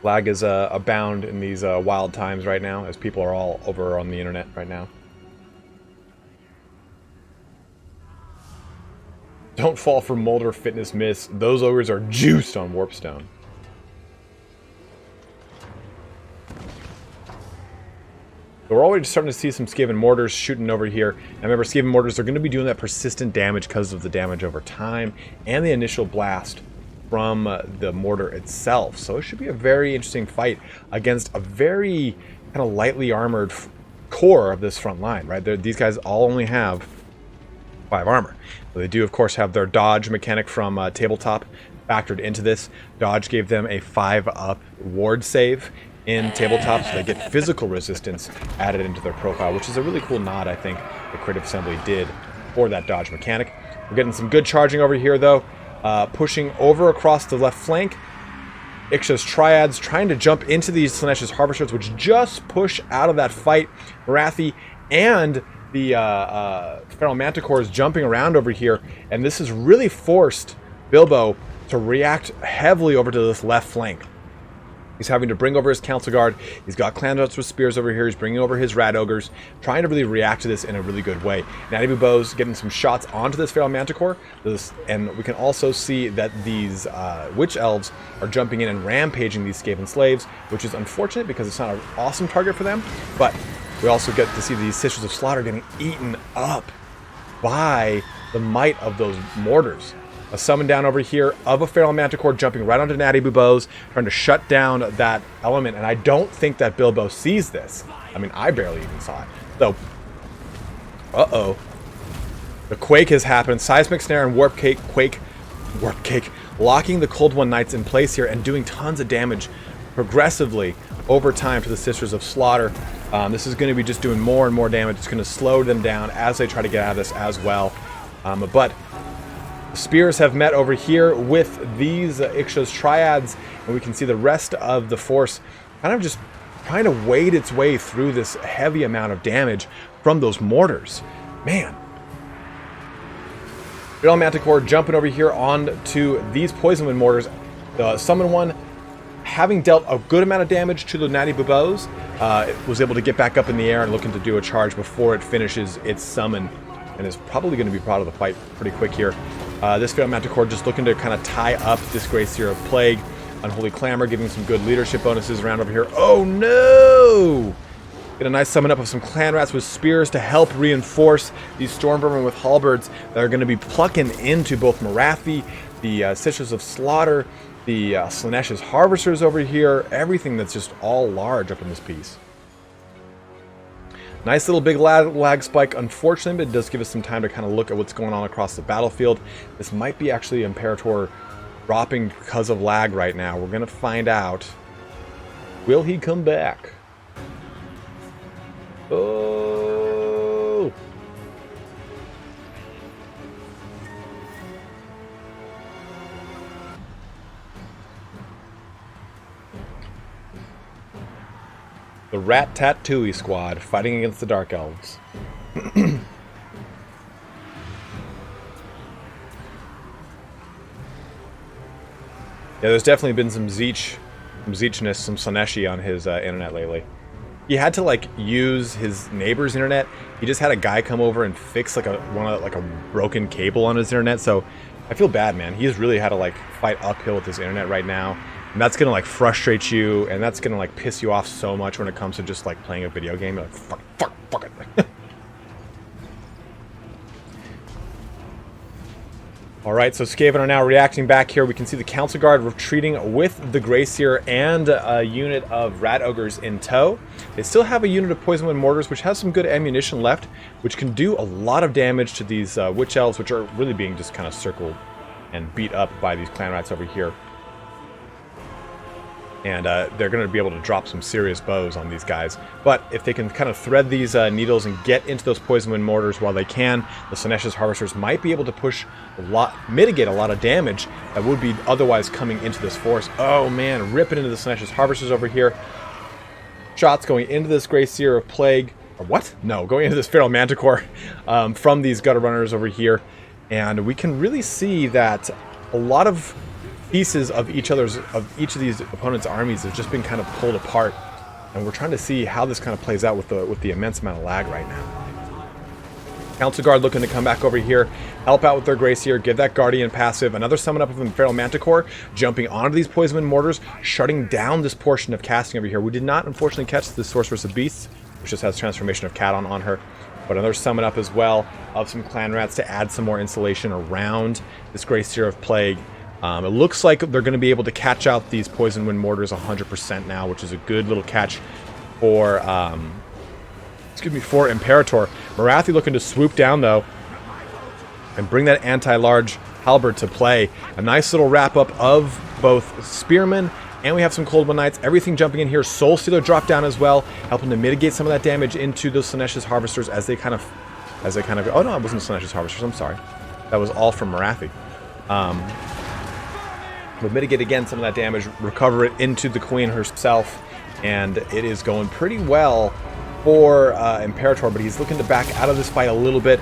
Lag is abound in these wild times right now, as people are all over on the internet right now. Don't fall for Molder Fitness Miss. Those ogres are juiced on Warpstone. We're already starting to see some Skaven mortars shooting over here. And remember, Skaven mortars are going to be doing that persistent damage because of the damage over time and the initial blast from the mortar itself. So it should be a very interesting fight against a very kind of lightly armored core of this front line, right? These guys all only have 5 armor. So they do, of course, have their dodge mechanic from tabletop factored into this. Dodge gave them a 5-up ward save in tabletop, so they get physical resistance added into their profile, which is a really cool nod, I think, that Creative Assembly did for that dodge mechanic. We're getting some good charging over here, though. Pushing over across the left flank. EVGA's Triads trying to jump into these Slaanesh Harvesters, which just push out of that fight. Morathi and the Feral Manticores jumping around over here, and this has really forced Bilbo to react heavily over to this left flank. He's having to bring over his Council Guard. He's got Clan Dots with Spears over here. He's bringing over his Rat Ogres, trying to really react to this in a really good way. Natty Boo's getting some shots onto this Feral Manticore, and we can also see that these Witch Elves are jumping in and rampaging these Skaven Slaves, which is unfortunate because it's not an awesome target for them, but we also get to see these Sisters of Slaughter getting eaten up by the might of those mortars. A summon down over here of a Feral Manticore jumping right onto Natty Boo's, trying to shut down that element, and I don't think that Bilbo sees this. I mean, I barely even saw it. So, uh-oh. The Quake has happened. Seismic Snare and Warp Cake, locking the Cold One Knights in place here and doing tons of damage progressively over time to the Sisters of Slaughter. This is going to be just doing more and more damage. It's going to slow them down as they try to get out of this as well. But the Spears have met over here with these EVGA's Triads, and we can see the rest of the force kind of just trying to wade its way through this heavy amount of damage from those mortars. Man. Feral Manticore jumping over here onto these Poison Wind mortars. The Summon one, having dealt a good amount of damage to the Natty Boo's, was able to get back up in the air and looking to do a charge before it finishes its summon, and is probably going to be part of the fight pretty quick here. This Feral Manticore just looking to kind of tie up this Gracier of Plague. Unholy Clamor giving some good leadership bonuses around over here. Oh no! Get a nice summon up of some Clan Rats with Spears to help reinforce these Storm Vermin with Halberds that are going to be plucking into both Morathi, the Sisters of Slaughter, the Slaanesh Harvesters over here, everything that's just all large up in this piece. Nice little big lag spike, unfortunately, but it does give us some time to kind of look at what's going on across the battlefield. This might be actually Imperator dropping because of lag right now. We're going to find out. Will he come back? Oh! The Rat Tattooey Squad fighting against the Dark Elves. Yeah, there's definitely been some Zeechness, some Slaaneshi on his internet lately. He had to like use his neighbor's internet. He just had a guy come over and fix like a broken cable on his internet. So I feel bad, man. He's really had to like fight uphill with his internet right now. And that's gonna like frustrate you, and that's gonna like piss you off so much when it comes to just like playing a video game. You're like, fuck it. Alright, so Skaven are now reacting back here. We can see the Council Guard retreating with the Gracier and a unit of Rat Ogres in tow. They still have a unit of Poison Wind Mortars, which has some good ammunition left, which can do a lot of damage to these Witch Elves, which are really being just kind of circled and beat up by these Clan Rats over here. And they're going to be able to drop some serious bows on these guys. But if they can kind of thread these needles and get into those Poison Wind Mortars while they can, the Slaanesh Harvesters might be able to mitigate a lot of damage that would be otherwise coming into this force. Oh man, ripping into the Slaanesh Harvesters over here. Shots going into this Gracier of Plague. Or what? No, going into this Feral Manticore from these Gutter Runners over here. And we can really see that a lot of pieces of each of these opponents' armies have just been kind of pulled apart, and we're trying to see how this kind of plays out with the immense amount of lag right now. Council Guard looking to come back over here, help out with their Gracier, give that Guardian passive, another summon up of the Feral Manticore, jumping onto these Poison Wind Mortars, shutting down this portion of casting over here. We did not, unfortunately, catch the Sorceress of Beasts, which just has Transformation of Cat on her, but another summon up as well of some Clan Rats to add some more insulation around this Gracier of Plague. It looks like they're going to be able to catch out these Poison Wind Mortars 100% now, which is a good little catch for, for Imperator. Morathi looking to swoop down, though. and bring that anti-large halberd to play. A nice little wrap-up of both spearmen, and we have some Cold One Knights. Everything jumping in here. Soul Stealer drop down as well, helping to mitigate some of that damage into those Slaanesha's Harvesters as they kind of... Oh no, it wasn't Slaanesha's Harvesters, I'm sorry. That was all from Morathi. We'll mitigate again some of that damage, recover it into the Queen herself, and it is going pretty well for Imperator, but he's looking to back out of this fight a little bit.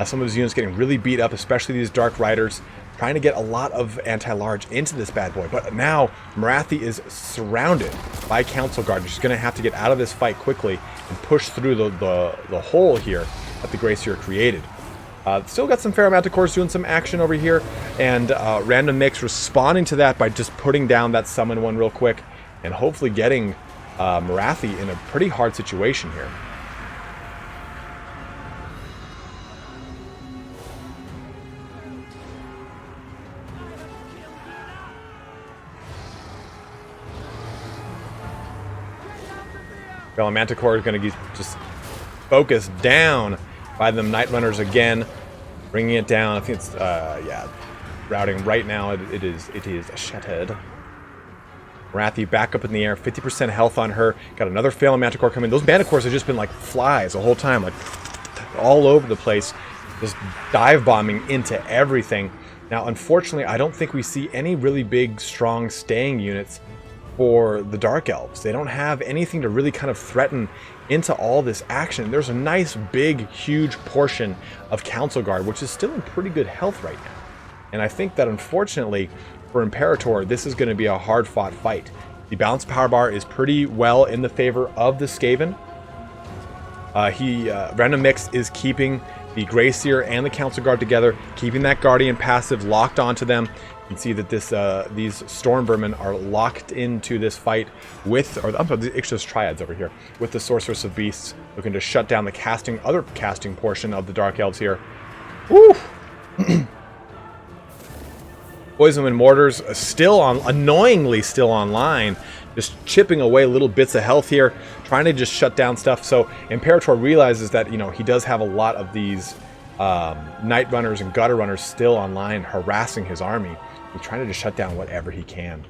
Some of his units getting really beat up, especially these Dark Riders, trying to get a lot of anti-large into this bad boy. But now Morathi is surrounded by Council Guard. She's going to have to get out of this fight quickly and push through the hole here that the Gracier created. Still got some Manticores doing some action over here, and Randommix responding to that by just putting down that summon one real quick, and hopefully getting Morathi in a pretty hard situation here. Manticore is going to just focused down by them Night Runners again, bringing it down. I think it's yeah, routing right now. It is shattered. Morathi back up in the air, 50% health on her. Got another Phalanx Manticore coming. Those Manticores have just been like flies the whole time, like all over the place, just dive bombing into everything. Now, unfortunately, I don't think we see any really big, strong staying units for the Dark Elves. They don't have anything to really kind of threaten into all this action. There's a nice, big, huge portion of Council Guard, which is still in pretty good health right now. And I think that, unfortunately, for Imperator, this is going to be a hard-fought fight. The balanced power bar is pretty well in the favor of the Skaven. Randommix is keeping the Gracier and the Council Guard together, keeping that Guardian passive locked onto them. You can see that these Storm Vermin are locked into this fight with, or I'm sorry, the Ixos Triads over here, with the Sorceress of Beasts, looking to shut down the other casting portion of the Dark Elves here. Woo! Poison and Mortars annoyingly still online, just chipping away little bits of health here, trying to just shut down stuff. So Imperator realizes that, you know, he does have a lot of these Night Runners and Gutter Runners still online harassing his army. He's trying to just shut down whatever he can.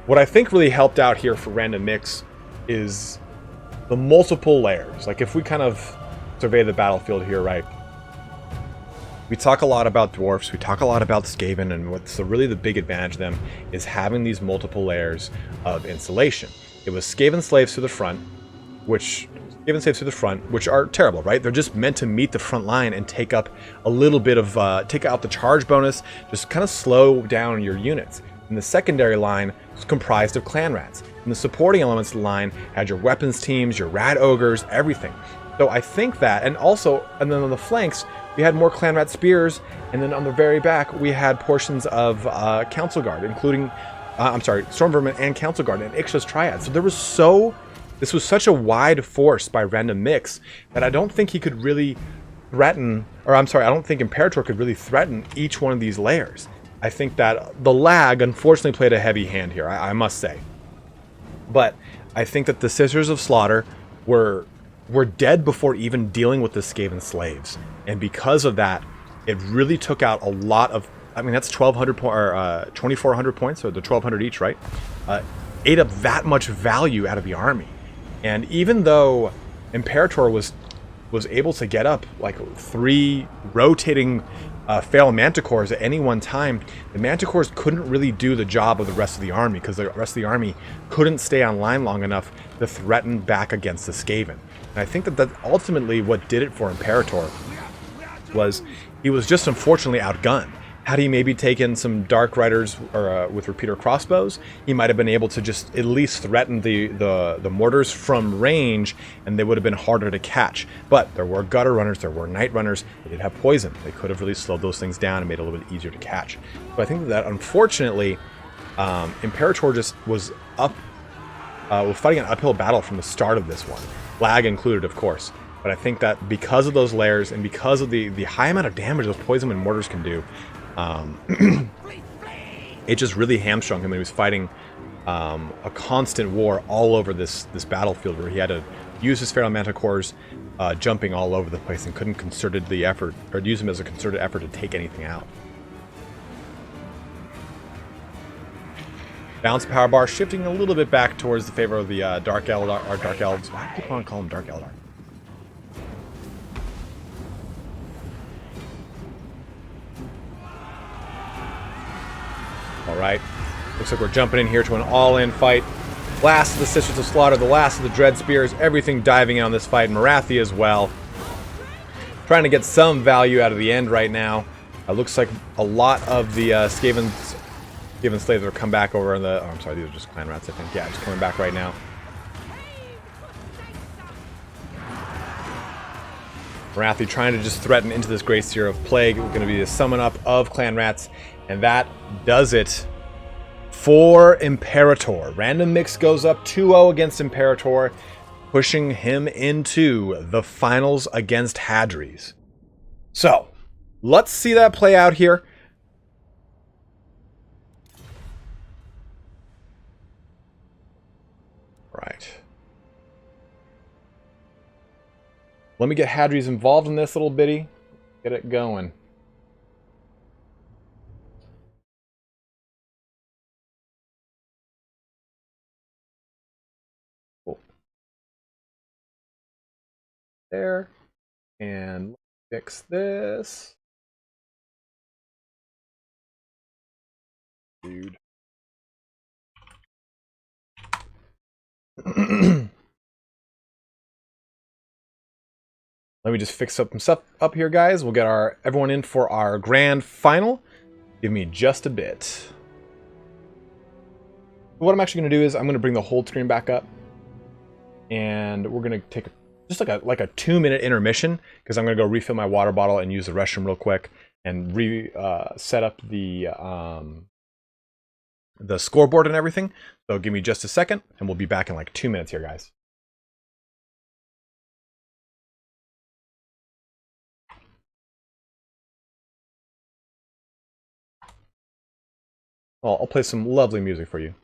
What I think really helped out here for Randommix is the multiple layers. Like, if we kind of survey the battlefield here, right? We talk a lot about dwarfs, we talk a lot about Skaven, and what's really the big advantage of them is having these multiple layers of insulation. It was Skaven slaves to the front, which are terrible, right? They're just meant to meet the front line and take up a little bit of, take out the charge bonus, just kind of slow down your units. And the secondary line was comprised of clan rats. And the supporting elements of the line had your weapons teams, your rat ogres, everything. So I think that, and then on the flanks, we had more clan rat spears, and then on the very back, we had portions of Council Guard, including, Storm Vermin and Council Guard and Ixos Triads. So this was such a wide force by Randommix that I don't think he could really threaten, I don't think Imperator could really threaten each one of these layers. I think that the lag unfortunately played a heavy hand here, I must say. But I think that the Sisters of Slaughter were dead before even dealing with the Skaven slaves. And because of that, it really took out a lot of, I mean, that's 2,400 points, so the 1,200 each, right? Ate up that much value out of the army. And even though Imperator was able to get up like 3 rotating Phalanx Manticores at any one time, the Manticores couldn't really do the job of the rest of the army, because the rest of the army couldn't stay online long enough to threaten back against the Skaven. And I think that ultimately what did it for Imperator was he was just unfortunately outgunned. Had he maybe taken some Dark Riders or with repeater crossbows, he might have been able to just at least threaten the mortars from range, and they would have been harder to catch. But there were Gutter Runners, there were Night Runners, they did have poison. They could have really slowed those things down and made it a little bit easier to catch. So I think that unfortunately, Imperator just was fighting an uphill battle from the start of this one. Lag included, of course. But I think that because of those layers and because of the high amount of damage those poison and mortars can do, it just really hamstrung him. He was fighting a constant war all over this battlefield, where he had to used his Feral Manticores jumping all over the place and couldn't concertedly effort, or use them as a concerted effort to take anything out. Bounce power bar shifting a little bit back towards the favor of the Dark Eldar, or Dark Elves. Why do I keep on calling them Dark Eldar? Alright. Looks like we're jumping in here to an all-in fight. Last of the Sisters of Slaughter, the last of the Dread Spears, everything diving in on this fight. Marathi as well. Trying to get some value out of the end right now. Looks like a lot of the Skaven slaves are come back over in the... Oh, I'm sorry, these are just clan rats, I think. Yeah, just coming back right now. Marathi trying to just threaten into this Great Seer of Plague. We're going to be the summon up of clan rats. And that does it for Imperator. Randommix goes up 2-0 against Imperator, pushing him into the finals against Hadres. So, let's see that play out here. Right. Let me get Hadres involved in this little bitty. Get it going. There, and fix this. Dude. Let me just fix up some stuff up here, guys. We'll get everyone in for our grand final. Give me just a bit. What I'm actually going to do is I'm going to bring the whole screen back up, and we're going to take just like a 2-minute intermission, because I'm going to go refill my water bottle and use the restroom real quick and set up the scoreboard and everything. So give me just a second, and we'll be back in like 2 minutes here, guys. I'll play some lovely music for you.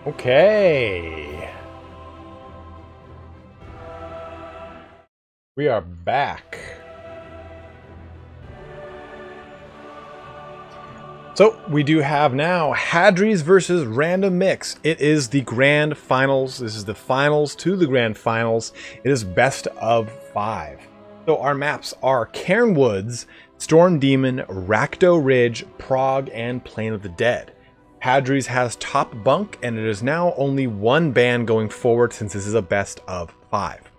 Okay. We are back. So we do have now Hadres versus Randommix. It is the grand finals. This is the finals to the grand finals. It is best of 5. So our maps are Cainwoods, Storm Demon, Rakdo Ridge, Praag, and Plain of the Dead. Hadres has top bunk, and it is now only one ban going forward since this is a best of 5.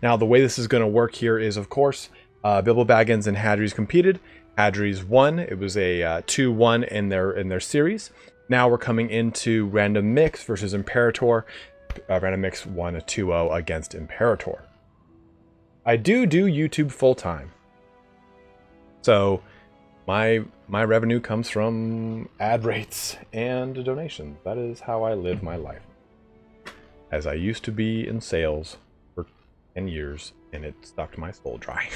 Now, the way this is going to work here is, of course, BilboBagginsxz and Hadres competed. Hadres won. It was a 2-1 in their series. Now we're coming into Randommix versus Imperator. Randommix won a 2-0 against Imperator. I do YouTube full time, so my revenue comes from ad rates and donations. That is how I live my life. As I used to be in sales for 10 years, and it sucked my soul dry.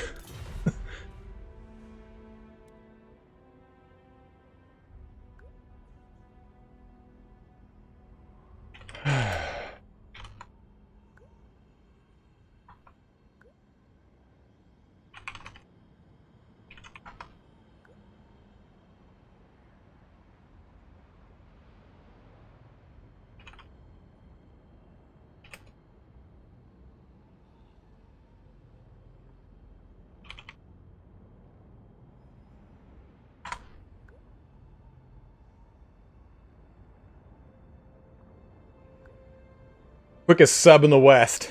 Quickest sub in the West.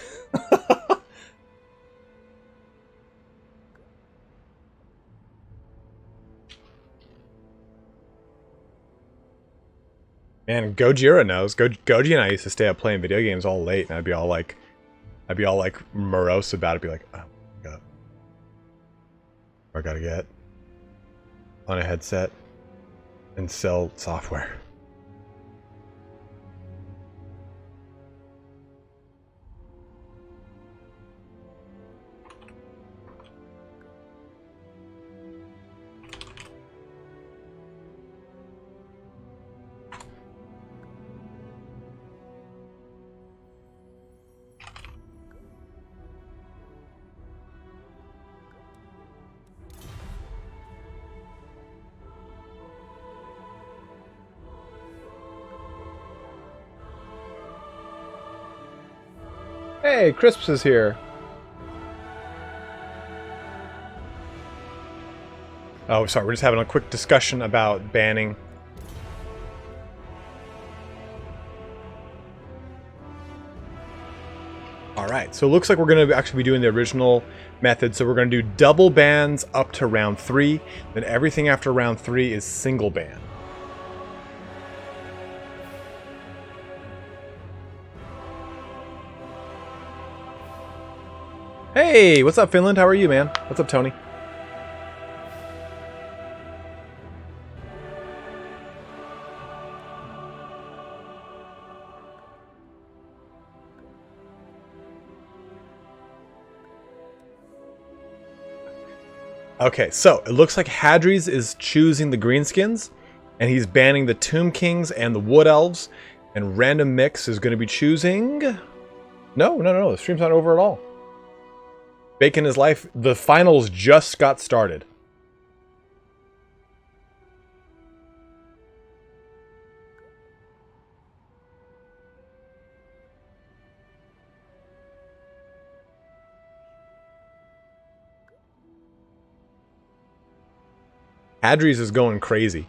Man, Gojira knows. Goji and I used to stay up playing video games all late, and I'd be all like morose about it. Be like, oh my god, I gotta get on a headset and sell software. Hey, Crisps is here. Oh, sorry, we're just having a quick discussion about banning. Alright, so it looks like we're going to actually be doing the original method. So we're going to do double bans up to round 3. Then everything after round 3 is single ban. Hey, what's up, Finland? How are you, man? What's up, Tony? Okay, so it looks like Hadres is choosing the greenskins, and he's banning the Tomb Kings and the Wood Elves, and Randommix is going to be choosing... No, the stream's not over at all. Bacon is life. The finals just got started. Hadres is going crazy.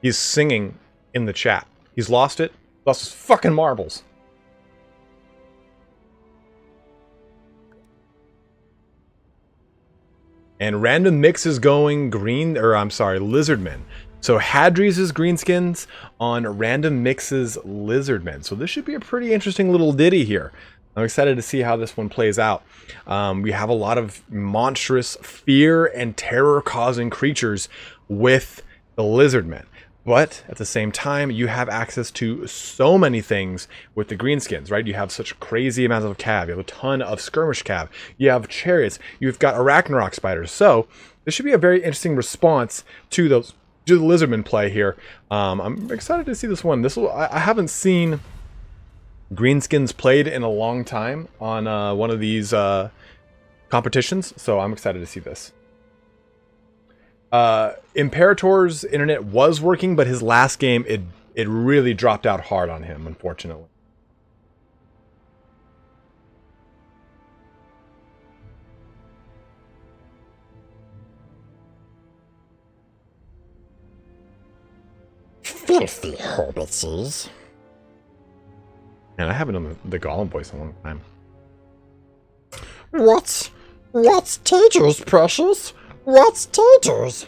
He's singing in the chat. He's lost it. Lost his fucking marbles. And Randommix is going green, or I'm sorry, Lizardmen. So Hadres is greenskins on Randommix's Lizardmen. So this should be a pretty interesting little ditty here. I'm excited to see how this one plays out. We have a lot of monstrous fear and terror-causing creatures with the Lizardmen. But at the same time, you have access to so many things with the greenskins, right? You have such crazy amounts of cav. You have a ton of skirmish cav. You have chariots. You've got Arachnarok spiders. So this should be a very interesting response to the Lizardmen play here. I'm excited to see this one. I haven't seen Greenskins played in a long time on one of these competitions, so I'm excited to see this. Imperator's internet was working, but his last game, it really dropped out hard on him, unfortunately. Filthy hobbitses. And I haven't done the Gollum voice in a long time. What's Hadras, precious? What's Hadras?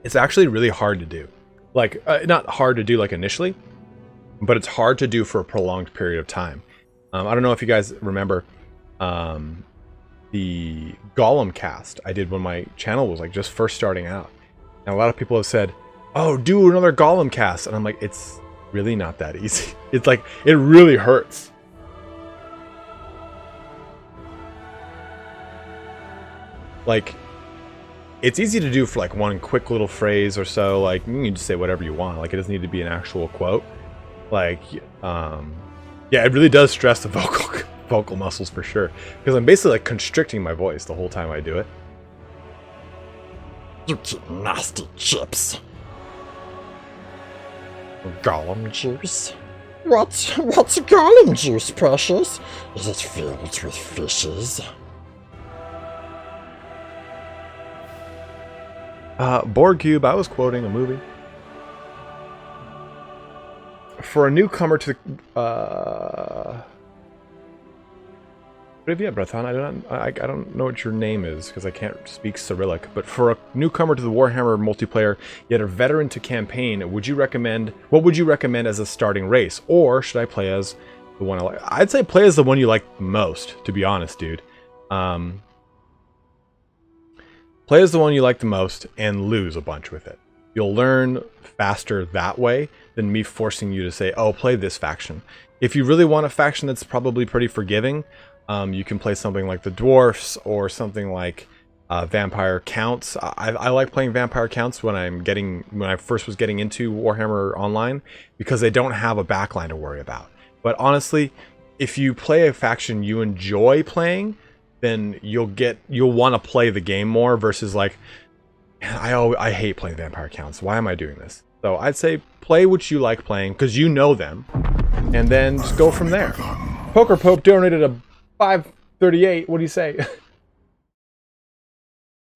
It's actually really hard to do. Like, not hard to do like initially, but it's hard to do for a prolonged period of time. I don't know if you guys remember the Gollum cast I did when my channel was like just first starting out. And a lot of people have said, oh, do another Gollum cast. And I'm like, it's really not that easy. It's like, it really hurts. Like, it's easy to do for like one quick little phrase or so. Like, you can just say whatever you want. Like, it doesn't need to be an actual quote. Like, yeah, it really does stress the vocal muscles for sure. Because I'm basically like constricting my voice the whole time I do it. You keep nasty chips. Gollum juice? What's Gollum juice, precious? Is it filled with fishes? Borg Cube, I was quoting a movie. For a newcomer to what have you had, Brethan? I don't know what your name is because I can't speak Cyrillic. But for a newcomer to the Warhammer multiplayer, yet a veteran to campaign, what would you recommend as a starting race? Or should I play as the one I like? I'd say play as the one you like most, to be honest, dude. Play as the one you like the most and lose a bunch with it. You'll learn faster that way than me forcing you to say, oh, play this faction. If you really want a faction that's probably pretty forgiving, you can play something like the Dwarfs or something like Vampire Counts. I like playing Vampire Counts when I first was getting into Warhammer Online because they don't have a backline to worry about. But honestly, if you play a faction you enjoy playing, then you'll want to play the game more versus like, I hate playing Vampire Counts. Why am I doing this? So I'd say play what you like playing because you know them, and then just go from there. Poker Pope donated a $5.38. What do you say?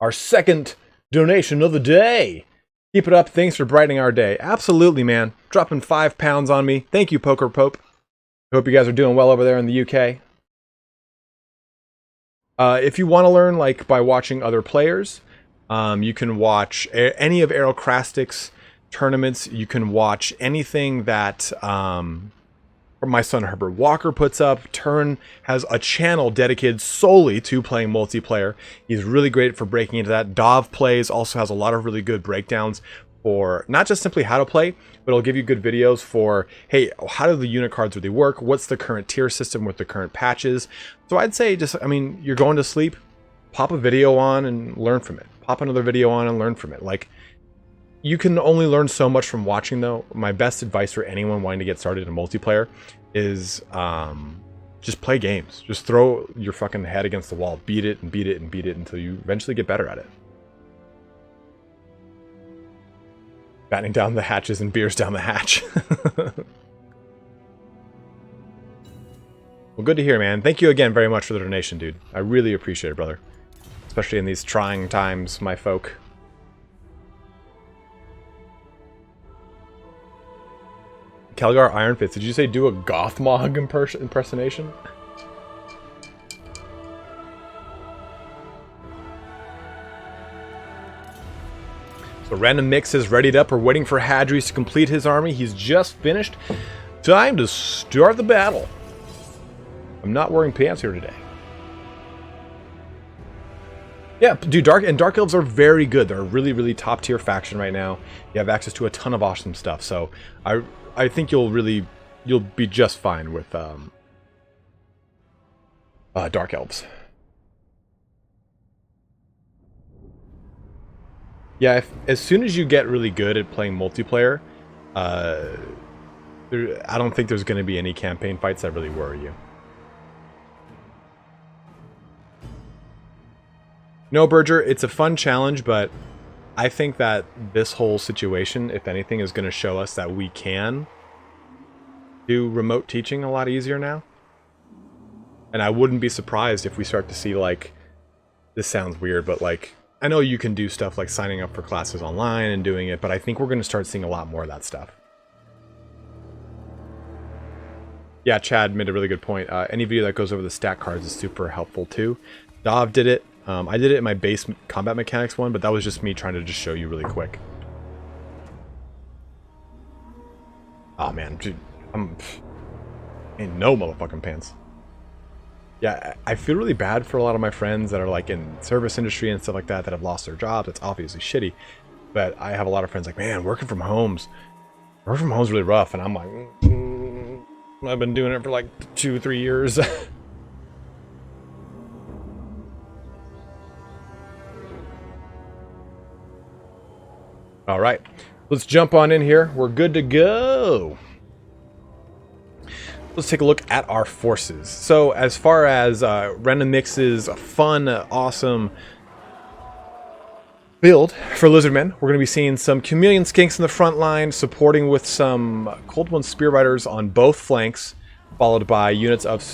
Our second donation of the day. Keep it up. Thanks for brightening our day. Absolutely, man. Dropping 5 pounds on me. Thank you, Poker Pope. Hope you guys are doing well over there in the UK. If you want to learn, like by watching other players, you can watch any of Aerocrastic's tournaments. You can watch anything that my son Herbert Walker puts up. Turn has a channel dedicated solely to playing multiplayer. He's really great for breaking into that. Dov Plays also has a lot of really good breakdowns for not just simply how to play, but it'll give you good videos for, hey, how do the unit cards really work? What's the current tier system with the current patches? So I'd say just, I mean, you're going to sleep, pop a video on and learn from it. Pop another video on and learn from it. Like, you can only learn so much from watching, though. My best advice for anyone wanting to get started in multiplayer is just play games. Just throw your fucking head against the wall. Beat it and beat it and beat it until you eventually get better at it. Battening down the hatches and beers down the hatch. Well, good to hear, man. Thank you again very much for the donation, dude. I really appreciate it, brother. Especially in these trying times, my folk. Kelgar Ironfist, did you say do a Gothmog impersonation? So Randommix is readied up. We're waiting for Hadres to complete his army. He's just finished. Time to start the battle. I'm not wearing pants here today. Yeah, dude, Dark Elves are very good. They're a really, really top tier faction right now. You have access to a ton of awesome stuff. So I think you'll be just fine with Dark Elves. Yeah, as soon as you get really good at playing multiplayer, I don't think there's going to be any campaign fights that really worry you. No, Berger, it's a fun challenge, but I think that this whole situation, if anything, is going to show us that we can do remote teaching a lot easier now. And I wouldn't be surprised if we start to see, like, this sounds weird, but, like, I know you can do stuff like signing up for classes online and doing it, but I think we're going to start seeing a lot more of that stuff. Yeah, Chad made a really good point. Any video that goes over the stat cards is super helpful, too. Dav did it. I did it in my base combat mechanics one, but that was just me trying to just show you really quick. Oh, man. Dude, I'm in no motherfucking pants. Yeah, I feel really bad for a lot of my friends that are like in service industry and stuff like that have lost their jobs. It's obviously shitty. But I have a lot of friends like, man, working from home's really rough. And I'm like, I've been doing it for like 2-3 years. All right, let's jump on in here. We're good to go. Let's take a look at our forces. So as far as Randommix's fun, awesome build for Lizardmen, we're going to be seeing some Chameleon Skinks in the front line, supporting with some Cold One Spearriders on both flanks, followed by units of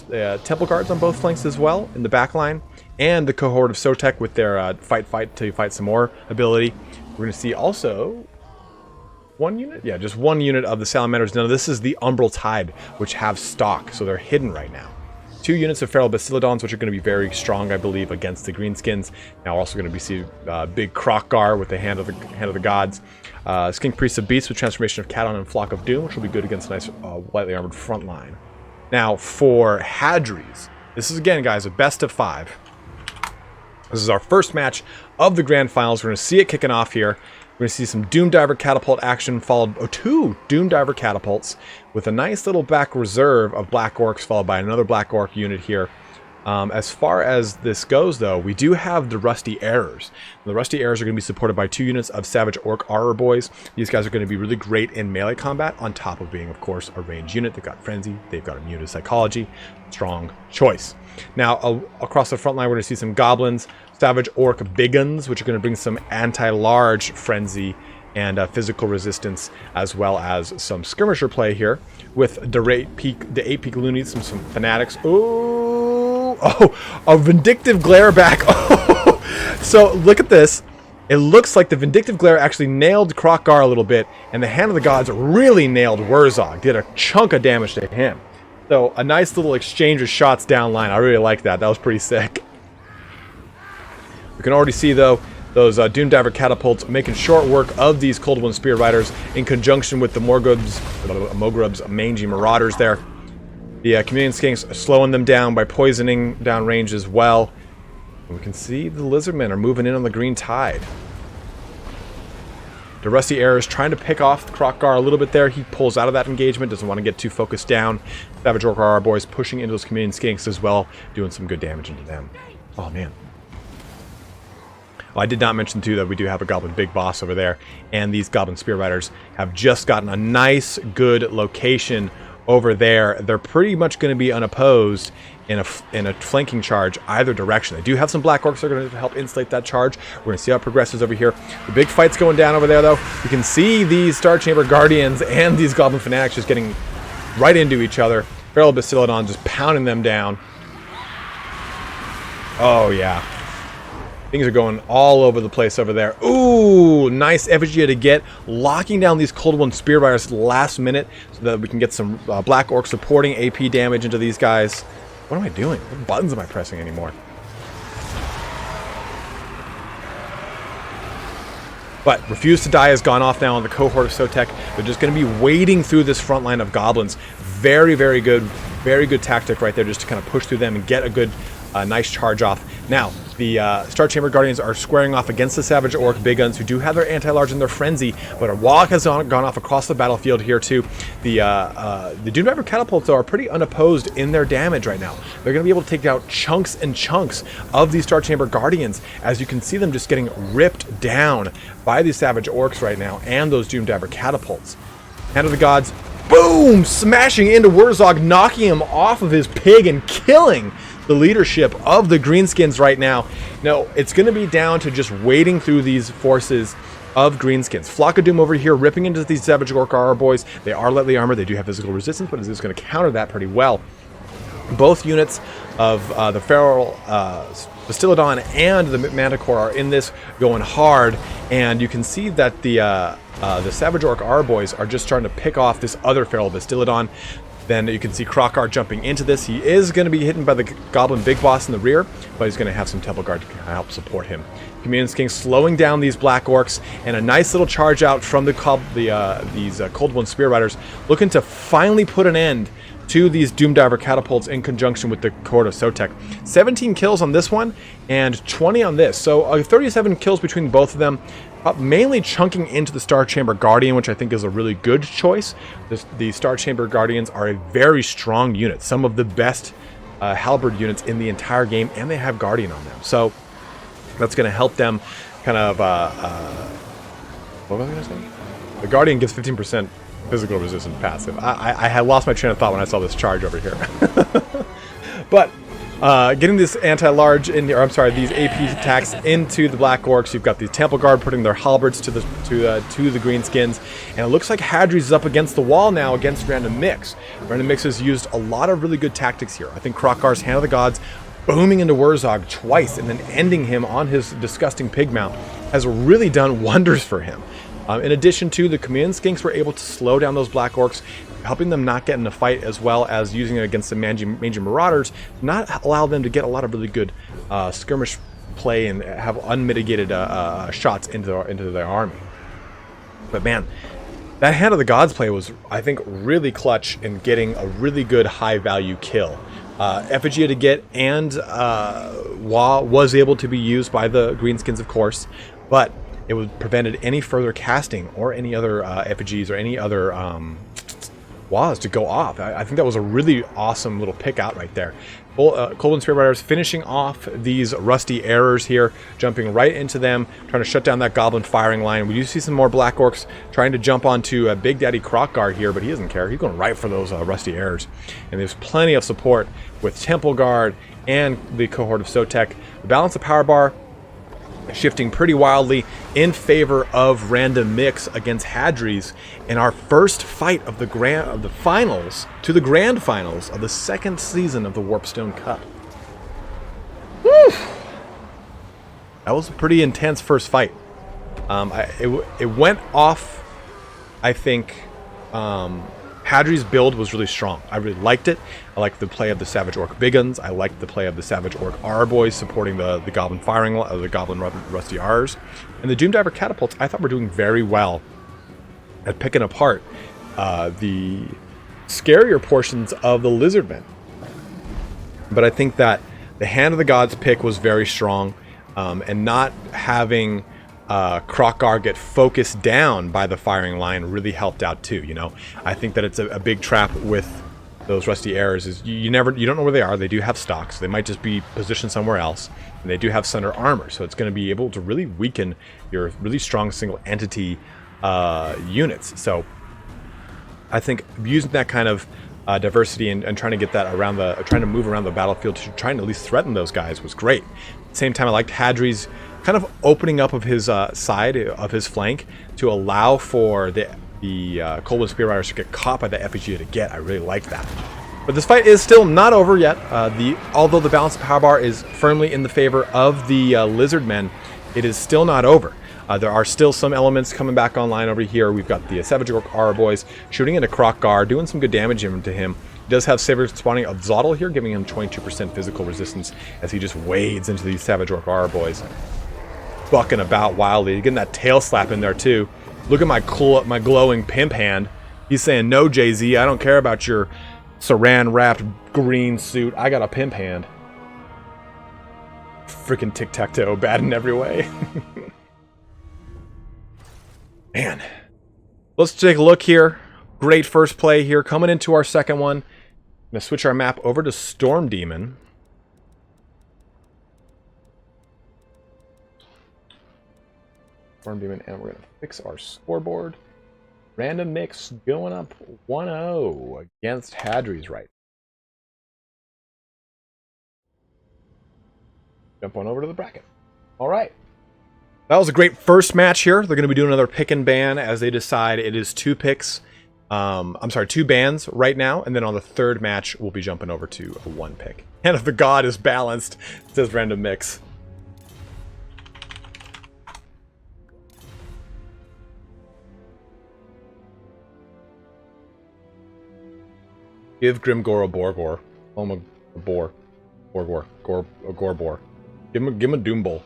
Temple Guards on both flanks as well in the back line, and the cohort of Sotek with their fight till you fight some more ability. We're going to see also one unit? Yeah, just one unit of the Salamanders. Now, this is the Umbral Tide, which have stock, so they're hidden right now. 2 units of Feral Bastiladons, which are going to be very strong, I believe, against the Greenskins. Now, we're also going to be seeing big Krokgar with the Hand of the Gods. Skink Priest of Beasts with Transformation of Caton and Flock of Doom, which will be good against a nice lightly armored front line. Now, for Hadres, this is, again, guys, a best of 5. This is our first match of the Grand Finals. We're going to see it kicking off here. We're going to see some Doomdiver Catapult action, followed by 2 Doomdiver Catapults with a nice little back reserve of Black Orcs, followed by another Black Orc unit here. As far as this goes, though, we do have the Rusty Errors. The Rusty Errors are going to be supported by 2 units of Savage Orc Auror Boys. These guys are going to be really great in melee combat, on top of being, of course, a ranged unit. They've got Frenzy, they've got Immune to Psychology. Strong choice. Now, across the front line, we're going to see some Goblins, Savage Orc Biguns, which are going to bring some anti-large Frenzy and physical resistance, as well as some skirmisher play here with the 8 peak loonies, some fanatics. Oh, a Vindictive Glare back. Oh, so look at this. It looks like the Vindictive Glare actually nailed Krokgar a little bit, and the Hand of the Gods really nailed Wurzog. Did a chunk of damage to him. So a nice little exchange of shots down line. I really like that. That was pretty sick. We can already see, though, those Doomdiver Catapults making short work of these Cold One Spear Riders in conjunction with the Moghrub's Mangy Marauders there. The Chameleon Skinks slowing them down by poisoning down range as well. And we can see the Lizardmen are moving in on the Green Tide. The Rusty Error is trying to pick off the Krokgar a little bit there. He pulls out of that engagement, doesn't want to get too focused down. Savage Orc Auror Boys pushing into those Chameleon Skinks as well, doing some good damage into them. Oh, man. Well, I did not mention, too, that we do have a Goblin Big Boss over there, and these Goblin Spear Riders have just gotten a nice, good location over there. They're pretty much going to be unopposed in a flanking charge either direction. They do have some Black Orcs that are going to help insulate that charge. We're going to see how it progresses over here. The big fight's going down over there, though. You can see these Star Chamber Guardians and these Goblin Fanatics just getting right into each other. Feral Bastiladon just pounding them down. Oh, yeah. Things are going all over the place over there. Ooh, nice EVGA to get. Locking down these Cold One Spear Riders last minute so that we can get some Black Orc supporting AP damage into these guys. What am I doing? What buttons am I pressing anymore? But Refuse to Die has gone off now on the cohort of Sotek. They're just going to be wading through this front line of Goblins. Very, very good tactic right there, just to kind of push through them and get a good, nice charge off. Now, the Star Chamber Guardians are squaring off against the Savage Orc Big Guns, who do have their anti-large and their Frenzy, but a Wog has gone off across the battlefield here too. The Doomdiver Catapults, though, are pretty unopposed in their damage right now. They're going to be able to take out chunks and chunks of these Star Chamber Guardians, as you can see them just getting ripped down by these Savage Orcs right now, and those Doomdiver Catapults. Hand of the Gods Boom! Smashing into Wurzog, knocking him off of his pig and killing the leadership of the Greenskins right now. No, it's going to be down to just wading through these forces of Greenskins. Flock of Doom over here ripping into these Savage Orc boys. They are lightly armored. They do have physical resistance, but it's going to counter that pretty well. Both units of the Feral Bastillodon and the Manticore are in this going hard, and you can see that the Savage Orc boys are just starting to pick off this other Feral Bastillodon. Then you can see Krokar jumping into this. He is going to be hit by the Goblin Big Boss in the rear, but he's going to have some Temple Guard to help support him. Communion's King slowing down these Black Orcs, and a nice little charge out from these Cold One Spear Riders, looking to finally put an end to these Doomdiver catapults in conjunction with the Cohort of Sotek. 17 kills on this one and 20 on this, so 37 kills between both of them, mainly chunking into the Star Chamber Guardian, which I think is a really good choice. The Star Chamber Guardians are a very strong unit, some of the best halberd units in the entire game, and they have Guardian on them, so that's going to help them kind of what was I going to say? The Guardian gives 15% physical resistance passive. I had lost my train of thought when I saw this charge over here. But getting this anti-large in, or I'm sorry, these AP attacks into the Black Orcs. You've got the Temple Guard putting their halberds to the Greenskins, and it looks like Hadres is up against the wall now against Randommix. Randommix has used a lot of really good tactics here. I think Krokar's Hand of the Gods booming into Wurzog twice and then ending him on his disgusting pig mount has really done wonders for him. In addition to, the Command Skinks were able to slow down those Black Orcs, helping them not get in a fight, as well as using it against the Mangy Marauders, not allow them to get a lot of really good skirmish play and have unmitigated shots into their army. But man, that Hand of the Gods play was, I think, really clutch in getting a really good high-value kill. EVGA to get, and was able to be used by the Greenskins, of course, but it was prevented any further casting or any other effigies or any other WAs to go off. I think that was a really awesome little pick out right there. Cold and Spear Riders finishing off these rusty errors here, jumping right into them, trying to shut down that Goblin firing line. We do see some more Black Orcs trying to jump onto Big Daddy Krokgar here, but he doesn't care. He's going right for those rusty errors. And there's plenty of support with Temple Guard and the Cohort of Sotek. The balance of power bar shifting pretty wildly in favor of Randommix against Hadres in our first fight of the finals to the grand finals of the second season of the Warpstone Cup. Woo! That was a pretty intense first fight. It went off. I think Hadres' build was really strong. I really liked it. I liked the play of the Savage Orc Big Guns. I liked the play of the Savage Orc R-Boys supporting the Goblin firing, the Goblin Rusty R's. And the Doomdiver Catapults, I thought were doing very well at picking apart the scarier portions of the Lizardmen. But I think that the Hand of the Gods pick was very strong, and not having Krokgar get focused down by the firing line really helped out too. You know, I think that it's a big trap with those rusty errors is you don't know where they are. They do have stocks. They might just be positioned somewhere else, and they do have Sunder armor, so it's going to be able to really weaken your really strong single entity units. So I think using that kind of diversity and trying to get that around trying to move around the battlefield to trying to at least threaten those guys was great. At the same time, I liked Hadres kind of opening up of his side of his flank to allow for the Cold Spear Riders to get caught by the EVGA to get. I really like that. But this fight is still not over yet. Although the balance of power bar is firmly in the favor of the Lizardmen, it is still not over. There are still some elements coming back online over here. We've got the Savage Orc R boys shooting into Krokgar, doing some good damage to him. He does have Saber spawning of Zottel here, giving him 22% physical resistance as he just wades into these Savage Orc R boys, bucking about wildly, getting that tail slap in there too. Look at my glowing pimp hand. He's saying, "No, Jay-Z, I don't care about your saran-wrapped green suit. I got a pimp hand." Freaking tic-tac-toe, bad in every way. Man, let's take a look here. Great first play here, coming into our second one. I'm gonna switch our map over to Storm Demon. And we're going to fix our scoreboard. Randommix going up 1-0 against Hadres right. Jump on over to the bracket. All right. That was a great first match here. They're going to be doing another pick and ban as they decide it is 2 picks. I'm sorry, 2 bans right now. And then on the third match, we'll be jumping over to a 1 pick. And if the god is balanced, says Randommix. Give Grimgor a Borgor. Call him a boar. Borgor. A Gorbor. Give him a Doom Bowl.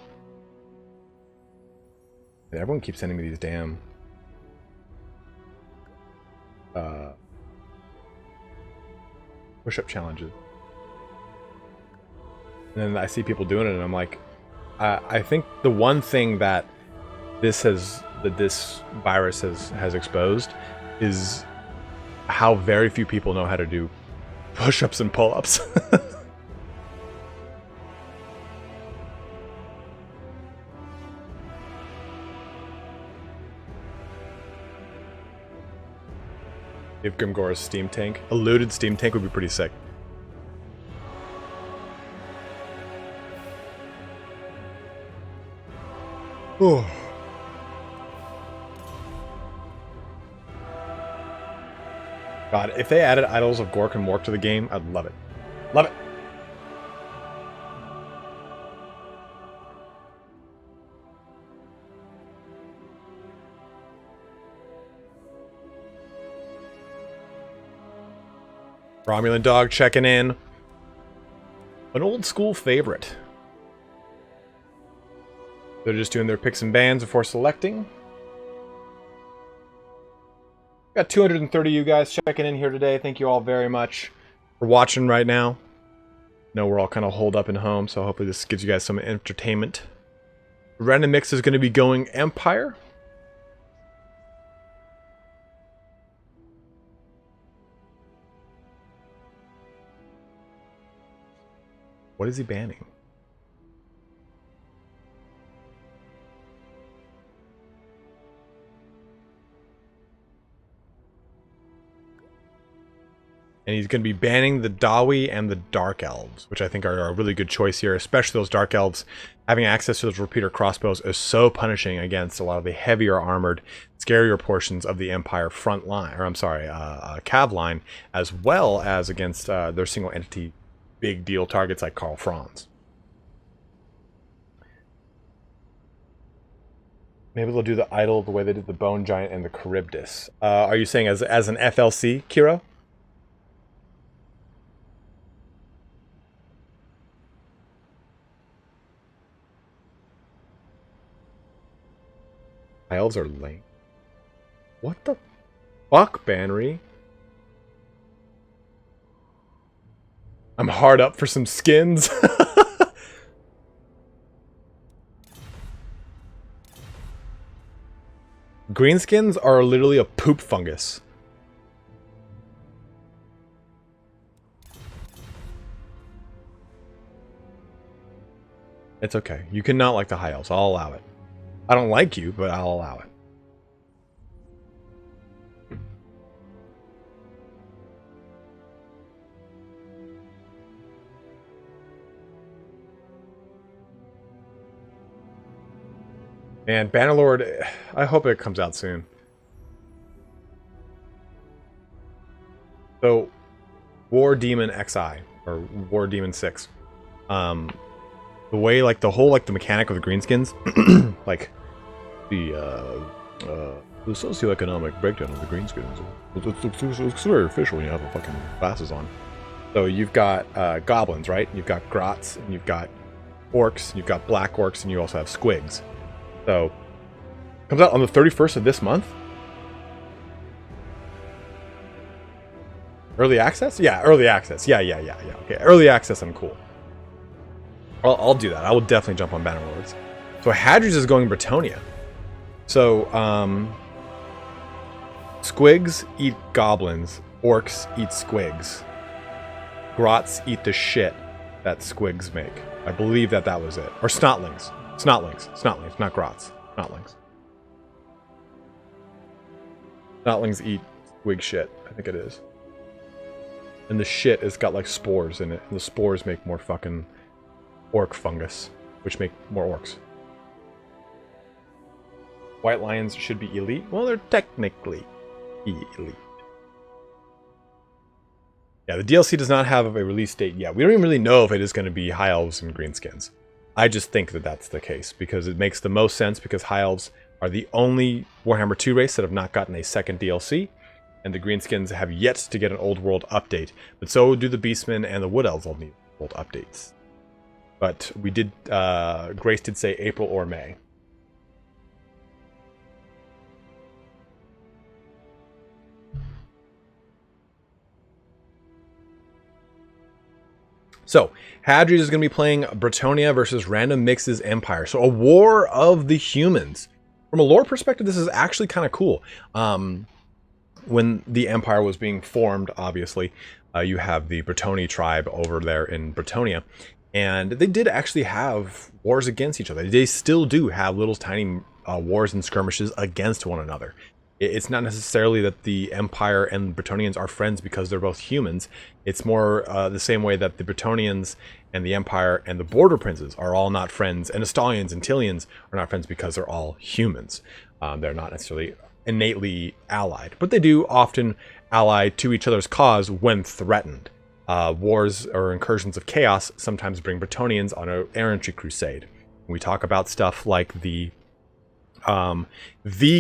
Everyone keeps sending me these damn push-up challenges. And then I see people doing it and I'm like, I think the one thing that this virus has exposed is how very few people know how to do push-ups and pull-ups. If Grimgor is steam tank. A looted steam tank would be pretty sick. Oh. God, if they added Idols of Gork and Mork to the game, I'd love it. Love it! Romulan Dog checking in. An old school favorite. They're just doing their picks and bans before selecting. Got 230 of you guys checking in here today. Thank you all very much for watching right now. I know we're all kind of holed up in home, so hopefully this gives you guys some entertainment. Randommix is going to be going Empire. What is he banning? And he's going to be banning the Dawi and the Dark Elves, which I think are a really good choice here, especially those Dark Elves. Having access to those repeater crossbows is so punishing against a lot of the heavier armored, scarier portions of the Empire front line, or I'm sorry, Cav line, as well as against their single entity big deal targets like Karl Franz. Maybe they'll do the idol the way they did the Bone Giant and the Charybdis. Are you saying as an FLC, Kiro? Elves are lame. What the fuck, Bannery? I'm hard up for some skins. Greenskins are literally a poop fungus. It's okay. You cannot like the high elves. I'll allow it. I don't like you, but I'll allow it. And Bannerlord, I hope it comes out soon. So, War Demon XI, or War Demon 6. The way, like, the whole, like, the mechanic of the greenskins, like, the socioeconomic breakdown of the greenskins. It's very official when you have the fucking glasses on. So you've got goblins, right? You've got grots, and you've got orcs, you've got black orcs, and you also have squigs. So, comes out on the 31st of this month. Early access? Yeah, early access. Yeah. Okay, early access, I'm cool. I'll do that. I will definitely jump on Bannerlords. So Hadres is going Bretonia. So, squigs eat goblins. Orcs eat squigs. Grots eat the shit that squigs make. I believe that was it. Or snotlings. Snotlings, not grots. Snotlings. Notlings eat twig shit. I think it is. And the shit has got like spores in it. And the spores make more fucking orc fungus, which make more orcs. White lions should be elite. Well, they're technically elite. Yeah, the DLC does not have a release date yet. We don't even really know if it is going to be high elves and greenskins. I just think that that's the case because it makes the most sense because high elves are the only Warhammer 2 race that have not gotten a second DLC. And the greenskins have yet to get an old world update. But so do the beastmen and the wood elves will need old updates. But we did, Grace did say April or May. So, Hadres is going to be playing Bretonnia versus Randommix's Empire. So, a war of the humans. From a lore perspective, this is actually kind of cool. When the Empire was being formed, obviously, you have the Bretonnia tribe over there in Bretonnia. And they did actually have wars against each other. They still do have little tiny wars and skirmishes against one another. It's not necessarily that the Empire and Bretonnians are friends because they're both humans. It's more the same way that the Bretonnians and the Empire and the Border Princes are all not friends, and Estalians and Tillians are not friends because they're all humans. They're not necessarily innately allied, but they do often ally to each other's cause when threatened. Wars or incursions of chaos sometimes bring Bretonnians on an errantry crusade. We talk about stuff like the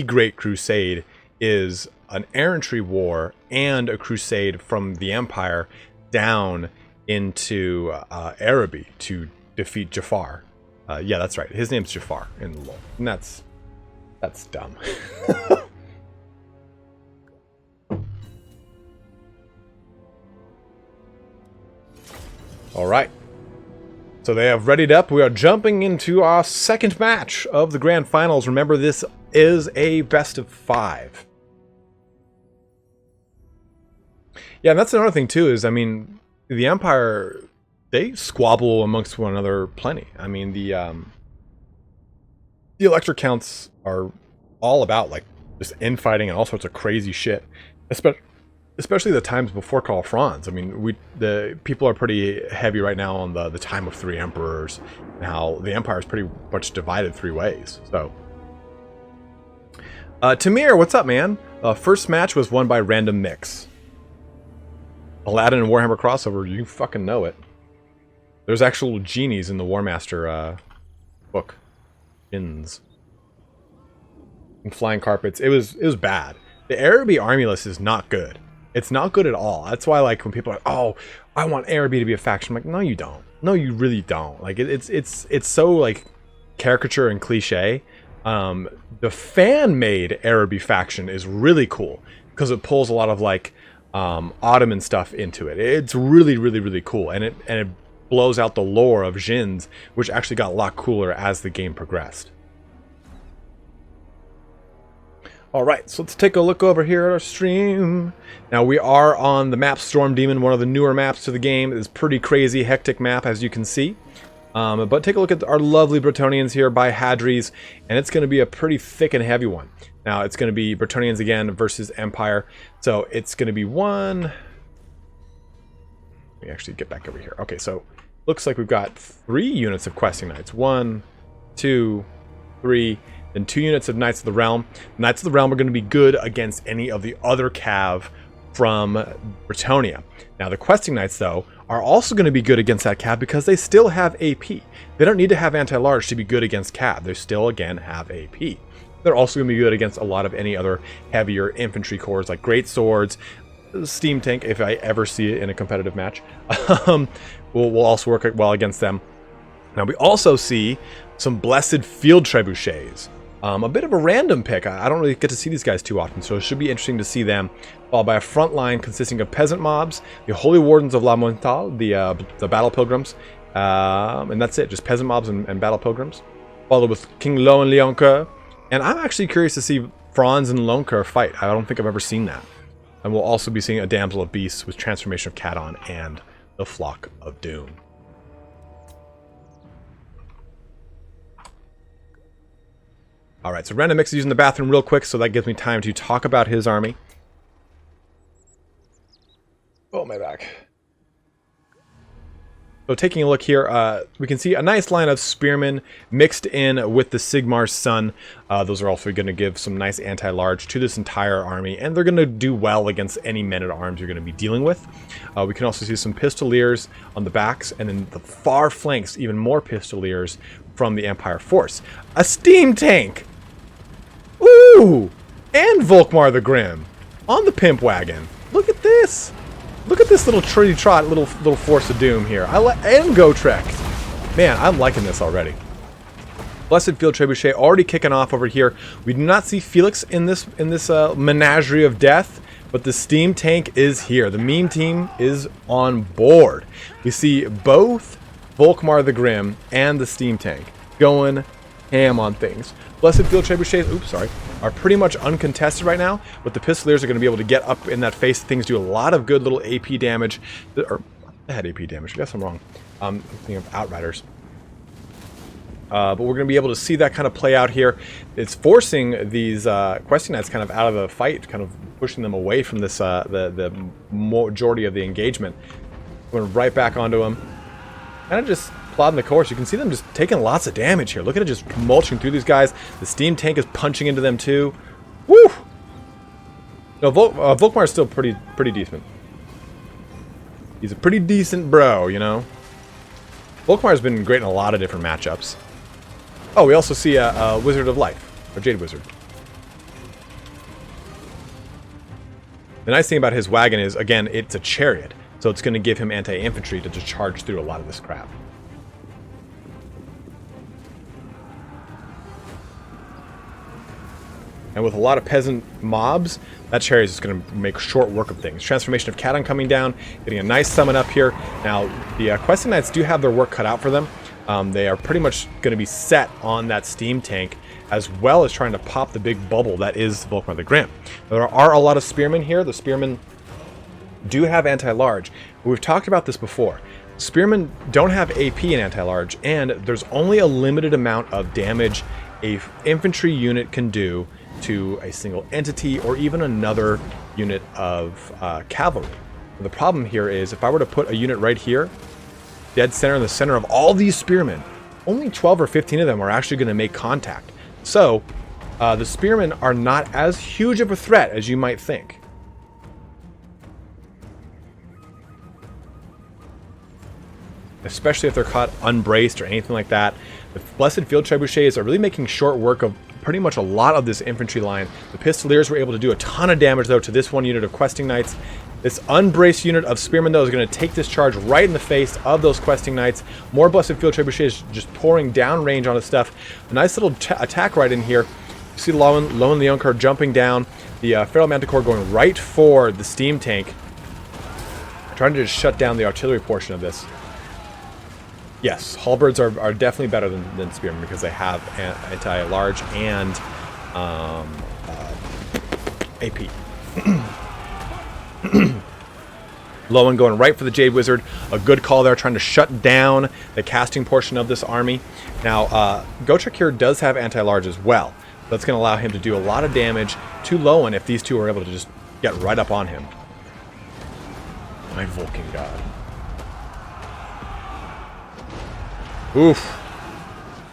Great Crusade is an errantry war and a crusade from the Empire down into Araby to defeat Jafar. Yeah, that's right. His name's Jafar in the lore, and that's dumb. All right. So they have readied up. We are jumping into our second match of the grand finals. Remember, this is a best of 5. Yeah, and that's another thing too, is, I mean, the Empire, they squabble amongst one another plenty. I mean, the elector counts are all about, like, just infighting and all sorts of crazy shit. Especially the times before Karl Franz. I mean, the people are pretty heavy right now on the time of 3 emperors, and how the Empire is pretty much divided 3 ways. So, Tamir, what's up, man? First match was won by Randommix. Aladdin and Warhammer crossover, you fucking know it. There's actual genies in the War Master book. Inns. And flying carpets. It was bad. The Araby army list is not good. It's not good at all. That's why, like, when people are like, oh, I want Araby to be a faction, I'm like, no, you don't. No, you really don't. Like, it's so, like, caricature and cliche. The fan-made Araby faction is really cool because it pulls a lot of, like, Ottoman stuff into it. It's really, really, really cool, and it blows out the lore of Djinns, which actually got a lot cooler as the game progressed. Alright, so let's take a look over here at our stream. Now we are on the map Storm Demon, one of the newer maps to the game. It's a pretty crazy, hectic map, as you can see. But take a look at our lovely Bretonnians here by Hadres, and it's going to be a pretty thick and heavy one. Now it's going to be Bretonnians again versus Empire. So it's going to be one... Let me actually get back over here. Okay, so looks like we've got 3 units of Questing Knights. 1, 2, 3... Then 2 units of Knights of the Realm. Knights of the Realm are going to be good against any of the other cav from Bretonnia. Now, the Questing Knights, though, are also going to be good against that cav because they still have AP. They don't need to have anti-large to be good against cav. They still, again, have AP. They're also going to be good against a lot of any other heavier infantry corps, like Great Swords, Steam Tank, if I ever see it in a competitive match. will also work well against them. Now, we also see some Blessed Field Trebuchets. A bit of a random pick. I don't really get to see these guys too often, so it should be interesting to see them. Followed by a front line consisting of peasant mobs, the Holy Wardens of La Montagne, the Battle Pilgrims, and that's it, just peasant mobs and Battle Pilgrims. Followed with King Lo and Leoncoeur. And I'm actually curious to see Franz and Leoncoeur fight. I don't think I've ever seen that. And we'll also be seeing a Damsel of Beasts with Transformation of Cadon and the Flock of Doom. All right, so Randommix is using the bathroom real quick, so that gives me time to talk about his army. Oh, my back. So taking a look here, we can see a nice line of spearmen mixed in with the Sigmar's Sun. Those are also going to give some nice anti-large to this entire army, and they're going to do well against any men-at-arms you're going to be dealing with. We can also see some Pistoliers on the backs, and then the far flanks, even more Pistoliers from the Empire force. A steam tank! Ooh! And Volkmar the Grim on the pimp wagon. Look at this! Look at this little tree trot, little force of doom here. And Gotrek. Man, I'm liking this already. Blessed Field Trebuchet already kicking off over here. We do not see Felix in this menagerie of death, but the steam tank is here. The meme team is on board. We see both Volkmar the Grim and the steam tank going ham on things. Blessed Field Trebuchets, are pretty much uncontested right now, but the Pistoliers are going to be able to get up in that face. Things do a lot of good little AP damage. Or, I had AP damage. I guess I'm wrong. I'm thinking of Outriders. But we're going to be able to see that kind of play out here. It's forcing these Questing Knights kind of out of the fight, kind of pushing them away from this the majority of the engagement. Going right back onto them. Kind of just plodding the course. You can see them just taking lots of damage here. Look at it just mulching through these guys. The steam tank is punching into them too. Woo! No, Volkmar is still pretty decent. He's a pretty decent bro, you know. Volkmar's been great in a lot of different matchups. Oh, we also see a Wizard of Life, or Jade Wizard. The nice thing about his wagon is, again, it's a chariot, so it's going to give him anti-infantry to just charge through a lot of this crap. And with a lot of peasant mobs, that chariot is going to make short work of things. Transformation of Cadon coming down, getting a nice summon up here. Now, the Questing Knights do have their work cut out for them. They are pretty much going to be set on that steam tank, as well as trying to pop the big bubble that is Volkmar the Grim. There are a lot of spearmen here. The spearmen do have anti-large. We've talked about this before. Spearmen don't have AP in anti-large, and there's only a limited amount of damage a infantry unit can do to a single entity or even another unit of cavalry. The problem here is if I were to put a unit right here, dead center in the center of all these spearmen, only 12 or 15 of them are actually going to make contact. So the spearmen are not as huge of a threat as you might think. Especially if they're caught unbraced or anything like that. The Blessed Field Trebuchets are really making short work of pretty much a lot of this infantry line. The Pistoliers were able to do a ton of damage, though, to this one unit of Questing Knights. This unbraced unit of Spearmen, though, is going to take this charge right in the face of those Questing Knights. More Blessed Field Trebuchets just pouring down range on his stuff. A nice little attack right in here. You see Lowen the Younker jumping down. The Feral Manticore going right for the steam tank. Trying to just shut down the artillery portion of this. Yes, halberds are definitely better than spearmen because they have anti-large and AP. Lowen going right for the Jade Wizard. A good call there, trying to shut down the casting portion of this army. Now, Gotrek here does have anti-large as well. That's going to allow him to do a lot of damage to Lowen if these two are able to just get right up on him. My Vulcan God. Oof.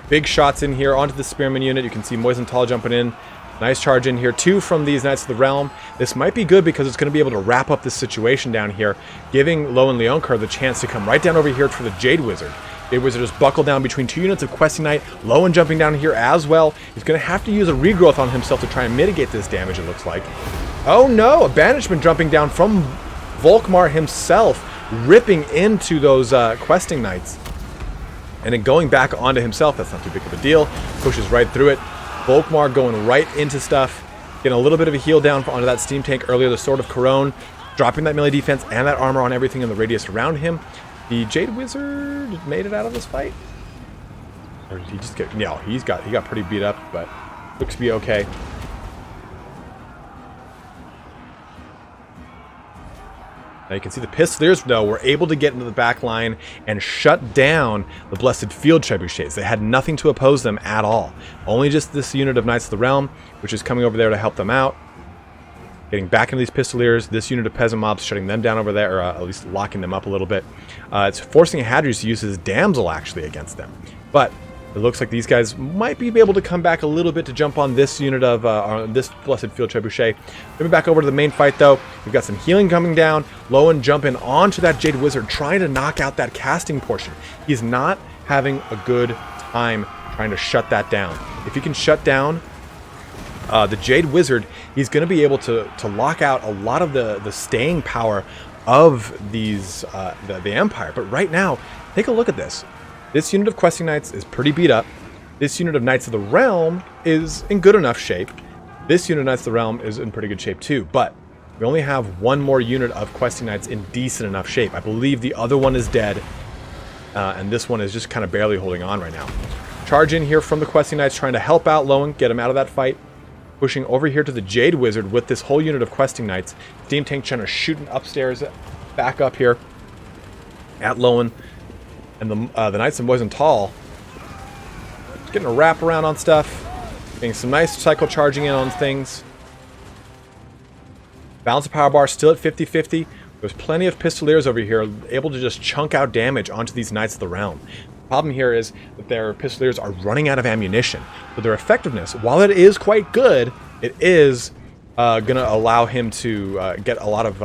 Big shots in here onto the Spearman unit. You can see Moisenthal jumping in. Nice charge in here. 2 from these Knights of the Realm. This might be good because it's going to be able to wrap up this situation down here, giving Lowen Leonkar the chance to come right down over here for the Jade Wizard. Jade Wizard is buckled down between 2 units of Questing Knight. Lowen jumping down here as well. He's going to have to use a regrowth on himself to try and mitigate this damage, it looks like. Oh no! A Banishment jumping down from Volkmar himself, ripping into those Questing Knights. And then going back onto himself, that's not too big of a deal. Pushes right through it. Volkmar going right into stuff. Getting a little bit of a heal down onto that steam tank earlier. The Sword of Corone. Dropping that melee defense and that armor on everything in the radius around him. The Jade Wizard made it out of this fight. Or did he just get... No, he got pretty beat up, but looks to be okay. Now you can see the Pistoliers, though, were able to get into the back line and shut down the Blessed Field Trebuchets. They had nothing to oppose them at all. Only just this unit of Knights of the Realm, which is coming over there to help them out. Getting back into these Pistoliers, this unit of Peasant Mobs shutting them down over there, or at least locking them up a little bit. It's forcing Hadres to use his Damsel, actually, against them. But it looks like these guys might be able to come back a little bit to jump on this unit of this Blessed Field Trebuchet. Moving back over to the main fight, though, we've got some healing coming down. Lowen jumping onto that Jade Wizard, trying to knock out that casting portion. He's not having a good time trying to shut that down. If he can shut down the Jade Wizard, he's going to be able to lock out a lot of the staying power of these the Empire. But right now, take a look at this. This unit of Questing Knights is pretty beat up. This unit of Knights of the Realm is in good enough shape. This unit of Knights of the Realm is in pretty good shape too, but we only have one more unit of Questing Knights in decent enough shape. I believe the other one is dead, and this one is just kind of barely holding on right now. Charge in here from the Questing Knights, trying to help out Lowen, get him out of that fight. Pushing over here to the Jade Wizard with this whole unit of Questing Knights. Steam Tank trying to shoot upstairs, back up here at Lowen. And the Knights of Moisenthal getting a wrap around on stuff. Getting some nice cycle charging in on things. Balance of power bar still at 50-50. There's plenty of Pistoliers over here able to just chunk out damage onto these Knights of the Realm. The problem here is that their Pistoliers are running out of ammunition. But their effectiveness, while it is quite good, it is going to allow him to get a lot of...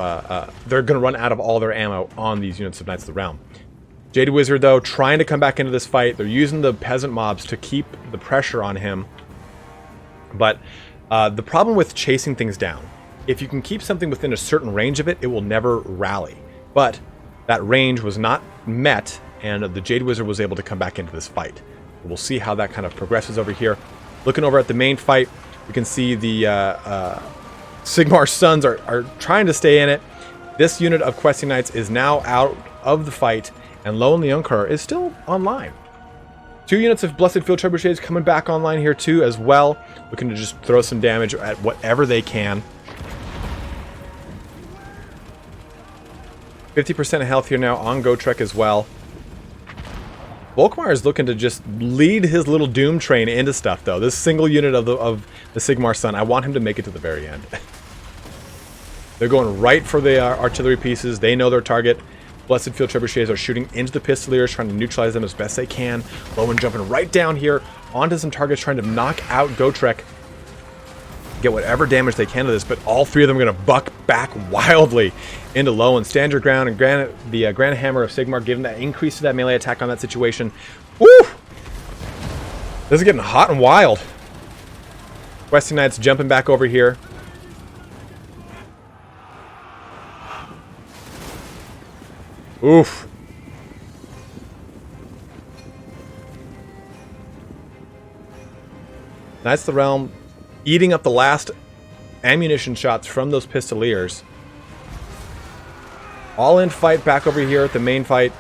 they're going to run out of all their ammo on these units of Knights of the Realm. Jade Wizard, though, trying to come back into this fight. They're using the Peasant Mobs to keep the pressure on him. But the problem with chasing things down, if you can keep something within a certain range of it, it will never rally. But that range was not met, and the Jade Wizard was able to come back into this fight. We'll see how that kind of progresses over here. Looking over at the main fight, we can see the Sigmar's Sons are trying to stay in it. This unit of Questing Knights is now out of the fight, and Lowen the Unkar is still online. 2 units of Blessed Field Trebuchets coming back online here too as well. Looking to just throw some damage at whatever they can. 50% health here now on Gotrek as well. Volkmar is looking to just lead his little Doom train into stuff, though. This single unit of the Sigmar Sun, I want him to make it to the very end. They're going right for the artillery pieces. They know their target. Blessed Field Trebuchets are shooting into the Pistoliers, trying to neutralize them as best they can. Lowen jumping right down here onto some targets, trying to knock out Gotrek. Get whatever damage they can to this, but all 3 of them are going to buck back wildly into Lowen. Stand your ground, and the Grand Hammer of Sigmar, giving that increase to that melee attack on that situation. Woo! This is getting hot and wild. Questing Knights jumping back over here. Oof. Knights of the Realm eating up the last ammunition shots from those Pistoliers. All in fight back over here at the main fight.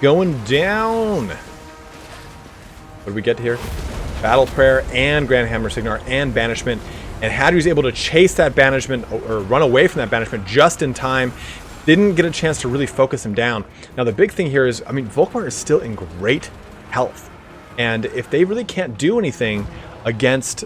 Going down. What do we get here? Battle Prayer and Grand Hammer Signar and Banishment. And Hadres able to chase that banishment, or run away from that banishment just in time. Didn't get a chance to really focus him down. Now the big thing here is, I mean, Volkmar is still in great health. And if they really can't do anything against...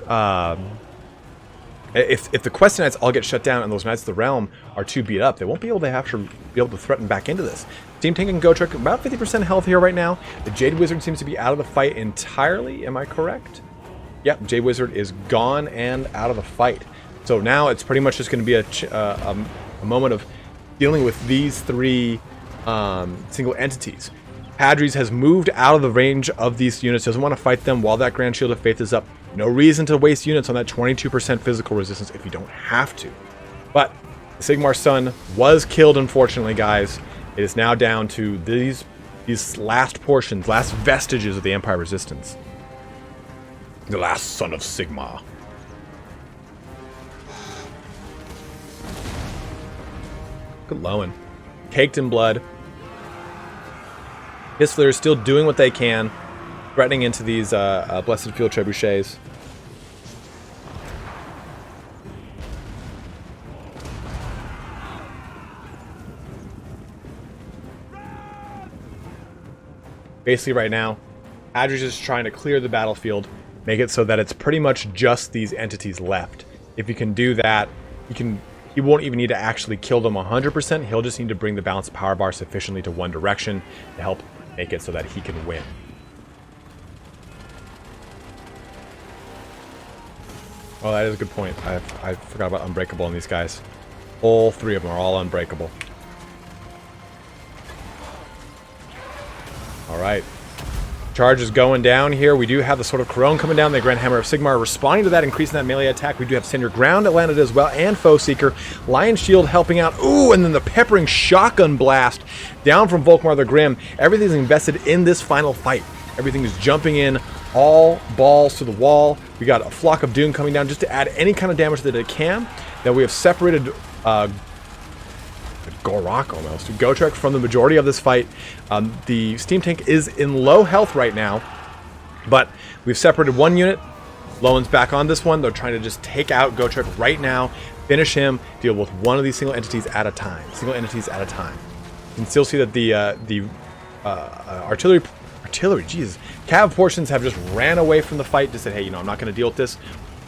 If the Questing Knights all get shut down and those Knights of the Realm are too beat up, they won't be able to threaten back into this. Steam Tank and Gotrek, about 50% health here right now. The Jade Wizard seems to be out of the fight entirely. Am I correct? Yep, Jade Wizard is gone and out of the fight. So now it's pretty much just going to be a moment of dealing with these 3 single entities. Hadres has moved out of the range of these units, doesn't want to fight them while that Grand Shield of Faith is up. No reason to waste units on that 22% physical resistance if you don't have to. But the Sigmar Sun was killed, unfortunately, guys. It is now down to these last portions, last vestiges of the Empire resistance. The last son of Sigmar. Good Lowen. Caked in blood. Pistoliers still doing what they can, threatening into these Blessed Field Trebuchets. Basically right now, Hadres is trying to clear the battlefield, make it so that it's pretty much just these entities left. If you can do that, he won't even need to actually kill them 100%. He'll just need to bring the balanced power bar sufficiently to one direction to help make it so that he can win. Oh, that is a good point. I forgot about unbreakable on these guys. All three of them are all unbreakable. All right. Charge is going down here. We do have the Sword of Corone coming down. The Grand Hammer of Sigmar responding to that, increasing that melee attack. We do have Stand Your Ground Atlanta as well, and Foe Seeker. Lion Shield helping out. Ooh, and then the peppering shotgun blast down from Volkmar the Grim. Everything's invested in this final fight. Everything is jumping in, all balls to the wall. We got a Flock of Doom coming down just to add any kind of damage that it can. Then we have separated Gorak almost, Gotrek from the majority of this fight. The Steam Tank is in low health right now, but we've separated one unit. Lowen's back on this one. They're trying to just take out Gotrek right now, finish him, deal with one of these single entities at a time. You can still see that the artillery, Jesus, cav portions have just ran away from the fight, just said, hey, I'm not going to deal with this.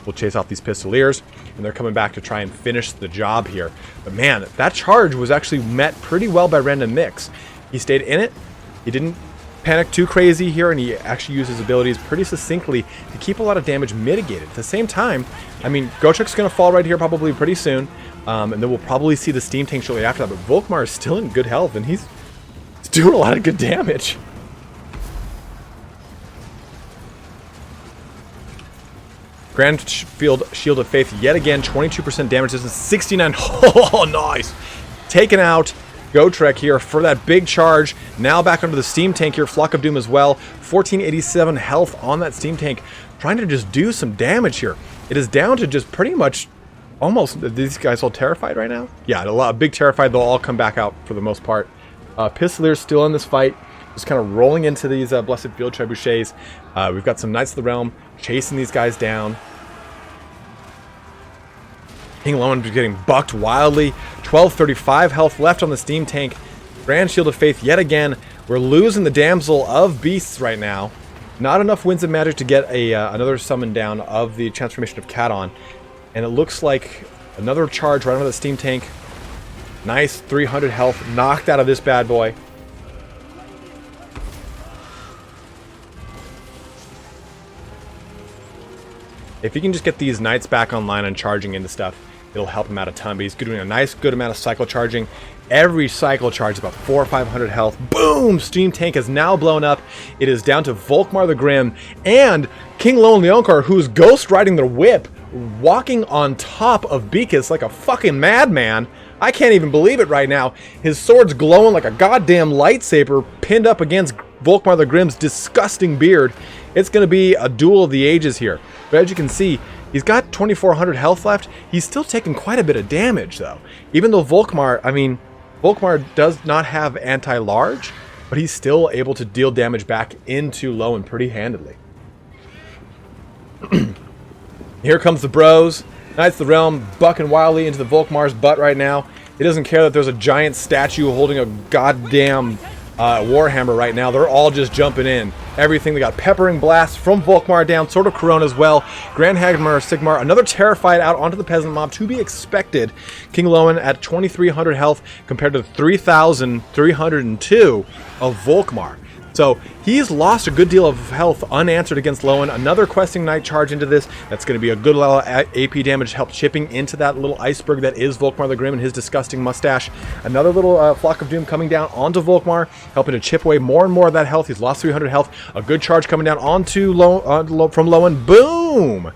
We'll chase off these Pistoliers, and they're coming back to try and finish the job here. But man, that charge was actually met pretty well by Randommix. He stayed in it. He didn't panic too crazy here, and he actually used his abilities pretty succinctly to keep a lot of damage mitigated. At the same time, I mean, Gotrek's going to fall right here probably pretty soon, and then we'll probably see the Steam Tank shortly after that. But Volkmar is still in good health, and he's doing a lot of good damage. Grand Shield of Faith yet again, 22% damage distance, 69. Oh, nice. Taken out. Gotrek here for that big charge. Now back under the Steam Tank here. Flock of Doom as well. 1487 health on that Steam Tank. Trying to just do some damage here. It is down to just pretty much almost... These guys all terrified right now? Yeah, a big terrified. They'll all come back out for the most part. Pistoliers still in this fight. Just kind of rolling into these Blessed Field Trebuchets. We've got some Knights of the Realm chasing these guys down. King Lowen getting bucked wildly. 1235 health left on the Steam Tank. Grand Shield of Faith yet again. We're losing the Damsel of Beasts right now. Not enough Winds of Magic to get another summon down of the Transformation of Kadon. And it looks like another charge right under the Steam Tank. Nice 300 health knocked out of this bad boy. If he can just get these Knights back online and charging into stuff, it'll help him out a ton. But he's doing a nice, good amount of cycle charging. Every cycle charge is about 400 or 500 health. Boom! Steam Tank is now blown up. It is down to Volkmar the Grim and King Lowen Leonkar, who's ghost riding the whip, walking on top of Beakus like a fucking madman. I can't even believe it right now. His sword's glowing like a goddamn lightsaber pinned up against Volkmar the Grim's disgusting beard. It's going to be a duel of the ages here. But as you can see, he's got 2400 health left. He's still taking quite a bit of damage, though. Even though Volkmar does not have anti-large, but he's still able to deal damage back into Lowen pretty handedly. Here comes the bros. Knights of the Realm bucking wildly into the Volkmar's butt right now. He doesn't care that there's a giant statue holding a goddamn Warhammer right now. They're all just jumping in. Everything. They got Peppering Blast from Volkmar down. Sword of Corone as well. Grand Hammer of Sigmar. Another Terrified out onto the Peasant Mob. To be expected. King Lowen at 2300 health compared to 3302 of Volkmar. So he's lost a good deal of health unanswered against Lowen. Another Questing Knight charge into this. That's going to be a good level of AP damage, help chipping into that little iceberg that is Volkmar the Grim and his disgusting mustache. Another little Flock of Doom coming down onto Volkmar, helping to chip away more and more of that health. He's lost 300 health. A good charge coming down onto from Lowen. Boom!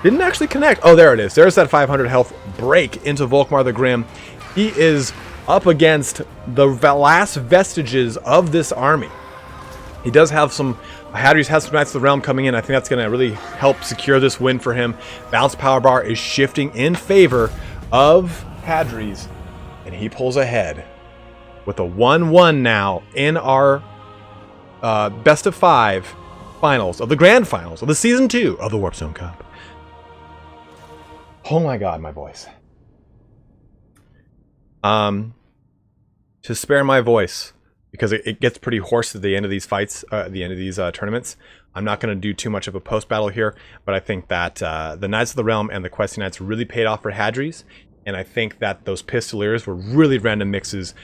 Didn't actually connect. Oh, there it is. There's that 500 health break into Volkmar the Grim. He is up against the last vestiges of this army. He does have some... Hadres has some Knights of the Realm coming in. I think that's going to really help secure this win for him. Balanced power bar is shifting in favor of Hadres. And he pulls ahead with a 1-1 now in our best of 5 finals of the grand finals of the season 2 of the Warpstone Cup. Oh my god, my voice. To spare my voice, because it gets pretty hoarse at the end of these fights, at the end of these tournaments. I'm not going to do too much of a post-battle here, but I think that the Knights of the Realm and the Questing Knights really paid off for Hadres, and I think that those Pistoliers were really Randommix's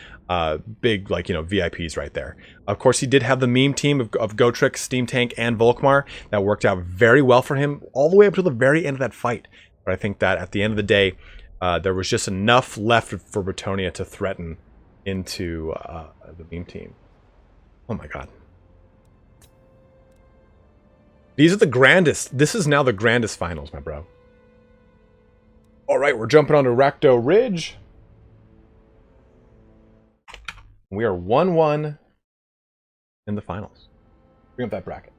big, like, VIPs right there. Of course, he did have the meme team of Gotrek, Steam Tank, and Volkmar. That worked out very well for him all the way up to the very end of that fight. But I think that at the end of the day, there was just enough left for Bretonnia to threaten into the meme team. Oh my god. These are the grandest. This is now the grandest finals, my bro. All right, we're jumping onto Rakdo Ridge. We are 1-1 in the finals. Bring up that bracket.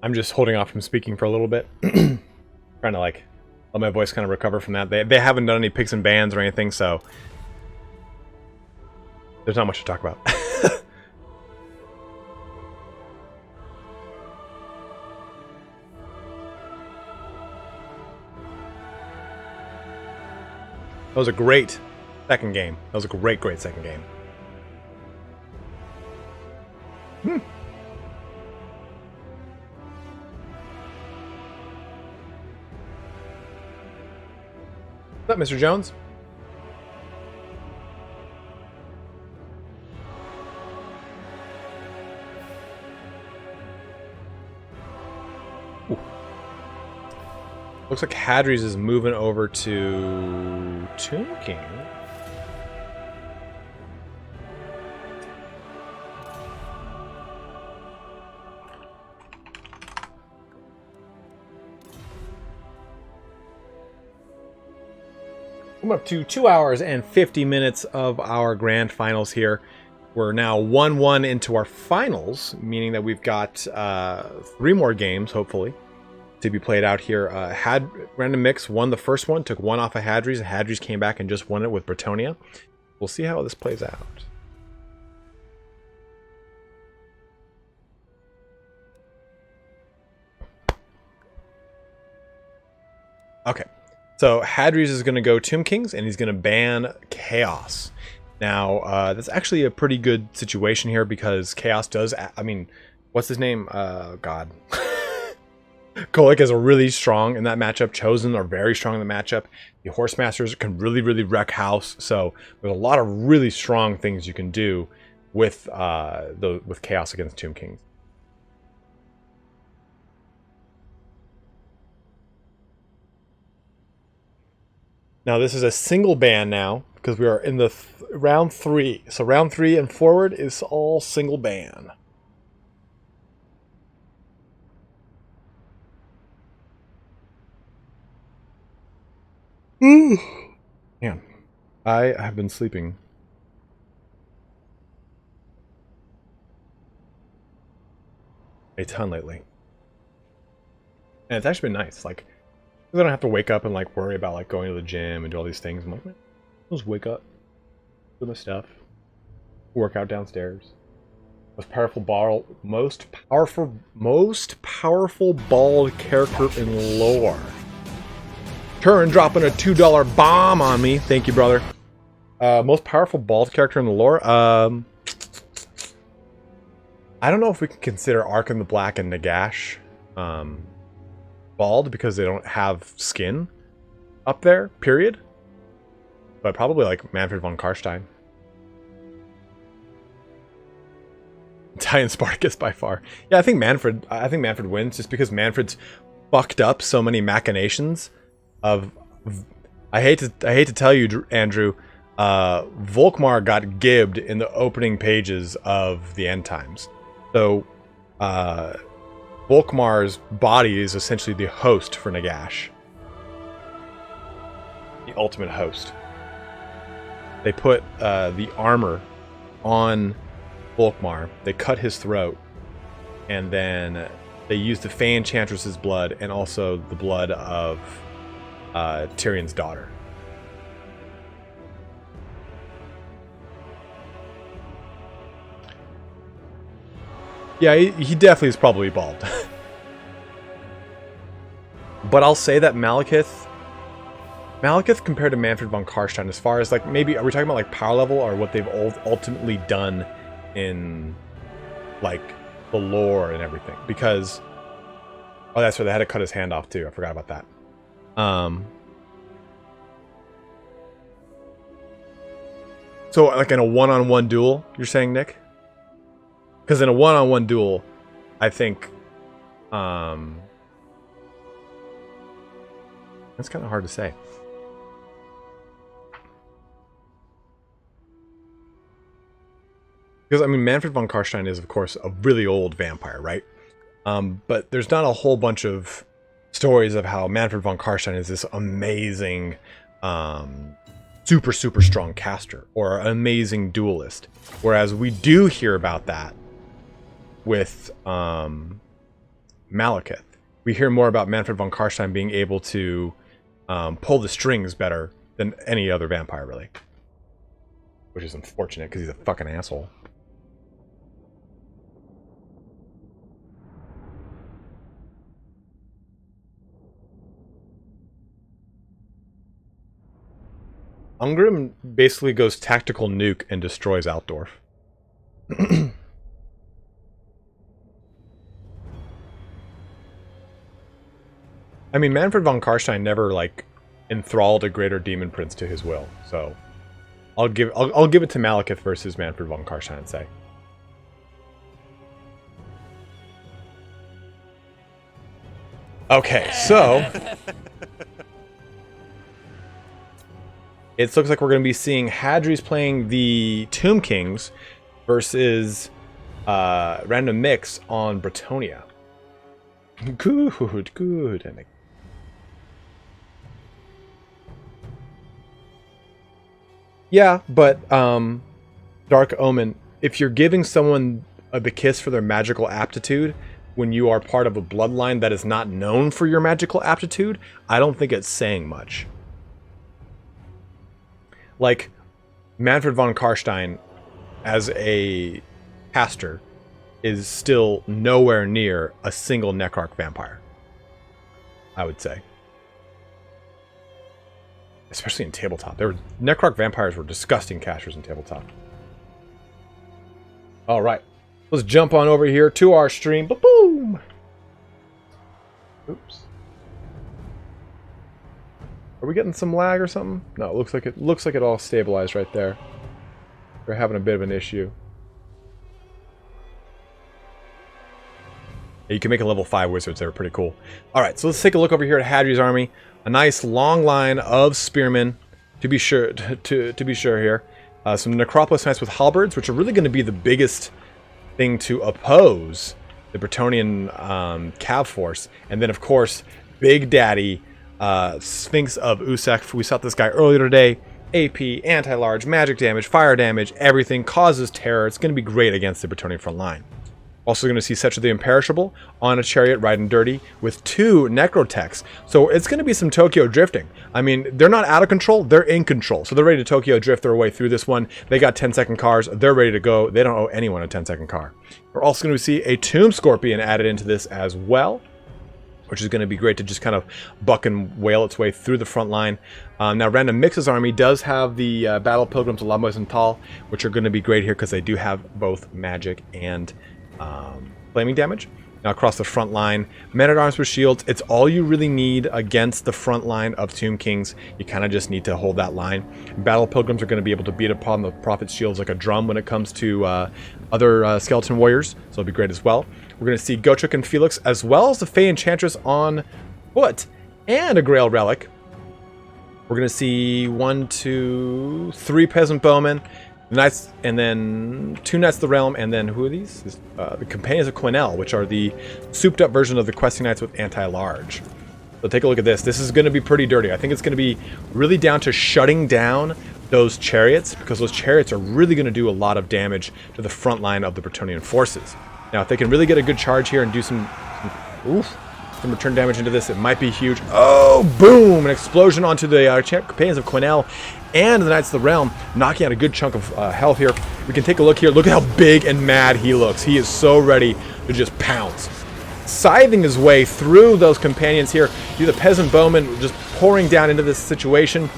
I'm just holding off from speaking for a little bit. Trying to like let my voice kind of recover from that. They haven't done any picks and bans or anything, so there's not much to talk about. That was a great second game. That was a great second game. What's up, Mr. Jones? Ooh. Looks like Hadres is moving over to Tomb King. I'm up to 2 hours and 50 minutes of our grand finals here. We're now 1-1 into our finals, meaning that we've got 3 more games, hopefully, to be played out here. Randommix won the first one, took 1 off of Hadres, and Hadres came back and just won it with Bretonnia. We'll see how this plays out. Okay. So Hadres is going to go Tomb Kings, and he's going to ban Chaos. Now, that's actually a pretty good situation here, because Chaos does... I mean, what's his name? God. Kolek is really strong in that matchup. Chosen are very strong in the matchup. The Horsemasters can really wreck house. So there's a lot of really strong things you can do with Chaos against Tomb Kings. Now, this is a single ban now, because we are in the round 3. So round 3 and forward is all single ban. Man, I have been sleeping a ton lately. And it's actually been nice. Like, I don't have to wake up and like worry about like going to the gym and do all these things. I'm like, man, I'll just wake up, do my stuff, work out downstairs. Most powerful bald character in lore. Turn dropping a $2 bomb on me. Thank you, brother. Most powerful bald character in the lore. I don't know if we can consider Arkan the Black and Nagash bald, because they don't have skin up there, period. But probably like Manfred von Karstein. Italian Spartacus by far. Yeah, I think Manfred wins, just because Manfred's fucked up so many machinations of... I hate to tell you, Andrew, Volkmar got gibbed in the opening pages of the End Times. So, Volkmar's body is essentially the host for Nagash. The ultimate host. They put the armor on Volkmar. They cut his throat, and then they used the Fey Enchantress's blood and also the blood of Tyrion's daughter. Yeah, he definitely is probably bald. But I'll say that Malekith compared to Manfred von Karstein, as far as like, maybe, are we talking about like power level or what they've ultimately done in like the lore and everything? Because, oh, that's right, they had to cut his hand off too. I forgot about that. So like in a one-on-one duel, you're saying, Nick? Because in a one-on-one duel, I think that's kind of hard to say. Because, I mean, Manfred von Karstein is, of course, a really old vampire, right? But there's not a whole bunch of stories of how Manfred von Karstein is this amazing, super, super strong caster, or an amazing duelist. Whereas we do hear about that with Malekith. We hear more about Manfred von Karstein being able to pull the strings better than any other vampire, really. Which is unfortunate, because he's a fucking asshole. Ungrim basically goes tactical nuke and destroys Altdorf. I mean, Manfred von Karstein never, like, enthralled a greater demon prince to his will, so I'll give it to Malekith versus Manfred von Karstein, I'd say. Okay, so it looks like we're going to be seeing Hadres playing the Tomb Kings versus Randommix on Bretonnia. Good. Yeah, but Dark Omen, if you're giving someone the kiss for their magical aptitude when you are part of a bloodline that is not known for your magical aptitude, I don't think it's saying much. Like, Manfred von Karstein, as a caster, is still nowhere near a single Necrarch vampire, I would say. Especially in tabletop. Necrarch vampires were disgusting casters in tabletop. Alright. Let's jump on over here to our stream. Boom! Oops. Are we getting some lag or something? No, it looks like it all stabilized right there. We're having a bit of an issue. Yeah, you can make a level 5 wizards. They were pretty cool. Alright, so let's take a look over here at Hadres' army. A nice long line of spearmen, to be sure here. Some Necropolis Knights with halberds, which are really going to be the biggest thing to oppose the Bretonnian cav force. And then, of course, Big Daddy, Sphinx of Usek. We saw this guy earlier today. AP, anti-large, magic damage, fire damage, everything causes terror. It's going to be great against the Bretonnian front line. Also going to see Setch of the Imperishable on a chariot riding dirty with 2 Necrotechs. So it's going to be some Tokyo drifting. I mean, they're not out of control, they're in control. So they're ready to Tokyo drift their way through this one. They got 10-second cars, they're ready to go. They don't owe anyone a 10-second car. We're also going to see a Tomb Scorpion added into this as well, which is going to be great to just kind of buck and wail its way through the front line. Now, Randommix's army does have the Battle Pilgrims of La Moisenthal, which are going to be great here because they do have both magic and flaming damage. Now across the front line, men-at-arms with shields, it's all you really need against the front line of Tomb Kings. You kind of just need to hold that line. Battle Pilgrims are going to be able to beat upon the Prophet's shields like a drum when it comes to other skeleton warriors, so it'll be great as well. We're going to see Gotrek and Felix, as well as the Fey Enchantress on foot, and a Grail Relic. We're going to see 1, 2, 3 Peasant Bowmen, Knights, and then 2 Knights of the Realm, and then who are these? The Companions of Quenelle, which are the souped up version of the Questing Knights with anti-large. So take a look at this. This is going to be pretty dirty. I think it's going to be really down to shutting down those chariots, because those chariots are really going to do a lot of damage to the front line of the Bretonnian forces. Now, if they can really get a good charge here and do some return damage into this, it might be huge. Oh, boom! An explosion onto the companions of Quenelle and the Knights of the Realm, knocking out a good chunk of health here. We can take a look here. Look at how big and mad he looks. He is so ready to just pounce. Scything his way through those companions here. You the peasant bowmen just pouring down into this situation.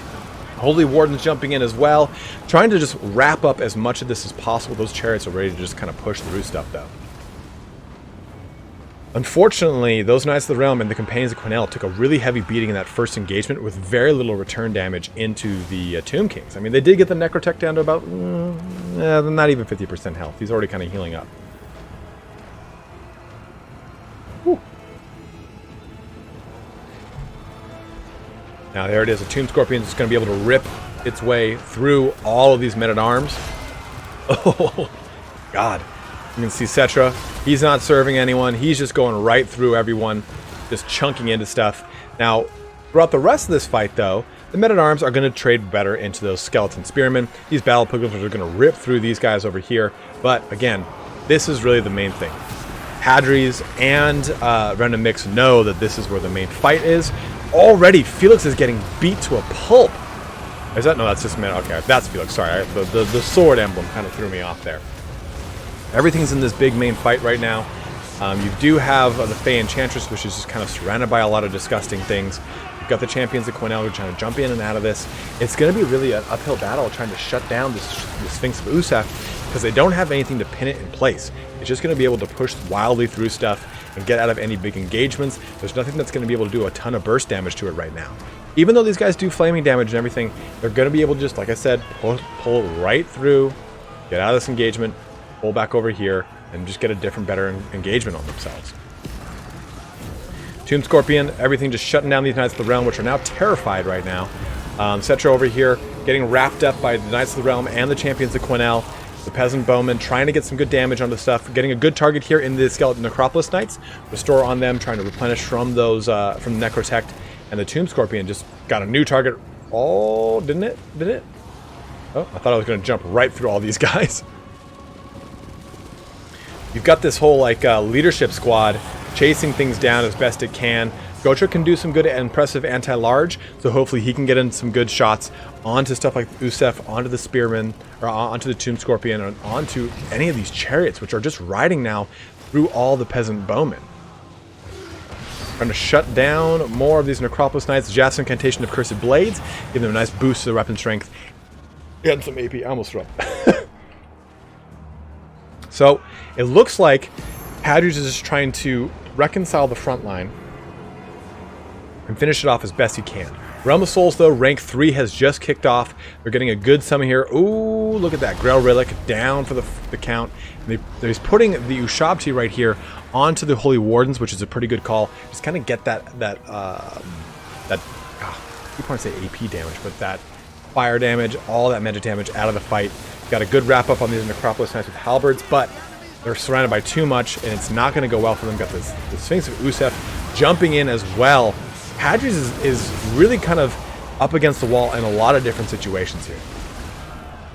Holy Wardens jumping in as well. Trying to just wrap up as much of this as possible. Those chariots are ready to just kind of push through stuff, though. Unfortunately, those Knights of the Realm and the Companions of Quenelle took a really heavy beating in that first engagement with very little return damage into the Tomb Kings. I mean, they did get the Necrotech down to about not even 50% health. He's already kind of healing up. Whew. Now there it is. A Tomb Scorpion is going to be able to rip its way through all of these men-at-arms. Oh, God. You can see Cetra. He's not serving anyone. He's just going right through everyone, just chunking into stuff. Now, throughout the rest of this fight, though, the men-at-arms are going to trade better into those skeleton spearmen. These battle pilgrims are going to rip through these guys over here. But, again, this is really the main thing. Hadres and Randommix know that this is where the main fight is. Already, Felix is getting beat to a pulp. Is that? No, that's just man. Okay, that's Felix. Sorry, the sword emblem kind of threw me off there. Everything's in this big main fight right now. You do have the Fey Enchantress, which is just kind of surrounded by a lot of disgusting things. You've got the Champions of Quenelle who are trying to jump in and out of this. It's going to be really an uphill battle trying to shut down this Sphinx of Usaf, because they don't have anything to pin it in place. It's just going to be able to push wildly through stuff and get out of any big engagements. There's nothing that's going to be able to do a ton of burst damage to it right now. Even though these guys do flaming damage and everything, they're going to be able to just, like I said, pull right through, get out of this engagement, pull back over here, and just get a different, better engagement on themselves. Tomb Scorpion, everything just shutting down these Knights of the Realm, which are now terrified right now. Cetra over here, getting wrapped up by the Knights of the Realm and the Champions of Quenelle. The Peasant Bowmen trying to get some good damage onto stuff, getting a good target here in the Skeleton Necropolis Knights. Restore on them, trying to replenish from those, from the Necrotech. And the Tomb Scorpion just got a new target. Oh, didn't it? Did it? Oh, I thought I was going to jump right through all these guys. You've got this whole like leadership squad chasing things down as best it can. Gotra can do some good and impressive anti-large, so hopefully he can get in some good shots onto stuff like Usef, onto the Spearman, or onto the Tomb Scorpion, or onto any of these chariots, which are just riding now through all the Peasant Bowmen. Trying to shut down more of these Necropolis Knights. Jaff's Incantation of Cursed Blades, give them a nice boost to their weapon strength. And some AP. I almost threw up. So, it looks like Hadres is just trying to reconcile the front line and finish it off as best he can. Realm of Souls, though, rank 3 has just kicked off. They're getting a good summon here. Ooh, look at that. Grail Relic down for the count. And he's putting the Ushabti right here onto the Holy Wardens, which is a pretty good call. Just kind of get I keep wanting to say AP damage, but that fire damage, all that magic damage out of the fight. Got a good wrap up on these Necropolis Knights with halberds, but they're surrounded by too much, and it's not going to go well for them. Got the Sphinx of Usef jumping in as well. Hadres is really kind of up against the wall in a lot of different situations here.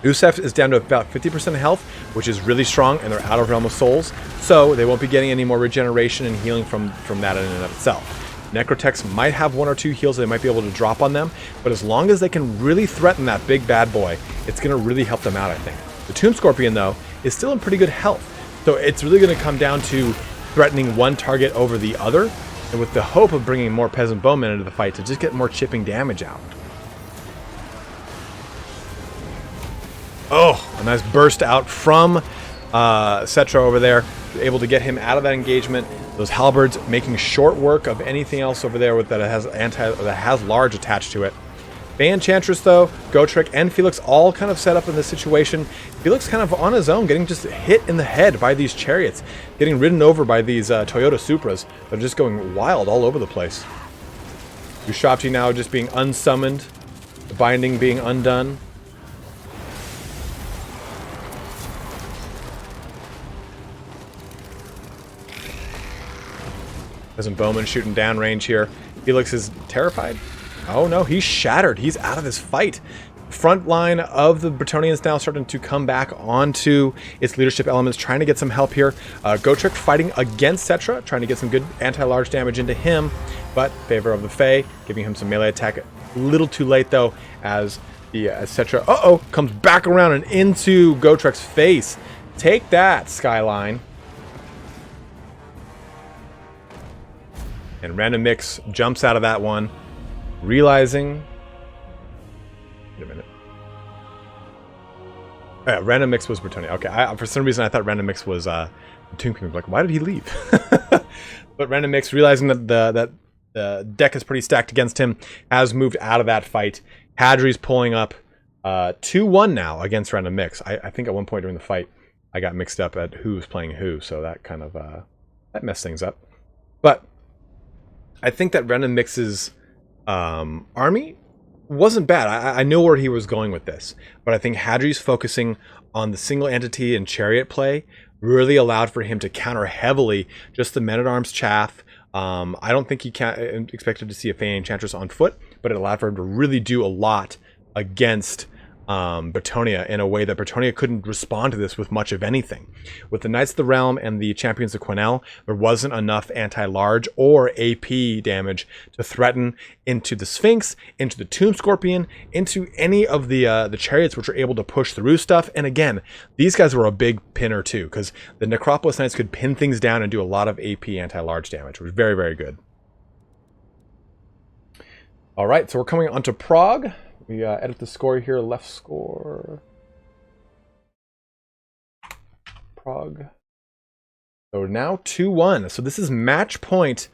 Usef is down to about 50% health, which is really strong, and they're out of Realm of Souls, so they won't be getting any more regeneration and healing from that in and of itself. Necrotechs might have 1 or 2 heals they might be able to drop on them, but as long as they can really threaten that big bad boy, it's going to really help them out, I think. The Tomb Scorpion, though, is still in pretty good health, so it's really going to come down to threatening one target over the other, and with the hope of bringing more Peasant Bowmen into the fight to just get more chipping damage out. Oh, a nice burst out from Cetra over there, able to get him out of that engagement. Those halberds making short work of anything else over there that has large attached to it. Fey Enchantress, though, Gotrek, and Felix all kind of set up in this situation. Felix kind of on his own, getting just hit in the head by these chariots, getting ridden over by these Toyota Supras that are just going wild all over the place. Ushabti now just being unsummoned, the binding being undone. Peasant Bowman shooting downrange here. Felix is terrified. Oh no, he's shattered. He's out of this fight. Front line of the Bretonnians now starting to come back onto its leadership elements, trying to get some help here. Gotrek fighting against Cetra, trying to get some good anti-large damage into him, but favor of the Fae, giving him some melee attack. A little too late though, as the Cetra, comes back around and into Gotrek's face. Take that, Skyline. And Randommix jumps out of that one, realizing... Wait a minute. Oh, yeah, Randommix was Bretonnia. Okay, for some reason I thought Randommix was Tomb King. Like, why did he leave? But Randommix, realizing that the deck is pretty stacked against him, has moved out of that fight. Hadres pulling up 2-1 now against Randommix. I think at one point during the fight, I got mixed up at who was playing who, so that kind of that messed things up. But I think that Randommix's army wasn't bad. I know where he was going with this, but I think Hadres focusing on the single entity and chariot play really allowed for him to counter heavily just the men-at-arms chaff. I don't think he expected to see a Fey Enchantress on foot, but it allowed for him to really do a lot against Bretonnia in a way that Bretonnia couldn't respond to this with much of anything. With the Knights of the Realm and the Champions of Quenelle, there wasn't enough anti-large or AP damage to threaten into the Sphinx, into the Tomb Scorpion, into any of the chariots which were able to push through stuff. And again, these guys were a big pinner too, because the Necropolis Knights could pin things down and do a lot of AP anti-large damage, which was very, very good. All right, so we're coming onto Prague. We edit the score here, left score. Prague. So now 2-1. So this is match point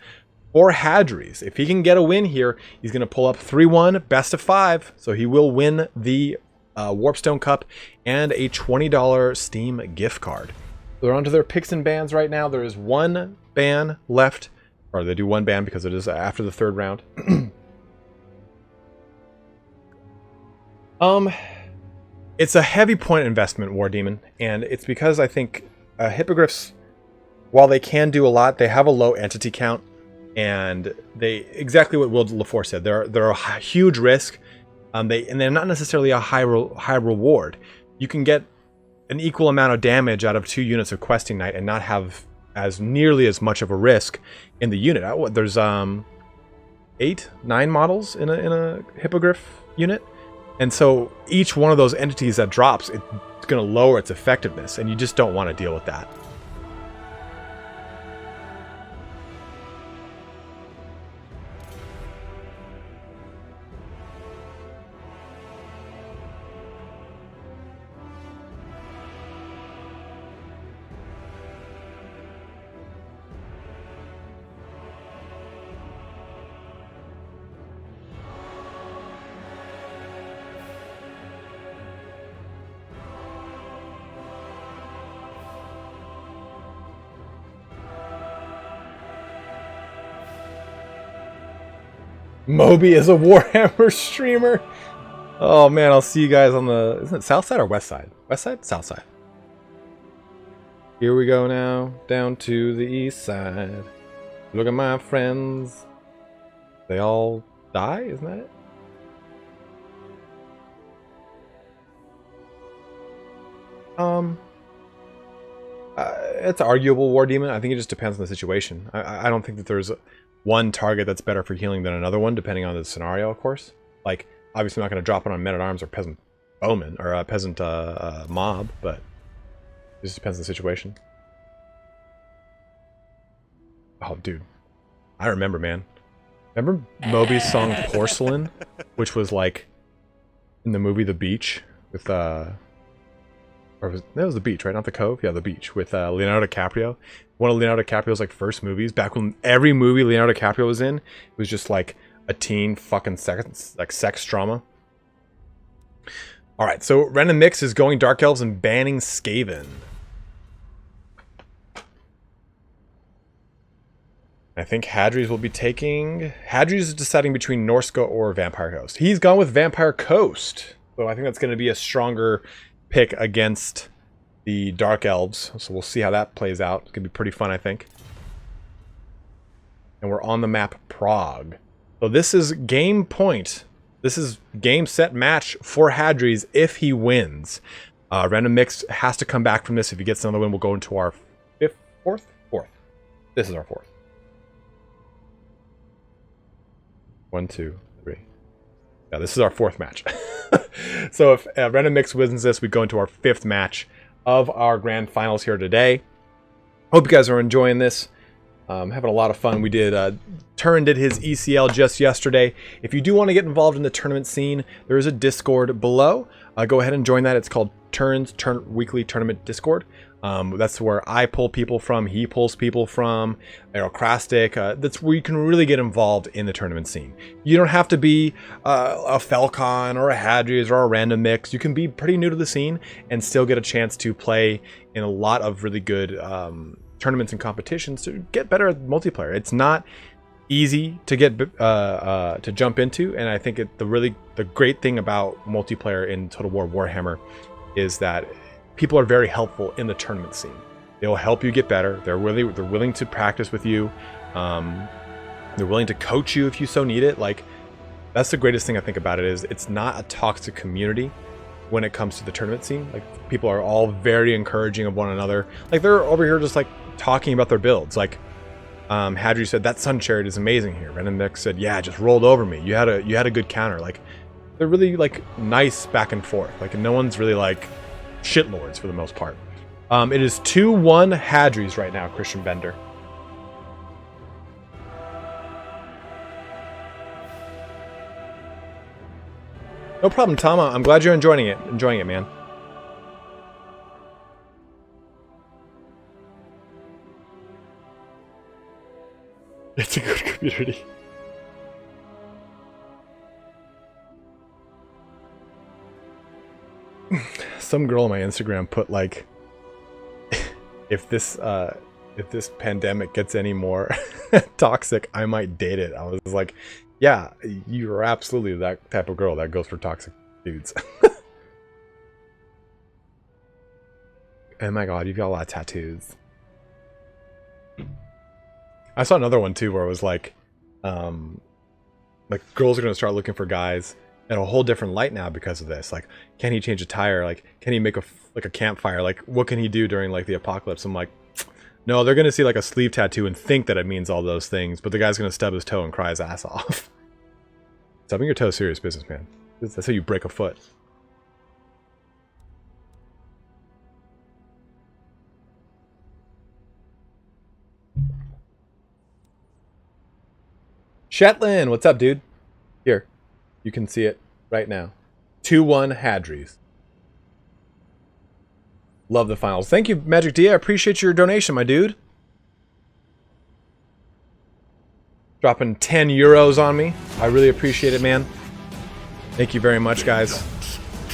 for Hadres. If he can get a win here, he's going to pull up 3-1, best of 5. So he will win the Warpstone Cup and a $20 Steam gift card. So they're onto their picks and bans right now. There is one ban left, or they do one ban because it is after the third round. It's a heavy point investment, War Demon, and it's because I think Hippogriffs, while they can do a lot, they have a low entity count, and they exactly what Will LaForce said. They're a huge risk, and they're not necessarily a high reward. You can get an equal amount of damage out of 2 units of Questing Knight and not have as nearly as much of a risk in the unit. There's 8, 9 models in a Hippogriff unit. And so each one of those entities that drops, it's going to lower its effectiveness, and you just don't want to deal with that. Moby is a Warhammer streamer. Oh man, I'll see you guys on the... Isn't it south side or west side? West side? South side. Here we go now, down to the east side. Look at my friends. They all die, isn't that it? It's arguable, War Demon. I think it just depends on the situation. I don't think that there's one target that's better for healing than another one, depending on the scenario, of course. Like, obviously I'm not going to drop it on men-at-arms or peasant bowman, or peasant mob, but it just depends on the situation. Oh, dude. I remember, man. Remember Moby's song Porcelain? Which was like in the movie The Beach with that was The Beach, right? Not The Cove? Yeah, The Beach with Leonardo DiCaprio. One of Leonardo DiCaprio's like first movies, back when every movie Leonardo DiCaprio was in, it was just like a teen fucking sex drama. All right, so Randommix is going Dark Elves and banning Skaven. I think Hadres will be taking... Hadres is deciding between Norska or Vampire Coast. He's gone with Vampire Coast. So I think that's going to be a stronger pick against the Dark Elves. So we'll see how that plays out. It's going to be pretty fun, I think. And we're on the map Prague. So this is game point. This is game, set, match for Hadres if he wins. Randommix has to come back from this. If he gets another win, we'll go into our fourth. This is our fourth. 1, 2, 3. Yeah, this is our fourth match. So if Randommix wins this, we go into our fifth match of our grand finals here today. Hope you guys are enjoying this. Having a lot of fun. We did, Turin did his ECL just yesterday. If you do want to get involved in the tournament scene, there is a Discord below. Go ahead and join that. It's called Turin's Weekly Tournament Discord. That's where I pull people from, he pulls people from, Aerocrastic. That's where you can really get involved in the tournament scene. You don't have to be a Falcon or a Hadres or a Randommix. You can be pretty new to the scene and still get a chance to play in a lot of really good tournaments and competitions to get better at multiplayer. It's not easy to get to jump into, and I think the great thing about multiplayer in Total War Warhammer is that people are very helpful in the tournament scene. They will help you get better. They're willing to practice with you. They're willing to coach you if you so need it. Like, that's the greatest thing I think about it, is it's not a toxic community when it comes to the tournament scene. Like, people are all very encouraging of one another. Like, they're over here just like talking about their builds. Like, Hadri said that Sun Chariot is amazing here. Randommix said, yeah, it just rolled over me. You had a good counter. Like, they're really like nice back and forth. Like, no one's really like shitlords for the most part. It is 2-1 Hadres right now, Christian Bender. No problem, Tama. I'm glad you're enjoying it, man. It's a good community. Some girl on my Instagram put like, if this pandemic gets any more toxic, I might date it. I was like, yeah, you are absolutely that type of girl that goes for toxic dudes. Oh my god, you've got a lot of tattoos. I saw another one too where it was like girls are gonna start looking for guys in a whole different light now because of this. Like, can he change a tire? Like, can he make a campfire? Like, what can he do during like the apocalypse? I'm like, no, they're gonna see like a sleeve tattoo and think that it means all those things, but the guy's gonna stub his toe and cry his ass off. Stubbing your toe is serious business, man. That's how you break a foot. Shetland, what's up, dude? Here, you can see it right now. 2-1 Hadres. Love the finals. Thank you, Magic D. I appreciate your donation, my dude. Dropping 10 euros on me. I really appreciate it, man. Thank you very much, guys.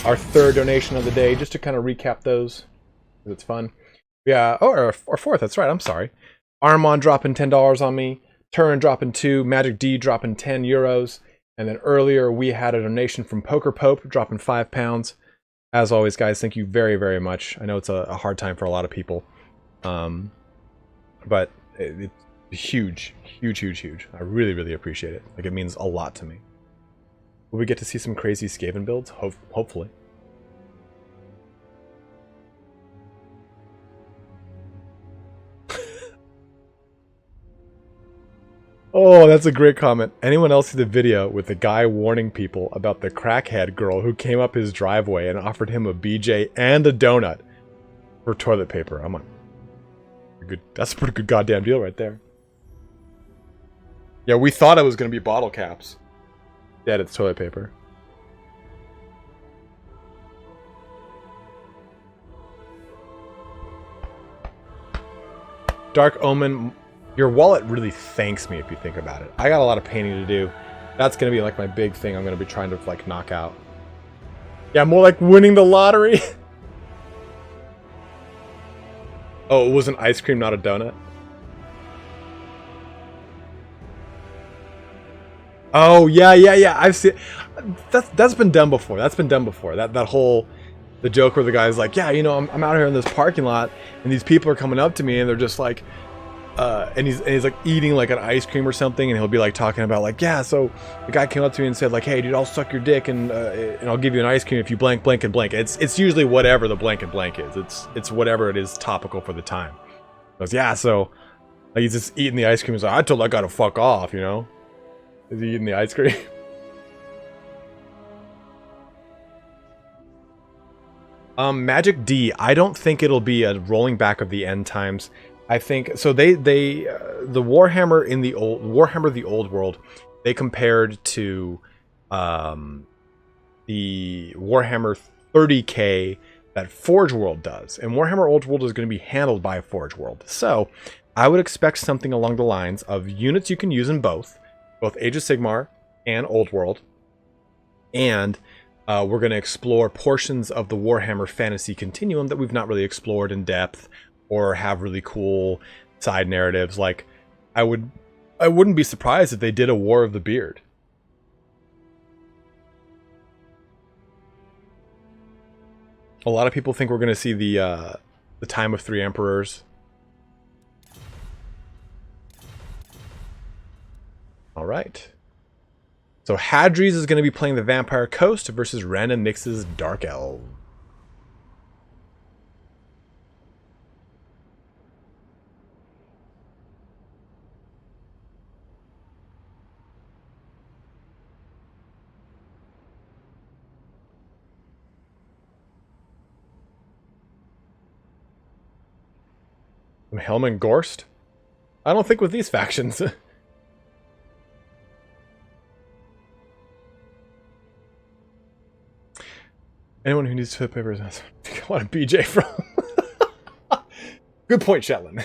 Our third donation of the day, just to kind of recap those, because it's fun. Yeah, oh, or fourth, that's right, I'm sorry. Armand dropping $10 on me. Turin dropping 2, Magic D dropping 10 euros, and then earlier we had a donation from Poker Pope dropping £5. As always, guys, thank you very, very much. I know it's a hard time for a lot of people, but it's huge, huge, huge, huge. I really, really appreciate it. Like, it means a lot to me. Will we get to see some crazy Skaven builds? Hopefully. Oh, that's a great comment. Anyone else see the video with the guy warning people about the crackhead girl who came up his driveway and offered him a BJ and a donut for toilet paper? I'm like, that's a pretty good goddamn deal right there. Yeah, we thought it was going to be bottle caps. Dad, it's toilet paper. Dark Omen. Your wallet really thanks me if you think about it. I got a lot of painting to do. That's going to be like my big thing I'm going to be trying to like knock out. Yeah, more like winning the lottery. Oh, it was an ice cream, not a donut? Oh, yeah. I've seen... That's been done before. That whole... The joke where the guy's like, yeah, you know, I'm out here in this parking lot, and these people are coming up to me, and they're just like... and he's like eating like an ice cream or something, and he'll be like talking about like, yeah, so the guy came up to me and said like, hey dude, I'll suck your dick and I'll give you an ice cream if you blank blank and blank. It's usually whatever the blank and blank is. It's whatever it is topical for the time. He goes, yeah, so like he's just eating the ice cream. He's like, I told that guy to fuck off, you know? Is he eating the ice cream? Magic D, I don't think it'll be a rolling back of the end times. I think so. The Warhammer in the old world, they compared to the Warhammer 30K that Forge World does, and Warhammer Old World is going to be handled by Forge World. So I would expect something along the lines of units you can use in both Age of Sigmar and Old World, and we're going to explore portions of the Warhammer fantasy continuum that we've not really explored in depth, or have really cool side narratives. Like, I wouldn't be surprised if they did a War of the Beard. A lot of people think we're going to see the Time of Three Emperors. All right. So Hadres is going to be playing the Vampire Coast versus Randommix's Dark Elf. Helm and Gorst? I don't think with these factions. Anyone who needs toilet paper is I want a BJ from. Good point, Shetland.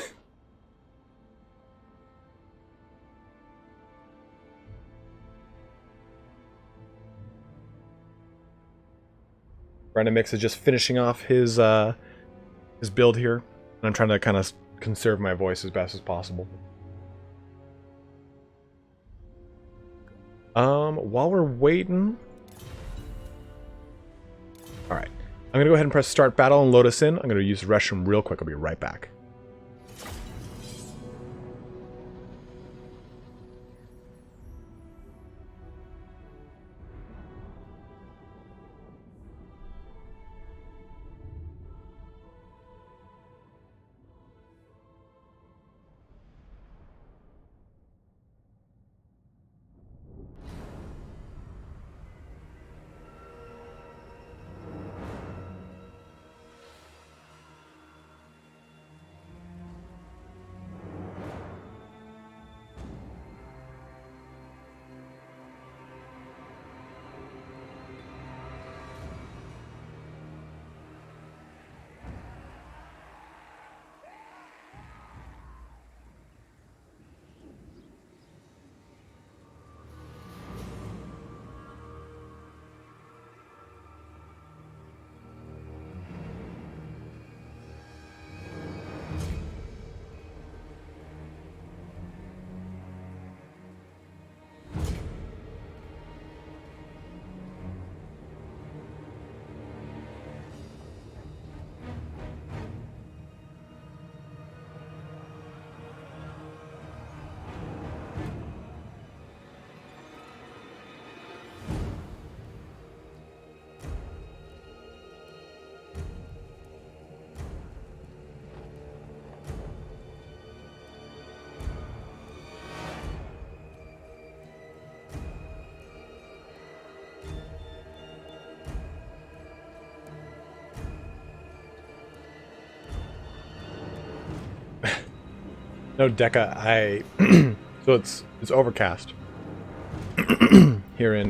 Randommix is just finishing off his build here, and I'm trying to kind of conserve my voice as best as possible. While we're waiting, all right, I'm gonna go ahead and press start battle and load us in. I'm gonna use the restroom real quick. I'll be right back. No, Deca, so it's overcast here in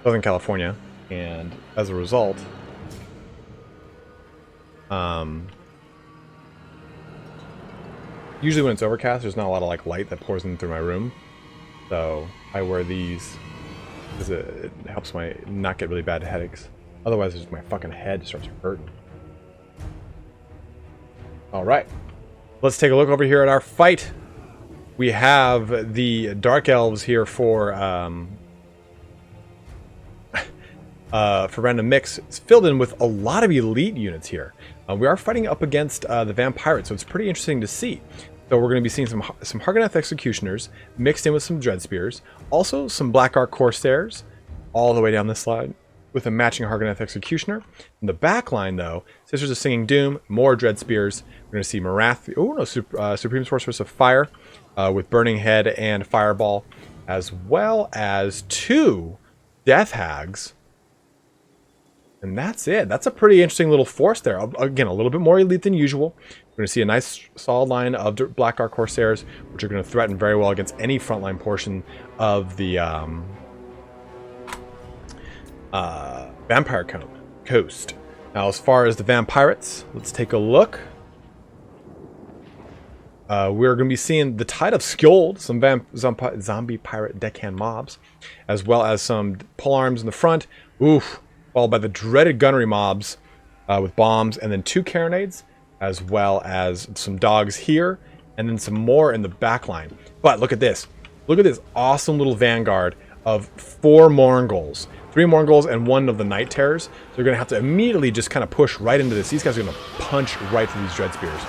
Southern California, and as a result, usually when it's overcast, there's not a lot of like light that pours in through my room, so I wear these because it helps my not get really bad headaches. Otherwise, just my fucking head starts hurting. All right. Let's take a look over here at our fight. We have the Dark Elves here for Randommix. It's filled in with a lot of elite units here. We are fighting up against the Vampires, so it's pretty interesting to see. So we're going to be seeing some Hargoneth Executioners mixed in with some Dread Spears. Also some Black Ark Corsairs all the way down this slide with a matching Hargoneth Executioner. In the back line, though, Sisters of Singing Doom, more Dread Spears. We're going to see Supreme Sorceress of Fire with Burning Head and Fireball, as well as 2 Death Hags. And that's it. That's a pretty interesting little force there. Again, a little bit more elite than usual. We're going to see a nice solid line of Black Ark Corsairs, which are going to threaten very well against any frontline portion of the Vampire Coast. Now, as far as the Vampirates, let's take a look. We're going to be seeing the Tide of Skjold, some zombie pirate deckhand mobs, as well as some polearms in the front. Oof. Followed by the dreaded gunnery mobs with bombs, and then 2 carronades, as well as some dogs here, and then some more in the back line. But look at this. Look at this awesome little vanguard of 4 Mournguls. 3 Mournguls and 1 of the Night Terrors. They're going to have to immediately just kind of push right into this. These guys are going to punch right through these Dread Spears.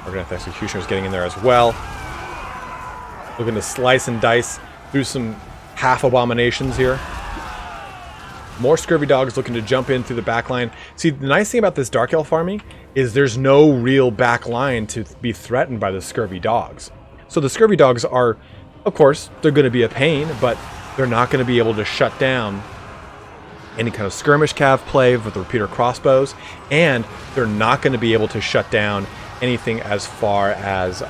Hargoneth Executioners getting in there as well. Looking to slice and dice through some half abominations here. More Scurvy Dogs looking to jump in through the back line. See, the nice thing about this Dark Elf army is there's no real back line to be threatened by the Scurvy Dogs. So the Scurvy Dogs are, of course, they're going to be a pain, but they're not going to be able to shut down any kind of skirmish cav play with the repeater crossbows, and they're not going to be able to shut down anything as far as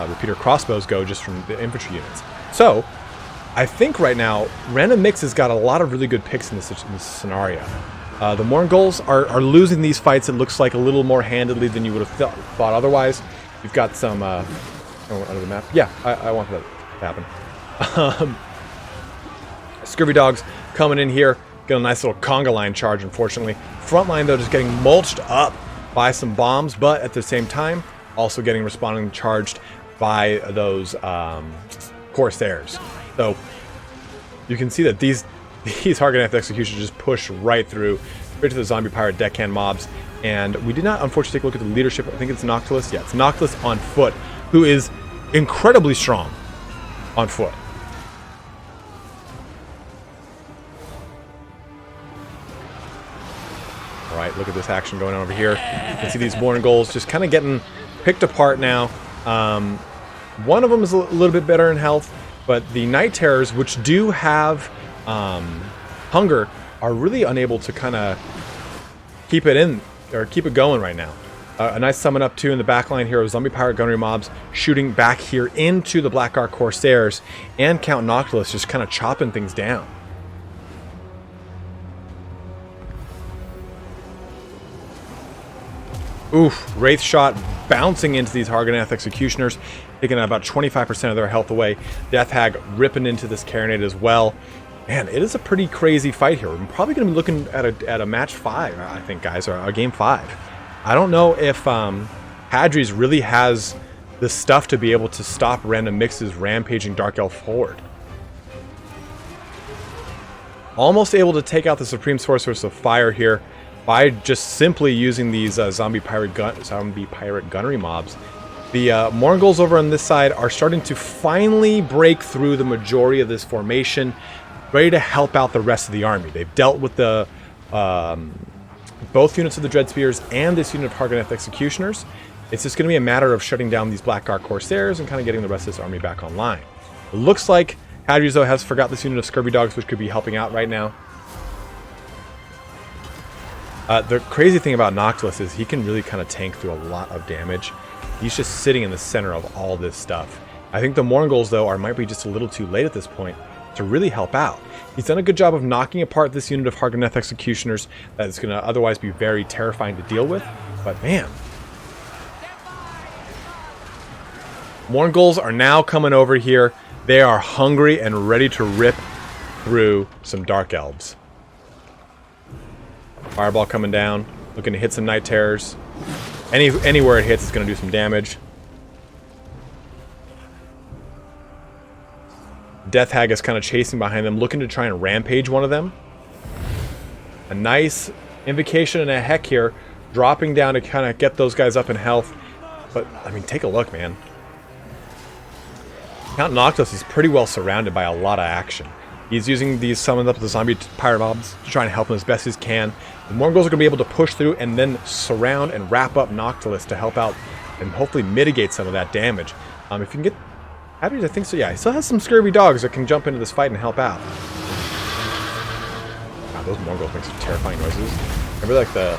repeater crossbows go just from the infantry units. So I think right now Randommix has got a lot of really good picks in this scenario. The Mournguls are losing these fights, it looks like, a little more handedly than you would have thought otherwise. You've got some under the map. Yeah, I want that to happen. Scurvy Dogs coming in here, get a nice little conga line charge, unfortunately. Front line, though, just getting mulched up by some bombs, but at the same time also getting responding charged by those Corsairs. So you can see that these Hargoneth Executioners just push right through, right to the zombie pirate deckhand mobs. And we did not, unfortunately, take a look at the leadership. I think it's Noctilus. Yeah, it's Noctilus on foot, who is incredibly strong on foot. All right, look at this action going on over here. You can see these Mournguls just kind of getting picked apart now. One of them is a little bit better in health, but the Night Terrors, which do have hunger, are really unable to kind of keep it going right now. A nice summon up too in the back line here of zombie pirate gunnery mobs shooting back here into the Black Ark Corsairs, and Count Noctilus just kind of chopping things down. Oof, Wraith Shot bouncing into these Hargoneth Executioners, taking about 25% of their health away. Death Hag ripping into this Carronade as well. Man, it is a pretty crazy fight here. We're probably going to be looking at a match 5, I think, guys, or a game 5. I don't know if Hadres really has the stuff to be able to stop Randommix's rampaging Dark Elf horde. Almost able to take out the Supreme Sorceress of Fire here by just simply using these zombie pirate gunnery mobs. The Mournguls over on this side are starting to finally break through the majority of this formation, ready to help out the rest of the army. They've dealt with the both units of the Dread Spears and this unit of Hargoneth Executioners. It's just going to be a matter of shutting down these Black Ark Corsairs and kind of getting the rest of this army back online. It looks like Hadres, though, has forgot this unit of Scurvy Dogs, which could be helping out right now. The crazy thing about Noctilus is he can really kind of tank through a lot of damage. He's just sitting in the center of all this stuff. I think the Mournguls, though, might be just a little too late at this point to really help out. He's done a good job of knocking apart this unit of Hargoneth Executioners that is going to otherwise be very terrifying to deal with. But man, Mournguls are now coming over here. They are hungry and ready to rip through some Dark Elves. Fireball coming down, looking to hit some Night Terrors. Anywhere it hits is going to do some damage. Death Hag is kind of chasing behind them, looking to try and rampage one of them. A nice invocation and a heck here, dropping down to kind of get those guys up in health. But, I mean, take a look, man. Count Noctis is pretty well surrounded by a lot of action. He's using these summoned up the zombie pirate mobs to try and help him as best as he can. The Morghols are going to be able to push through and then surround and wrap up Noctilus to help out and hopefully mitigate some of that damage. If you can get Hadres, I think so. Yeah, he still has some scurvy dogs that can jump into this fight and help out. Wow, those Morghols make some terrifying noises. Remember like the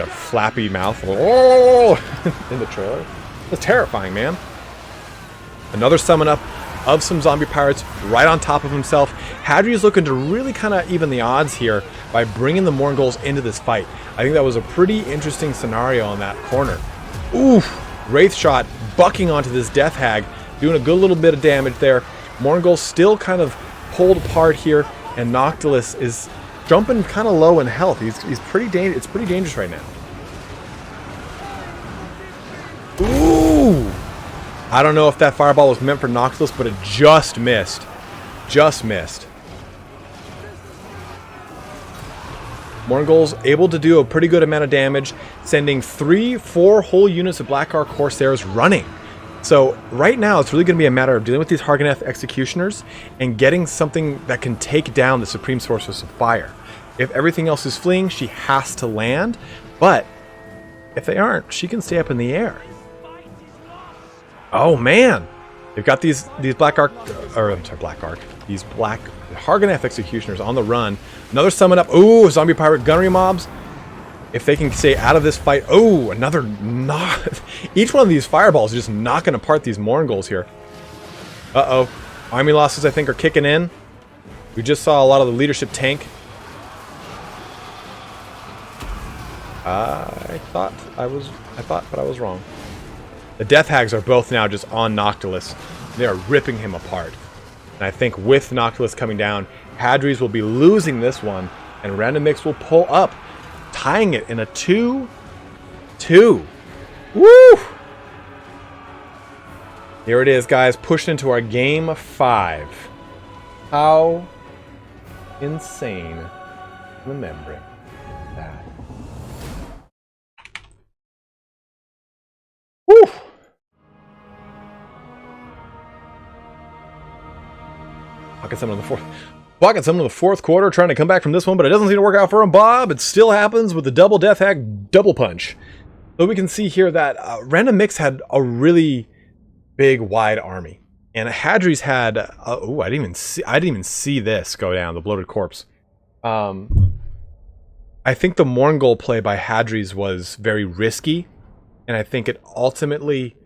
flappy mouth in the trailer? It's terrifying, man. Another summon up of some zombie pirates right on top of himself. Hadres looking to really kind of even the odds here by bringing the Morghols into this fight. I think that was a pretty interesting scenario on that corner. Oof! Wraith shot bucking onto this Death Hag, doing a good little bit of damage there. Morghols still kind of pulled apart here, and Noctilus is jumping kind of low in health. He's pretty dangerous. It's pretty dangerous right now. Ooh! I don't know if that fireball was meant for Noctilus, but it just missed. Just missed. Morghols able to do a pretty good amount of damage, sending 3-4 whole units of Black Ark Corsairs running. So right now it's really going to be a matter of dealing with these Harganeth Executioners and getting something that can take down the Supreme Sorceress of Fire. If everything else is fleeing, she has to land, but if they aren't, she can stay up in the air. Oh man, they've got these Black Ark, or I'm sorry, Black Ark, these Black Harganeth Executioners on the run. Another summon up. Ooh, zombie pirate gunnery mobs. If they can stay out of this fight. Oh, another knock. Each one of these fireballs is just knocking apart these Morghols here. Uh-oh. Army losses, I think, are kicking in. We just saw a lot of the leadership tank. I thought, but I was wrong. The Death Hags are both now just on Noctilus. They are ripping him apart. And I think with Noctilus coming down, Hadres will be losing this one, and Randommix will pull up, tying it in a 2-2. Woo! Here it is, guys, pushed into our game 5. How insane remembering that. Woo! Pocket summon in the fourth quarter, trying to come back from this one, but it doesn't seem to work out for him, Bob. It still happens with the double Death Hag double punch. So we can see here that Randommix had a really big, wide army, and Hadres had. Oh, I didn't even see this go down. The bloated corpse. I think the Morghoul play by Hadres was very risky, and I think it ultimately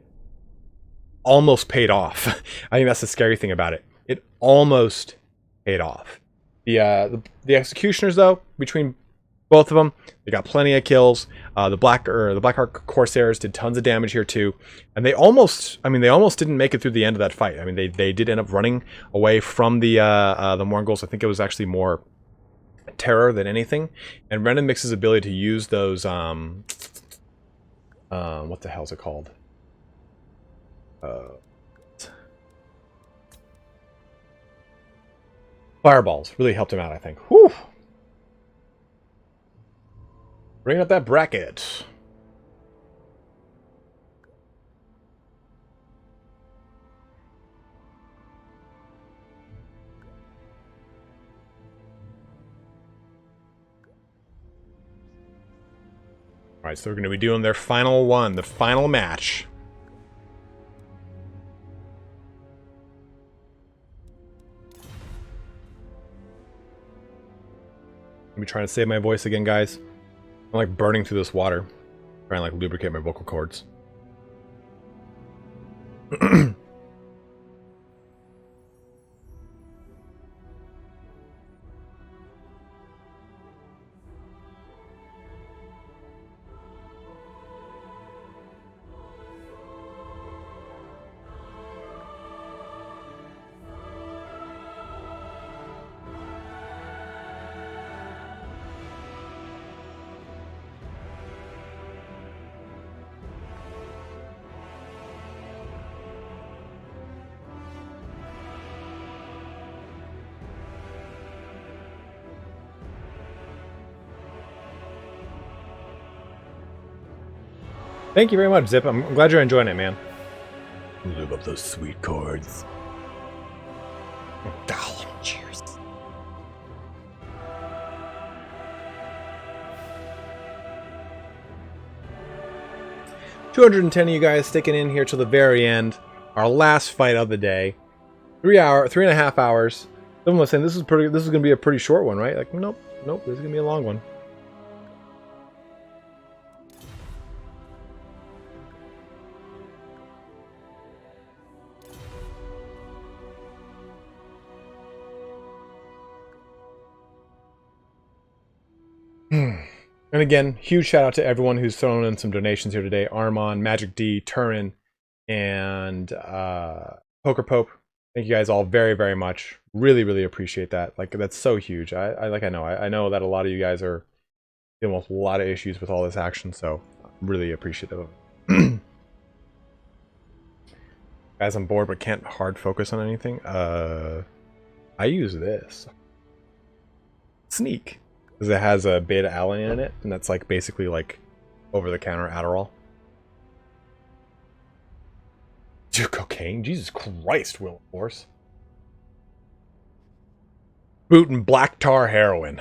almost paid off. I think that's the scary thing about it. It almost paid off. The Executioners, though, between both of them, they got plenty of kills. The Black Ark Corsairs did tons of damage here too, and they almost didn't make it through the end of that fight. I mean, they did end up running away from the Morghols. I think it was actually more terror than anything. And Randommix's ability to use those what the hell is it called? Fireballs really helped him out, I think. Whew. Bringing up that bracket. Alright, so we're going to be doing their final one, the final match. Let me try to save my voice again, guys. I'm like burning through this water. Trying to like lubricate my vocal cords. Thank you very much, Zip. I'm glad you're enjoying it, man. Live up those sweet chords. Golem juice. $210 of you guys sticking in here till the very end. Our last fight of the day. 3.5 hours. Someone was saying this is gonna be a pretty short one, right? Like, nope, this is gonna be a long one. And again, huge shout out to everyone who's thrown in some donations here today. Armon, Magic D, Turin, and Poker Pope. Thank you guys all very, very much. Really, really appreciate that. Like, that's so huge. I know that a lot of you guys are dealing with a lot of issues with all this action, so I'm really appreciative of it. Guys, I'm bored but can't hard focus on anything. I use this. Sneak. Because it has a beta alanine in it, and that's like basically like over-the-counter Adderall. Dude, cocaine? Jesus Christ, Wilforce. Boot and black tar heroin.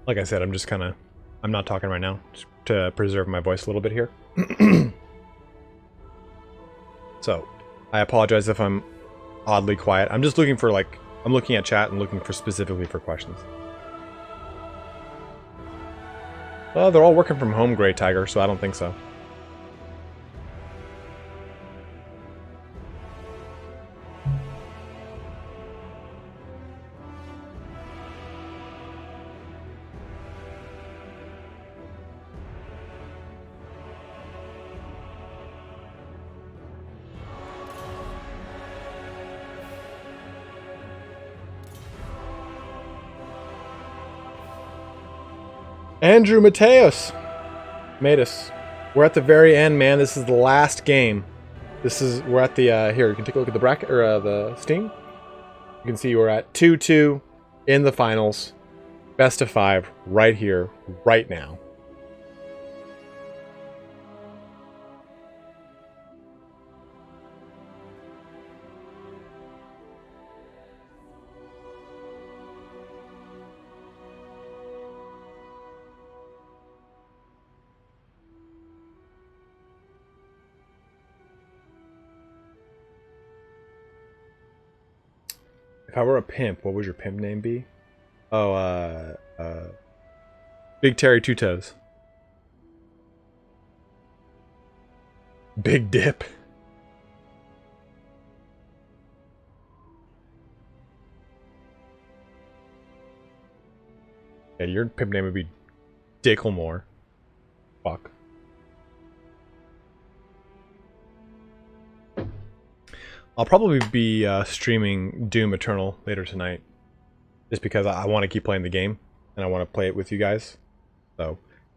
Like I said, I'm not talking right now, just to preserve my voice a little bit here. So, I apologize if I'm oddly quiet. I'm just looking for, like, I'm looking at chat and looking for specifically for questions. Well, they're all working from home, Grey Tiger, so I don't think so. Andrew Mateus. We're at the very end, man. This is the last game. We're at the, here, you can take a look at the bracket, or the Steam. You can see we're at 2-2 in the finals. Best of 5 right here, right now. If I were a pimp, what would your pimp name be? Oh, Big Terry Two Toes. Big Dip. Yeah, your pimp name would be Dicklemore. Fuck. I'll probably be streaming Doom Eternal later tonight, just because I want to keep playing the game and I want to play it with you guys. So,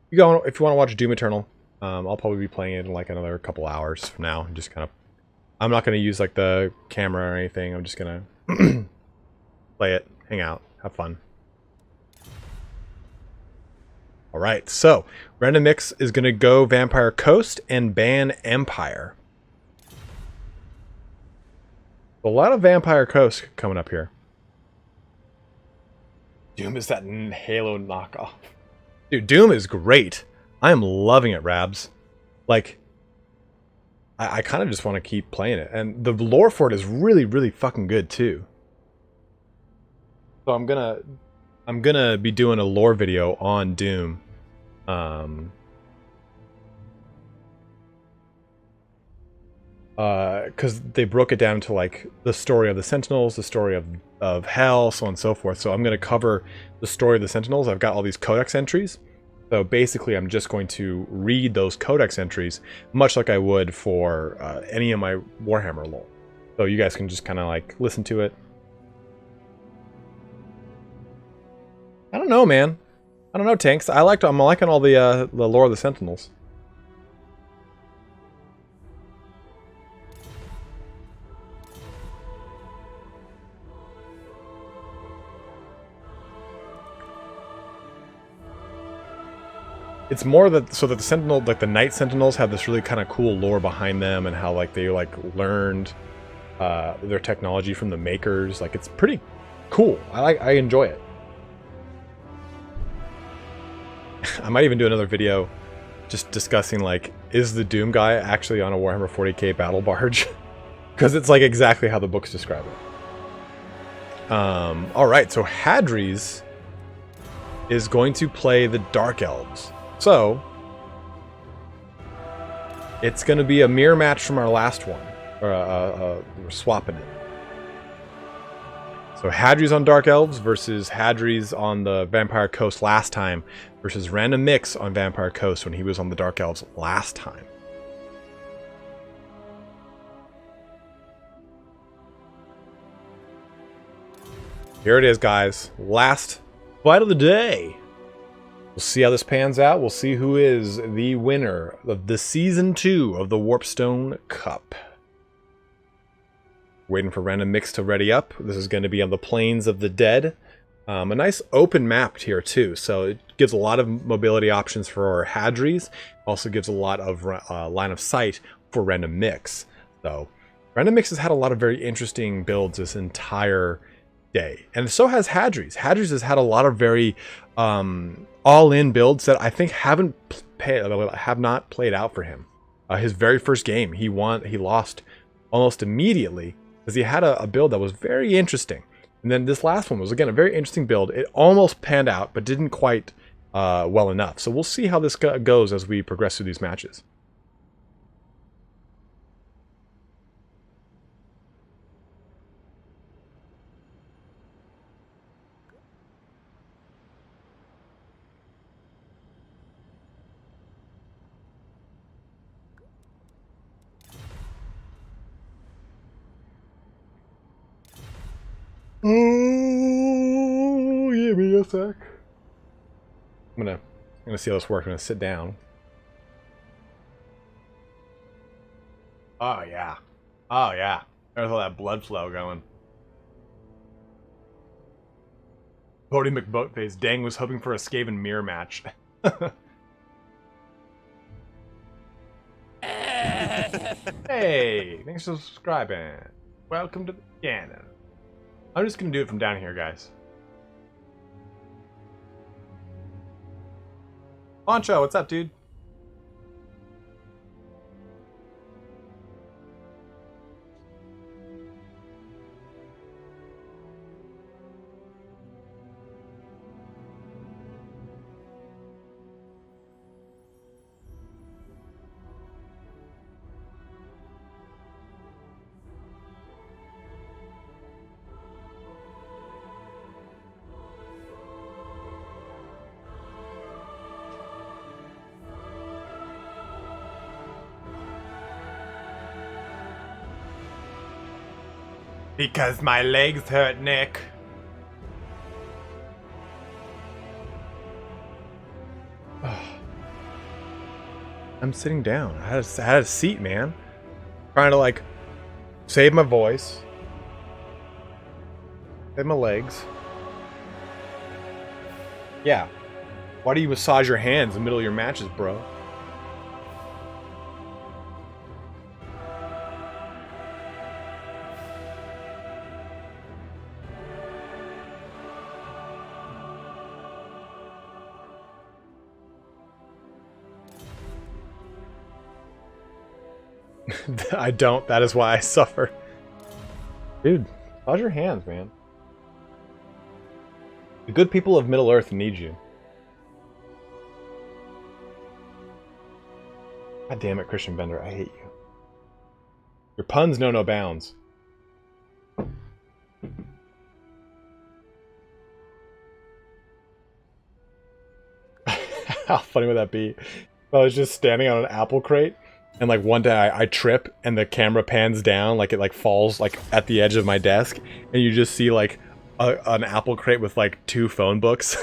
if you want to watch Doom Eternal, I'll probably be playing it in like another couple hours from now. And just kind of, I'm not going to use like the camera or anything. I'm just going to play it, hang out, have fun. All right, so Randommix is going to go Vampire Coast and ban Empire. A lot of Vampire Coast coming up here. Doom is that Halo knockoff. Dude, Doom is great. I am loving it, Rabs. Like, I kind of just want to keep playing it. And the lore for it is really, really fucking good, too. So I'm gonna be doing a lore video on Doom. Because they broke it down to like the story of the Sentinels, the story of Hell, so on and so forth. So I'm going to cover the story of the Sentinels. I've got all these codex entries. So basically I'm just going to read those codex entries, much like I would for any of my Warhammer lore. So you guys can just kind of like listen to it. I don't know, man. I don't know, Tanks. I'm liking all the lore of the Sentinels. It's more that so that the Sentinel, like the Night Sentinels, have this really kind of cool lore behind them, and how like they like learned their technology from the makers. Like it's pretty cool. I enjoy it. I might even do another video just discussing like, is the Doom guy actually on a Warhammer 40k battle barge? Because it's like exactly how the books describe it. All right, so Hadres is going to play the Dark Elves. So it's going to be a mirror match from our last one, or we're swapping it. So Hadres on Dark Elves versus Hadres on the Vampire Coast last time versus Randommix on Vampire Coast when he was on the Dark Elves last time. Here it is, guys. Last fight of the day. We'll see how this pans out. We'll see who is the winner of the Season 2 of the Warpstone Cup. Waiting for Randommix to ready up. This is going to be on the Plains of the Dead. A nice open map here too, so it gives a lot of mobility options for our Hadres. Also gives a lot of line of sight for Randommix. So Randommix has had a lot of very interesting builds this entire day, and so has Hadres. Hadres has had a lot of very all-in builds that I think have not played out for him. His very first game, he lost almost immediately because he had a build that was very interesting. And then this last one was, again, a very interesting build. It almost panned out, but didn't quite well enough. So we'll see how this goes as we progress through these matches. Oh, give me a sec. I'm gonna see how this works. I'm gonna sit down. Oh yeah. Oh yeah. There's all that blood flow going. Bodie McBoatface. Dang was hoping for a Skaven mirror match. Hey, thanks for subscribing. Welcome to the channel. I'm just gonna do it from down here, guys. Poncho, what's up, dude? Because my legs hurt, Nick. I'm sitting down. I had a seat, man. Trying to like save my voice, save my legs. Yeah, Why do you massage your hands in the middle of your matches, bro? I don't. That is why I suffer. Dude, massage your hands, man. The good people of Middle Earth need you. God damn it, Christian Bender. I hate you. Your puns know no bounds. How funny would that be? If I was just standing on an apple crate, and like one day I trip, and the camera pans down, like it like falls like at the edge of my desk, and you just see like an apple crate with like 2 phone books.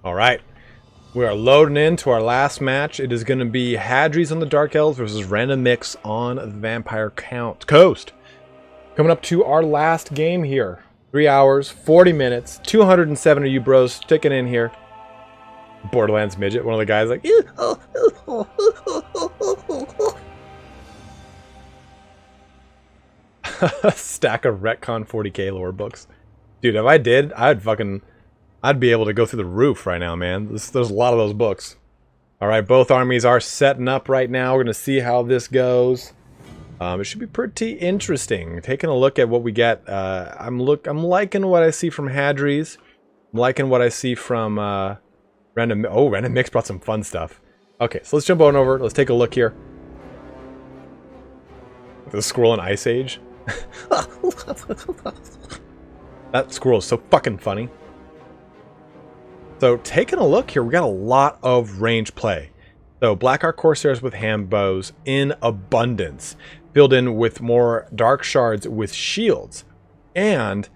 All right, we are loading into our last match. It is going to be Hadres on the Dark Elves versus Randommix on the Vampire Coast. Coming up to our last game here. 3 hours, 40 minutes, 207 of you bros sticking in here. Borderlands Midget, one of the guys like, stack of Retcon 40k lore books. Dude, if I did, I'd be able to go through the roof right now, man. There's a lot of those books. All right, both armies are setting up right now. We're going to see how this goes. It should be pretty interesting. Taking a look at what we get. I'm liking what I see from Hadres. I'm liking what I see from Randommix brought some fun stuff. Okay, so let's jump on over. Let's take a look here. The squirrel in Ice Age. That squirrel is so fucking funny. So taking a look here, we got a lot of range play. So Black Arc Corsairs with hand bows in abundance, filled in with more dark shards with shields and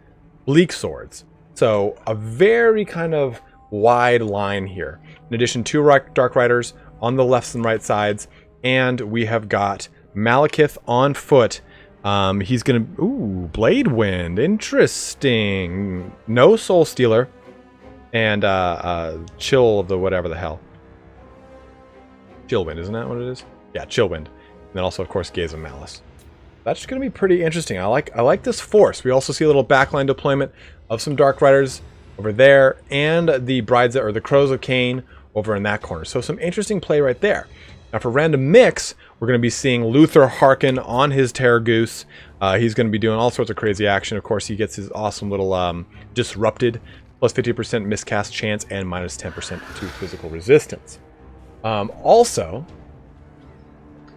bleak swords. So a very kind of wide line here. In addition to Dark Riders on the left and right sides, and we have got Malekith on foot. He's gonna Blade Wind, interesting. No Soul Stealer. And Chill of the whatever the hell. Chillwind, isn't that what it is? Yeah, Chillwind. And then also, of course, Gaze of Malice. That's going to be pretty interesting. I like this force. We also see a little backline deployment of some Dark Riders over there, and the Brides or the Crows of Cain over in that corner. So some interesting play right there. Now for Randommix, we're going to be seeing Luther Harkin on his Terror Goose. He's going to be doing all sorts of crazy action. Of course, he gets his awesome little Disrupted. Plus 50% miscast chance and minus 10% to physical resistance. Also,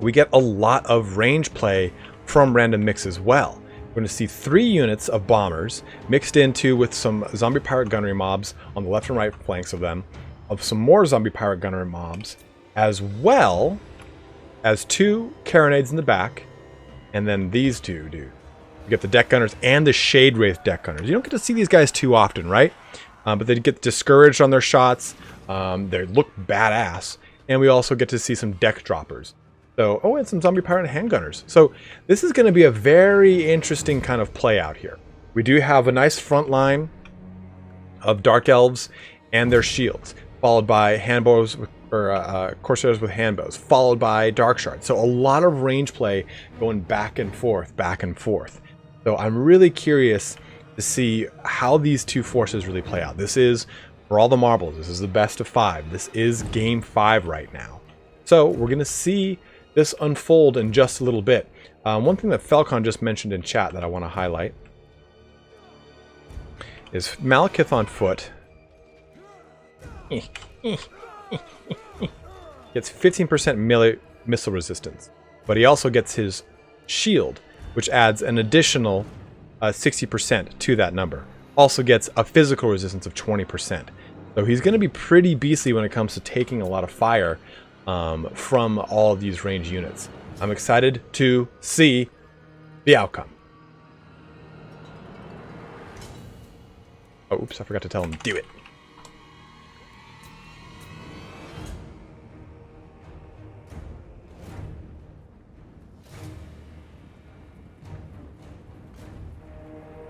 we get a lot of range play from Randommix as well. We're going to see 3 units of bombers mixed into with some zombie pirate gunnery mobs on the left and right flanks of them, of some more zombie pirate gunnery mobs, as well as 2 carronades in the back, and then these 2 dude. You get the deck gunners and the Shade Wraith deck gunners. You don't get to see these guys too often, right? But they get discouraged on their shots. They look badass. And we also get to see some deck droppers. So, and some zombie pirate handgunners. So this is going to be a very interesting kind of play out here. We do have a nice front line of Dark Elves and their shields, followed by handbows or Corsairs with handbows, followed by Dark Shards. So a lot of range play going back and forth, back and forth. So I'm really curious to see how these 2 forces really play out. This is, for all the marbles, this is the best of 5. This is game 5 right now. So we're going to see this unfold in just a little bit. One thing that Falcon just mentioned in chat that I want to highlight is Malekith on foot gets 15% melee missile resistance, but he also gets his shield, which adds an additional 60% to that number. Also gets a physical resistance of 20%. So he's going to be pretty beastly when it comes to taking a lot of fire from all of these range units. I'm excited to see the outcome. Oh, oops, I forgot to tell him. Do it.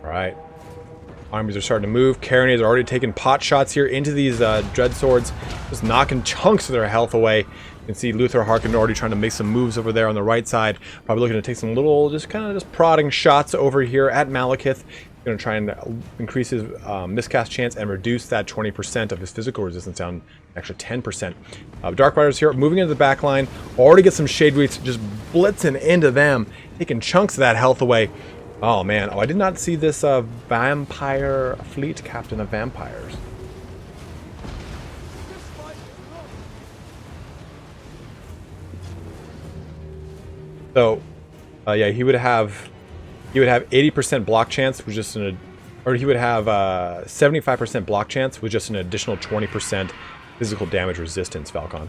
Alright. Armies are starting to move. Carronades are already taking pot shots here into these dread swords. Just knocking chunks of their health away. You can see Luther Harkin already trying to make some moves over there on the right side. Probably looking to take some little, just kind of just prodding shots over here at Malekith. Going to try and increase his miscast chance and reduce that 20% of his physical resistance down an extra 10%. Dark Riders here moving into the back line. Already get some Shade Wraiths just blitzing into them. Taking chunks of that health away. Oh man, oh I did not see this vampire fleet captain of vampires. So, yeah, he would have 80% block chance, which is or he would have 75% block chance with just an additional 20% physical damage resistance, Falcon.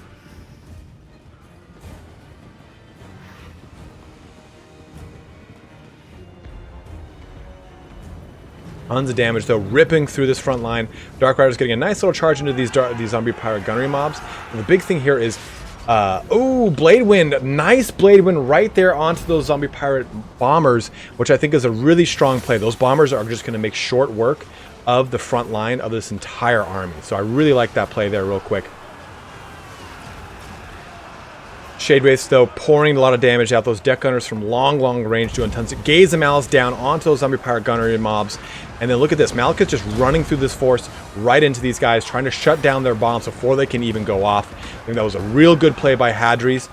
Tons of damage, though, ripping through this front line. Dark Rider's getting a nice little charge into these zombie pirate gunnery mobs. And the big thing here is, oh, Blade Wind. Nice Blade Wind right there onto those zombie pirate bombers, which I think is a really strong play. Those bombers are just going to make short work of the front line of this entire army. So I really like that play there real quick. Shade Wraiths, though, pouring a lot of damage out. Those deck gunners from long, long range doing tons of gaze and malice down onto those zombie pirate gunnery mobs. And then look at this. Malekith just running through this force right into these guys, trying to shut down their bombs before they can even go off. I think that was a real good play by Hadres.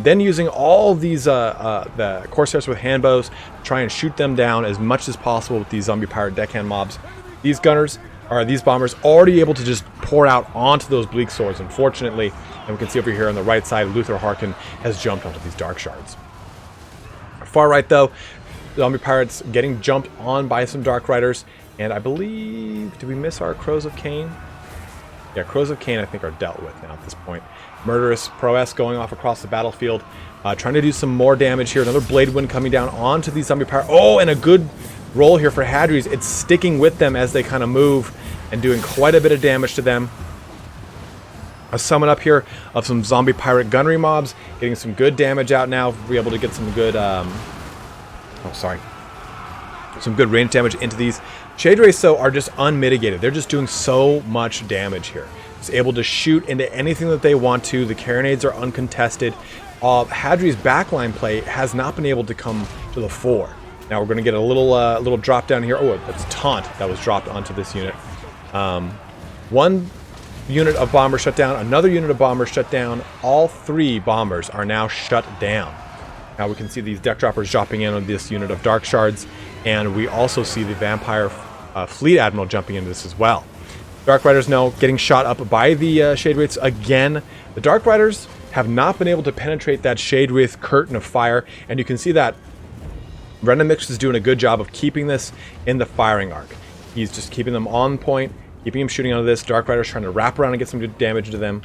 Then using all these the Corsairs with handbows to try and shoot them down as much as possible with these zombie pirate deckhand mobs. These gunners, or these bombers, already able to just pour out onto those bleak swords, unfortunately. And we can see over here on the right side, Luther Harkin has jumped onto these dark shards. Far right, though, zombie pirates getting jumped on by some Dark Riders. And I believe, did we miss our Crows of Cain? Yeah, Crows of Cain, I think, are dealt with now at this point. Murderous prowess going off across the battlefield. Trying to do some more damage here. Another Blade Wind coming down onto these zombie pirates. Oh, and a good roll here for Hadres. It's sticking with them as they kind of move and doing quite a bit of damage to them. A summon up here of some zombie pirate gunnery mobs, getting some good damage out now. We're able to get some good, some good range damage into these. Shade Wraiths, though, are just unmitigated. They're just doing so much damage here. Just able to shoot into anything that they want to. The carronades are uncontested. Hadri's backline play has not been able to come to the fore. Now we're going to get a little drop down here. Oh, that's a taunt that was dropped onto this unit. One unit of bombers shut down, another unit of bombers shut down. All three bombers are now shut down. Now we can see these deck droppers dropping in on this unit of dark shards, and we also see the vampire fleet admiral jumping into this as well. Dark Riders now getting shot up by the Shade Wraiths again. The Dark Riders have not been able to penetrate that Shade Wraith curtain of fire, and you can see that Randommix is doing a good job of keeping this in the firing arc. He's just keeping them on point, keeping him shooting onto this. Dark Rider's trying to wrap around and get some good damage into them.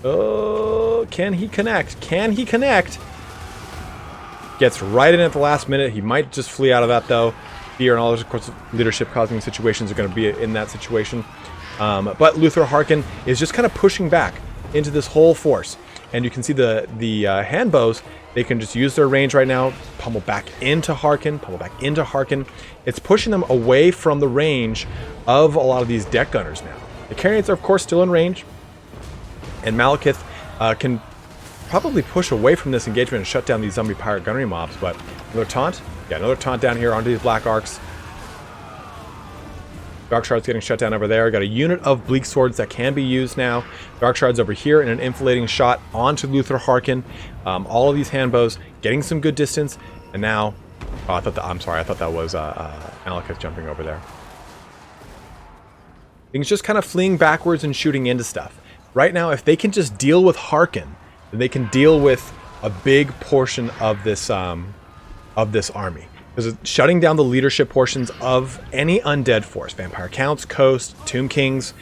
Oh, can he connect? Can he connect? Gets right in at the last minute. He might just flee out of that, though. Fear and all those, of course, leadership causing situations are going to be in that situation. But Luther Harkin is just kind of pushing back into this whole force. And you can see the handbows, they can just use their range right now, pummel back into Harkin, pummel back into Harkin. It's pushing them away from the range of a lot of these deck gunners now. The carronades are, of course, still in range. And Malekith can probably push away from this engagement and shut down these zombie pirate gunnery mobs. But another taunt. Yeah, another taunt down here onto these black arcs. Dark Shards getting shut down over there. Got a unit of Bleak Swords that can be used now. Dark Shards over here in an enfilading shot onto Luther Harkin. All of these handbows getting some good distance. And now, oh, I'm sorry, I thought that was Malekith jumping over there. Things just kind of fleeing backwards and shooting into stuff. Right now, if they can just deal with Harkin, then they can deal with a big portion of this army. Because shutting down the leadership portions of any undead force, Vampire Counts, Coast, Tomb Kings,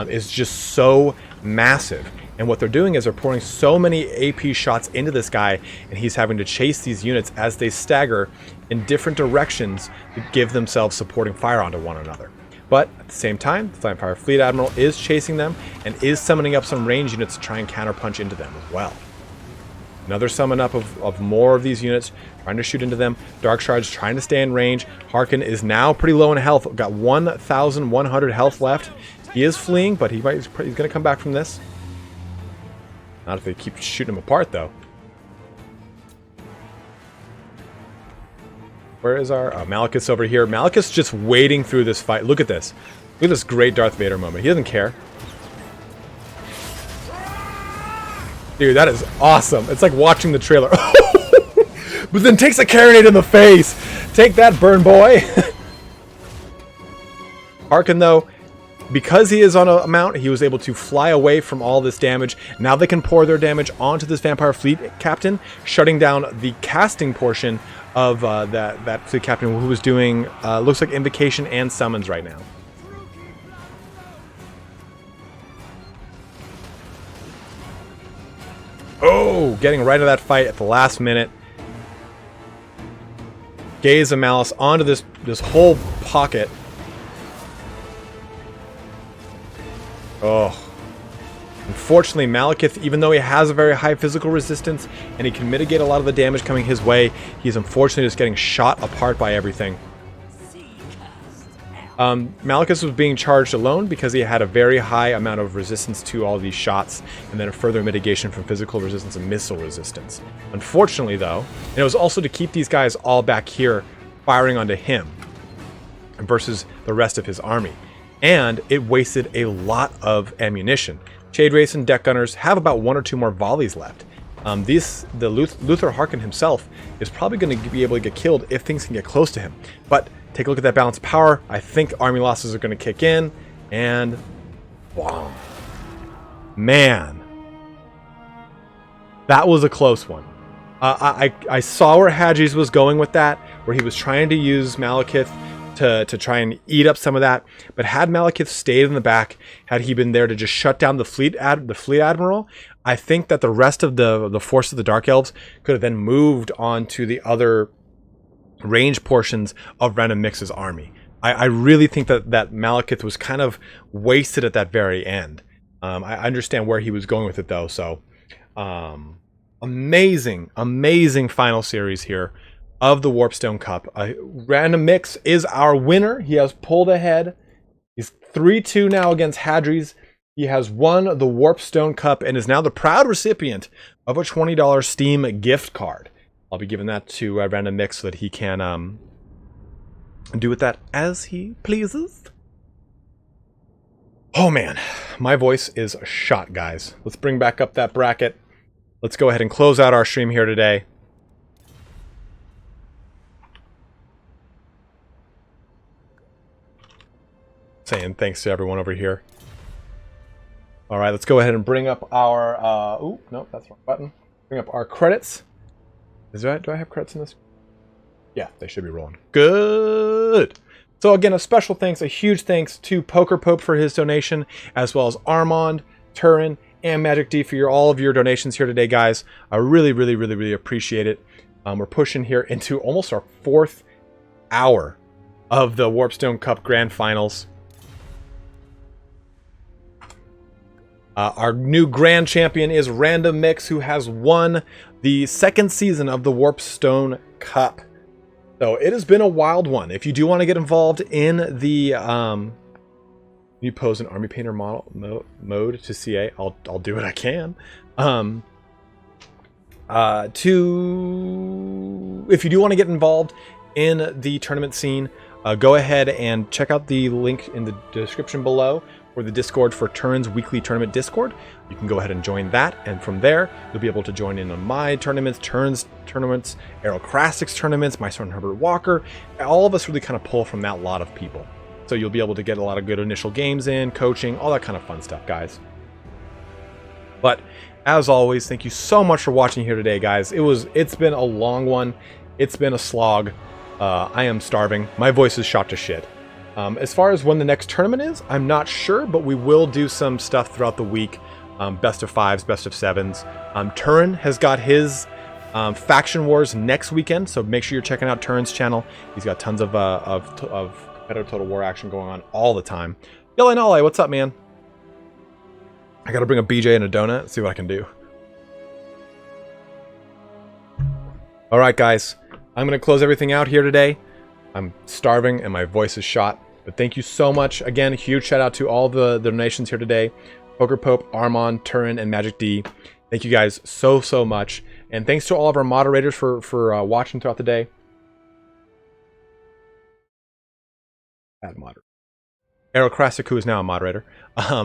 is just so massive. And what they're doing is they're pouring so many AP shots into this guy, and he's having to chase these units as they stagger in different directions to give themselves supporting fire onto one another. But at the same time, the Vampire Fleet Admiral is chasing them and is summoning up some range units to try and counterpunch into them as well. Another summon up of more of these units, trying to shoot into them. Dark Shards trying to stay in range. Harkin is now pretty low in health. Got 1,100 health left. He is fleeing, but he's going to come back from this. Not if they keep shooting him apart, though. Where is our... Malekith's over here. Malekith's just wading through this fight. Look at this. Look at this great Darth Vader moment. He doesn't care. Dude, that is awesome. It's like watching the trailer. But then takes a carronade in the face. Take that, burn boy. Harkin, though, because he is on a mount, he was able to fly away from all this damage. Now they can pour their damage onto this Vampire Fleet Captain, shutting down the casting portion of that Fleet Captain who was doing, looks like Invocation and Summons right now. Oh, getting right into that fight at the last minute. Gaze of Malice onto this whole pocket. Oh. Unfortunately, Malekith, even though he has a very high physical resistance and he can mitigate a lot of the damage coming his way, he's unfortunately just getting shot apart by everything. Malekith was being charged alone because he had a very high amount of resistance to all these shots, and then a further mitigation from physical resistance and missile resistance. Unfortunately, though, and it was also to keep these guys all back here firing onto him versus the rest of his army. And it wasted a lot of ammunition. Shade Race and Deck Gunners have about 1 or 2 more volleys left. The Luther Harkin himself is probably going to be able to get killed if things can get close to him. But take a look at that balance of power. I think army losses are going to kick in. And... wow. Man. That was a close one. I saw where Hadres was going with that, where he was trying to use Malekith to try and eat up some of that. But had Malekith stayed in the back, had he been there to just shut down the fleet admiral, I think that the rest of the force of the Dark Elves could have then moved on to the other range portions of Randommix's army. I really think that Malekith was kind of wasted at that very end. I understand where he was going with it, though. So amazing final series here of the Warpstone Cup. Randommix is our winner. He has pulled ahead. He's 3-2 now against Hadres. He has won the Warpstone Cup and is now the proud recipient of a $20 Steam gift card. I'll be giving that to Randommix so that he can do with that as he pleases. Oh man, my voice is shot, guys. Let's bring back up that bracket. Let's go ahead and close out our stream here today. Saying thanks to everyone over here. All right, let's go ahead and bring up our... oh, no, that's the wrong button. Bring up our credits. Do I have credits in this? Yeah, they should be rolling. Good. So again, a special thanks, a huge thanks to Poker Pope for his donation, as well as Armand, Turin, and Magic D for all of your donations here today, guys. I really appreciate it. We're pushing here into almost our 4th hour of the Warpstone Cup Grand Finals. Our new grand champion is Randommix, who has won the 2nd season of the Warpstone Cup. So it has been a wild one. If you do want to get involved in the you pose an army painter model mode to CA, I'll do what I can. If you do want to get involved in the tournament scene, go ahead and check out the link in the description below for the Discord for Turn's weekly tournament Discord. You can go ahead and join that, and from there you'll be able to join in on my tournaments, Turn's tournaments, Aerocrastic's tournaments, my son Herbert Walker. All of us really kind of pull from that lot of people, so you'll be able to get a lot of good initial games in, coaching, all that kind of fun stuff, guys. But as always, thank you so much for watching here today, guys. It's been a long one. It's been a slog. I am starving. My voice is shot to shit. As far as when the next tournament is, I'm not sure, but we will do some stuff throughout the week. Best of 5s, best of 7s. Turin has got his Faction Wars next weekend, so make sure you're checking out Turin's channel. He's got tons of competitive Total War action going on all the time. Yellow Nolly, what's up, man? I gotta bring a BJ and a donut, see what I can do. Alright, guys. I'm gonna close everything out here today. I'm starving and my voice is shot. But thank you so much. Again, huge shout out to all the donations here today. Poker Pope, Armand, Turin, and Magic D. Thank you guys so much. And thanks to all of our moderators for watching throughout the day. Add moderator. Aerocrastic, who is now a moderator.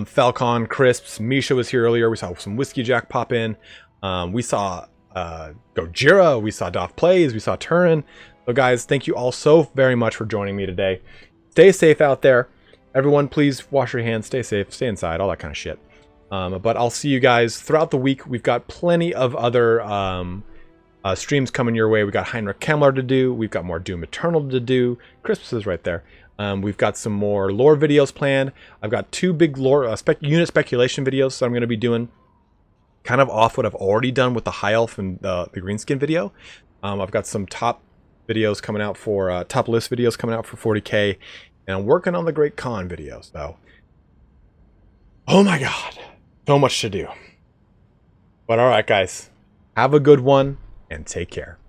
Falcon, Crisps, Misha was here earlier. We saw some Whiskey Jack pop in. We saw Gojira. We saw Doff Plays. We saw Turin. So guys, thank you all so very much for joining me today. Stay safe out there. Everyone, please wash your hands. Stay safe. Stay inside. All that kind of shit. But I'll see you guys throughout the week. We've got plenty of other streams coming your way. We've got Heinrich Kemmler to do. We've got more Doom Eternal to do. Crisps is right there. We've got some more lore videos planned. I've got 2 big lore unit speculation videos, so I'm going to be doing kind of off what I've already done with the High Elf and the Greenskin video. I've got some top videos coming out for top list videos coming out for 40K, and I'm working on the Great Con video. So, oh my god, so much to do. But all right, guys, have a good one and take care.